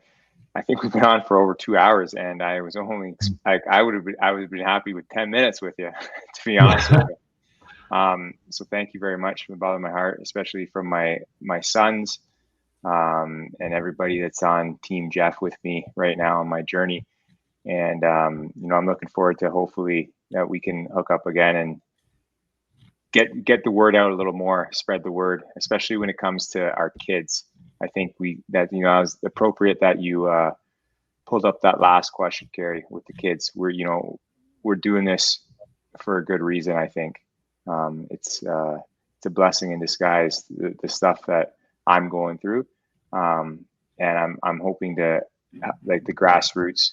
S1: think we've been on for over 2 hours, and I was only I would have been happy with 10 minutes with you, to be honest with you. So thank you very much from the bottom of my heart, especially from my sons and everybody that's on Team Jeff with me right now on my journey. And I'm looking forward to hopefully that we can hook up again and get the word out a little more, spread the word, especially when it comes to our kids. I think it was appropriate that you pulled up that last question, Kerry, with the kids. We're doing this for a good reason. I think it's a blessing in disguise, the stuff that I'm going through, and I'm hoping to, like the Grassroots,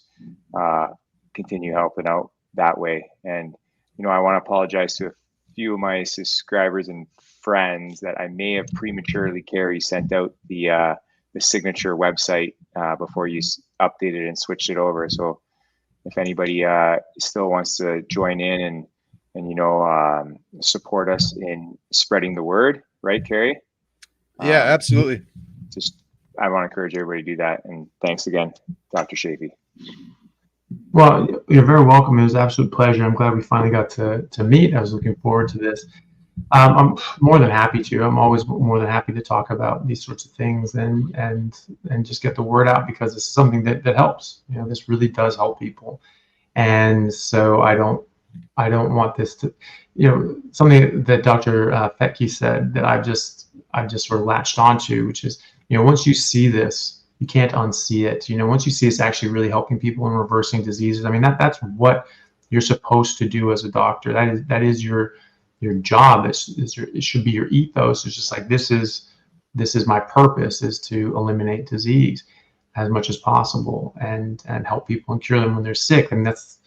S1: continue helping out that way. And I want to apologize to a few of my subscribers and friends that I may have prematurely, Kerry, sent out the signature website before you updated and switched it over. So if anybody still wants to join in and support us in spreading the word, right, Kerry?
S3: Yeah, absolutely.
S1: I want to encourage everybody to do that. And thanks again, Dr. Chaffee.
S2: Well, you're very welcome. It was an absolute pleasure. I'm glad we finally got to meet. I was looking forward to this. I'm more than happy to. I'm always more than happy to talk about these sorts of things and just get the word out, because it's something that helps. You know, this really does help people. And so I don't want this to, you know, something that Dr. Fetke said that I've just sort of latched onto, which is, you know, once you see this, you can't unsee it. You know, once you see it's actually really helping people and reversing diseases, I mean, that's what you're supposed to do as a doctor. That is your job. It should be your ethos. It's just like, this is my purpose, is to eliminate disease as much as possible and help people and cure them when they're sick. And that's,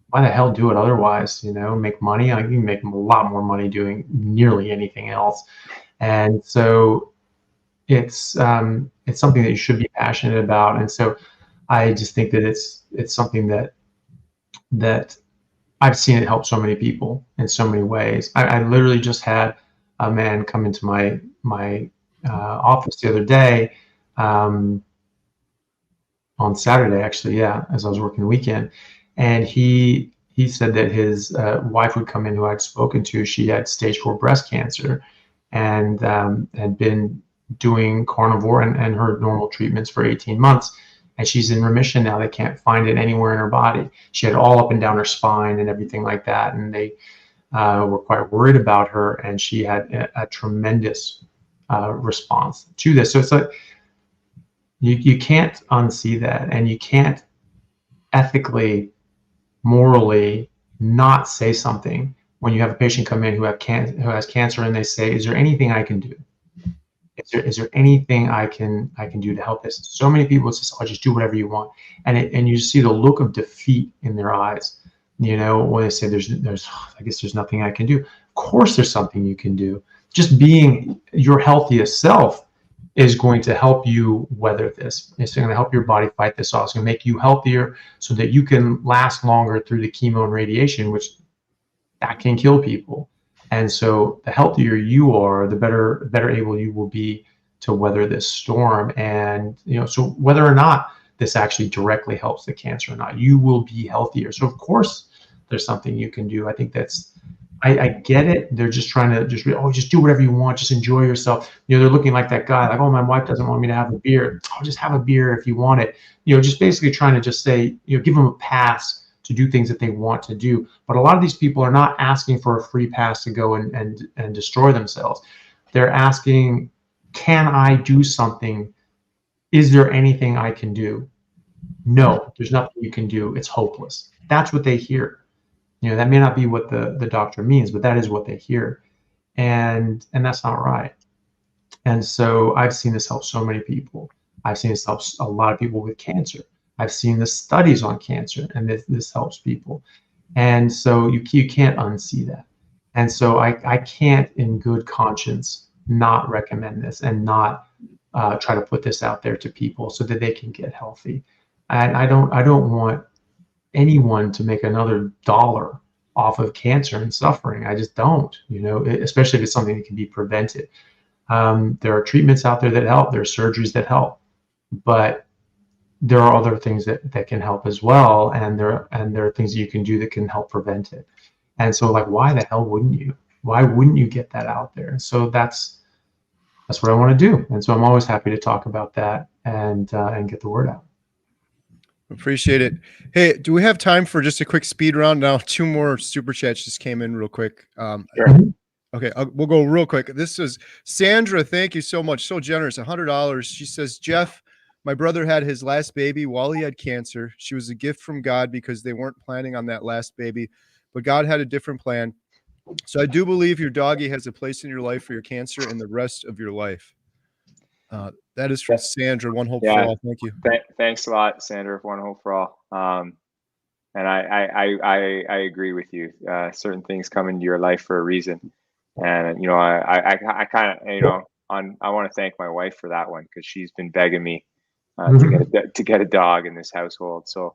S2: why the hell do it otherwise? You know, make money. I can make a lot more money doing nearly anything else. And so it's something that you should be passionate about. And so I just think that it's something that I've seen it help so many people in so many ways. I literally just had a man come into my office the other day, on Saturday, actually, yeah, as I was working the weekend. And he said that his wife would come in, who I'd spoken to. She had stage 4 breast cancer and had been doing carnivore and her normal treatments for 18 months. And she's in remission now. They can't find it anywhere in her body. She had all up and down her spine and everything like that. And they were quite worried about her. And she had a tremendous response to this. So it's like, you can't unsee that, and you can't ethically, morally not say something when you have a patient come in who has cancer, and they say, "Is there anything I can do? Is there anything I can do to help this?" So many people say, "I'll just do whatever you want," and you see the look of defeat in their eyes. You know, when they say, "There's I guess there's nothing I can do." Of course, there's something you can do. Just being your healthiest self is going to help you weather this. It's going to help your body fight this off. It's going to make you healthier so that you can last longer through the chemo and radiation, which that can kill people. And so the healthier you are, the better able you will be to weather this storm. And, you know, so whether or not this actually directly helps the cancer or not, you will be healthier. So of course there's something you can do. I think I get it. They're just trying to just do whatever you want. Just enjoy yourself. You know, they're looking like that guy, like, "Oh, my wife doesn't want me to have a beer. I'll just have a beer if you want it." You know, just basically trying to just say, you know, give them a pass to do things that they want to do. But a lot of these people are not asking for a free pass to go and destroy themselves. They're asking, "Can I do something? Is there anything I can do?" No, there's nothing you can do. It's hopeless. That's what they hear. You know, that may not be what the doctor means, but that is what they hear. And that's not right. And so I've seen this help so many people. I've seen this help a lot of people with cancer. I've seen the studies on cancer, and this helps people. And so you can't unsee that. And so I can't in good conscience not recommend this and not try to put this out there to people so that they can get healthy. And I don't want anyone to make another dollar off of cancer and suffering. I just don't, you know, especially if it's something that can be prevented. There are treatments out there that help. There are surgeries that help, but there are other things that can help as well. And there are things that you can do that can help prevent it. And so, like, why the hell wouldn't you? Why wouldn't you get that out there? So that's what I want to do. And so I'm always happy to talk about that and get the word out.
S3: Appreciate it. Hey, do we have time for just a quick speed round now? 2 more super chats just came in real quick.
S1: Sure.
S3: Okay, we'll go real quick. This is Sandra. Thank you so much. So generous. $100. She says, "Jeff, my brother had his last baby while he had cancer. She was a gift from God because they weren't planning on that last baby, but God had a different plan. So I do believe your doggy has a place in your life for your cancer and the rest of your life." That is from Sandra. One hope for all. Thank you.
S1: Thanks a lot, Sandra. One hope for all. And I agree with you. Certain things come into your life for a reason, and you know, I kind of, you know, I want to thank my wife for that one, because she's been begging me to get a dog in this household. So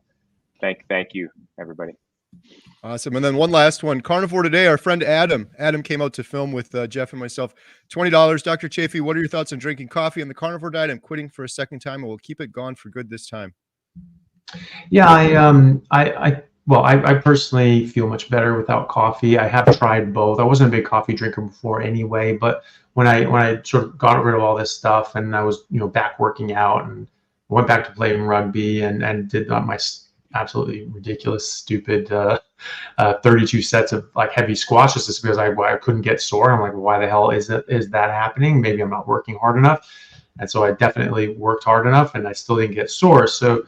S1: thank you, everybody.
S3: Awesome. And then one last one. Carnivore today, our friend Adam. Adam came out to film with Jeff and myself. $20. Dr. Chaffee, what are your thoughts on drinking coffee on the carnivore diet? I'm quitting for a second time, and we'll keep it gone for good this time.
S2: Yeah, I Well, I personally feel much better without coffee. I have tried both. I wasn't a big coffee drinker before anyway, but when I sort of got rid of all this stuff and I was, back working out and went back to playing rugby and did my absolutely ridiculous, stupid 32 sets of like heavy squats just because I couldn't get sore. I'm like, why the hell is that happening? Maybe I'm not working hard enough. And so I definitely worked hard enough and I still didn't get sore. So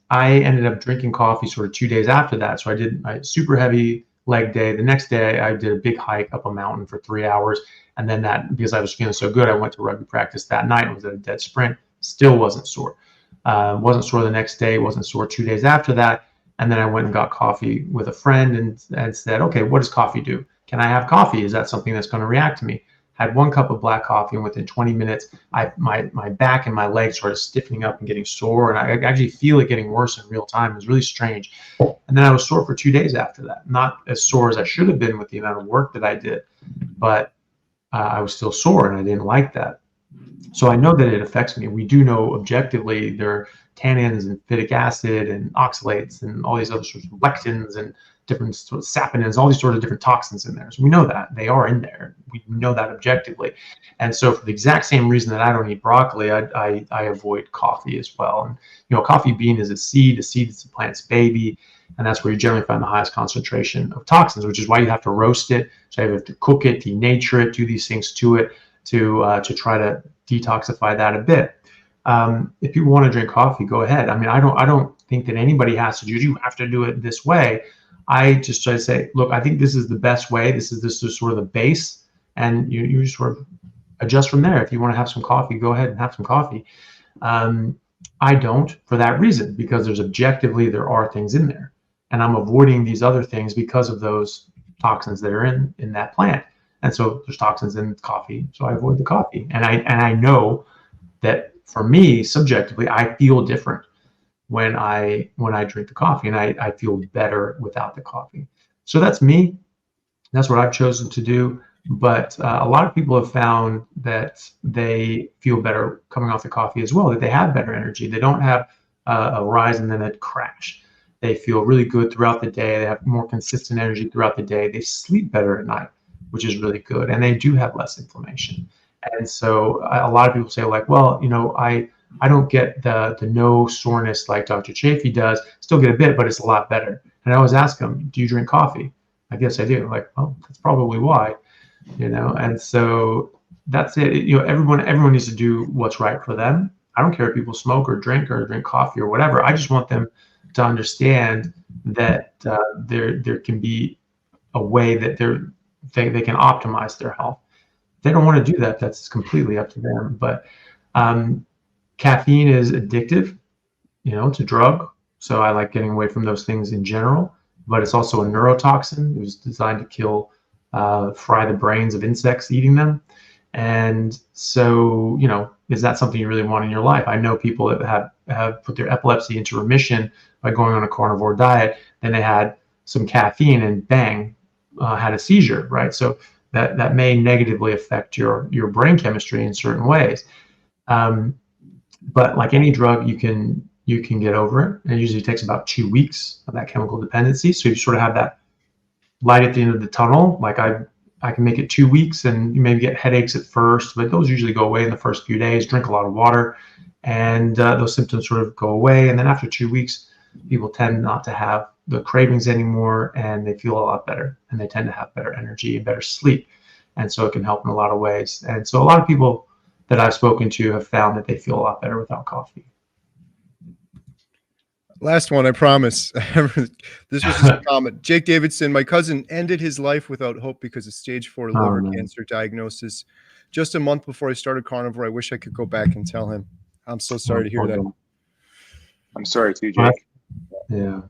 S2: I ended up drinking coffee sort of 2 days after that. So I did my super heavy leg day. The next day I did a big hike up a mountain for 3 hours. And then because I was feeling so good, I went to rugby practice that night and was at a dead sprint. Still wasn't sore. Wasn't sore the next day, wasn't sore 2 days after that. And then I went and got coffee with a friend and said, okay, what does coffee do? Can I have coffee? Is that something that's going to react to me? Had 1 cup of black coffee, and within 20 minutes, my back and my legs started stiffening up and getting sore. And I actually feel it getting worse in real time. It was really strange. And then I was sore for 2 days after that. Not as sore as I should have been with the amount of work that I did, but I was still sore and I didn't like that. So I know that it affects me. We do know objectively there are tannins and phytic acid and oxalates and all these other sorts of lectins and different sort of saponins, all these sorts of different toxins in there. So we know that they are in there. We know that objectively. And so for the exact same reason that I don't eat broccoli, I avoid coffee as well. And, coffee bean is a seed. The seed is the plant's baby. And that's where you generally find the highest concentration of toxins, which is why you have to roast it. So you have to cook it, denature it, do these things to it to try to detoxify that a bit. If people want to drink coffee, go ahead. I mean, I don't think that anybody has to do. You have to do it this way. I just try to say, look, I think this is the best way. This is sort of the base, and you just sort of adjust from there. If you want to have some coffee, go ahead and have some coffee. I don't for that reason, because there are things in there, and I'm avoiding these other things because of those toxins that are in that plant. And so there's toxins in coffee, so I avoid the coffee. And I know that for me, subjectively, I feel different when I drink the coffee, and I feel better without the coffee. So that's me. That's what I've chosen to do. But a lot of people have found that they feel better coming off the coffee as well, that they have better energy. They don't have a rise and then a crash. They feel really good throughout the day. They have more consistent energy throughout the day. They sleep better at night, which is really good. And they do have less inflammation. And so a lot of people say, like, well, I don't get the no soreness like Dr. Chaffee does. Still get a bit, but it's a lot better. And I always ask them, do you drink coffee? I guess I do. Like, well, that's probably why, And so that's it. Everyone needs to do what's right for them. I don't care if people smoke or drink coffee or whatever. I just want them to understand that there can be a way that they can optimize their health. If they don't want to do that, that's completely up to them. But caffeine is addictive. It's a drug. So I like getting away from those things in general. But it's also a neurotoxin. It was designed to fry the brains of insects eating them. And so, is that something you really want in your life? I know people that have put their epilepsy into remission by going on a carnivore diet. Then they had some caffeine and bang, had a seizure, right? So that may negatively affect your brain chemistry in certain ways. But like any drug, you can get over it. It usually takes about 2 weeks of that chemical dependency. So you sort of have that light at the end of the tunnel. Like I can make it 2 weeks, and you maybe get headaches at first, but those usually go away in the first few days. Drink a lot of water, and those symptoms sort of go away. And then after 2 weeks, people tend not to have the cravings anymore, and they feel a lot better, and they tend to have better energy and better sleep. And so it can help in a lot of ways. And so a lot of people that I've spoken to have found that they feel a lot better without coffee.
S3: Last one, I promise. This was just a comment. Jake Davidson, my cousin ended his life without hope because of stage 4 liver cancer diagnosis. Just a month before I started carnivore, I wish I could go back and tell him. I'm so sorry to hear that.
S1: I'm sorry too, Jake.
S2: Yeah.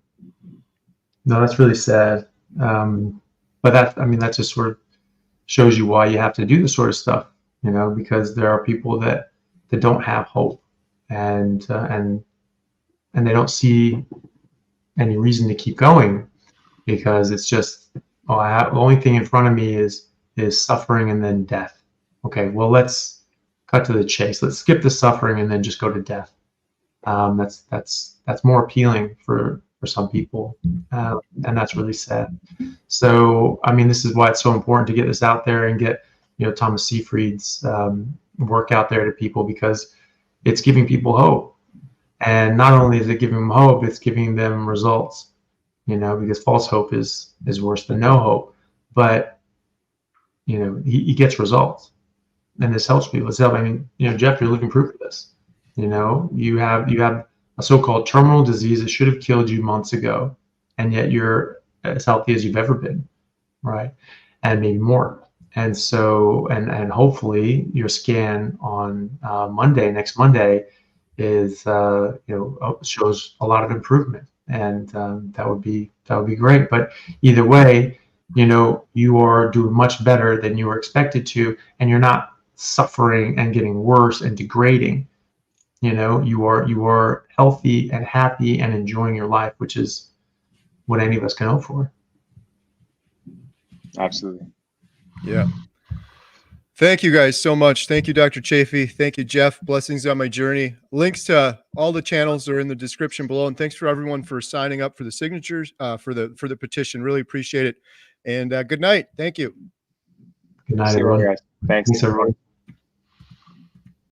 S2: No, that's really sad. But that just sort of shows you why you have to do this sort of stuff, because there are people that don't have hope, and they don't see any reason to keep going, because it's just, the only thing in front of me is suffering and then death. Okay, well, let's cut to the chase. Let's skip the suffering and then just go to death. That's more appealing for for some people, and that's really sad. So, I mean, this is why it's so important to get this out there and get, you know, Thomas Seyfried's work out there to people, because it's giving people hope. And not only is it giving them hope, it's giving them results, you know, because false hope is worse than no hope. But, you know, he gets results, and this helps people. It's help. I mean, you know, Jeff, you're living proof of this. You know, you have a so-called terminal disease that should have killed you months ago, and yet you're as healthy as you've ever been, right? And maybe more. And so, and hopefully your scan on next Monday is, you know, shows a lot of improvement, and that would be great. But either way, you know, you are doing much better than you were expected to, and you're not suffering and getting worse and degrading. You know, you are healthy and happy and enjoying your life, which is what any of us can hope for.
S1: Absolutely.
S3: Yeah. Thank you guys so much. Thank you, Dr. Chaffee. Thank you, Jeff. Blessings on my journey. Links to all the channels are in the description below. And thanks for everyone for signing up for the signatures, for the petition. Really appreciate it. And good night. Thank you.
S2: Good night,
S1: See you
S2: everyone.
S1: guys. Thanks.
S2: Thanks, everyone.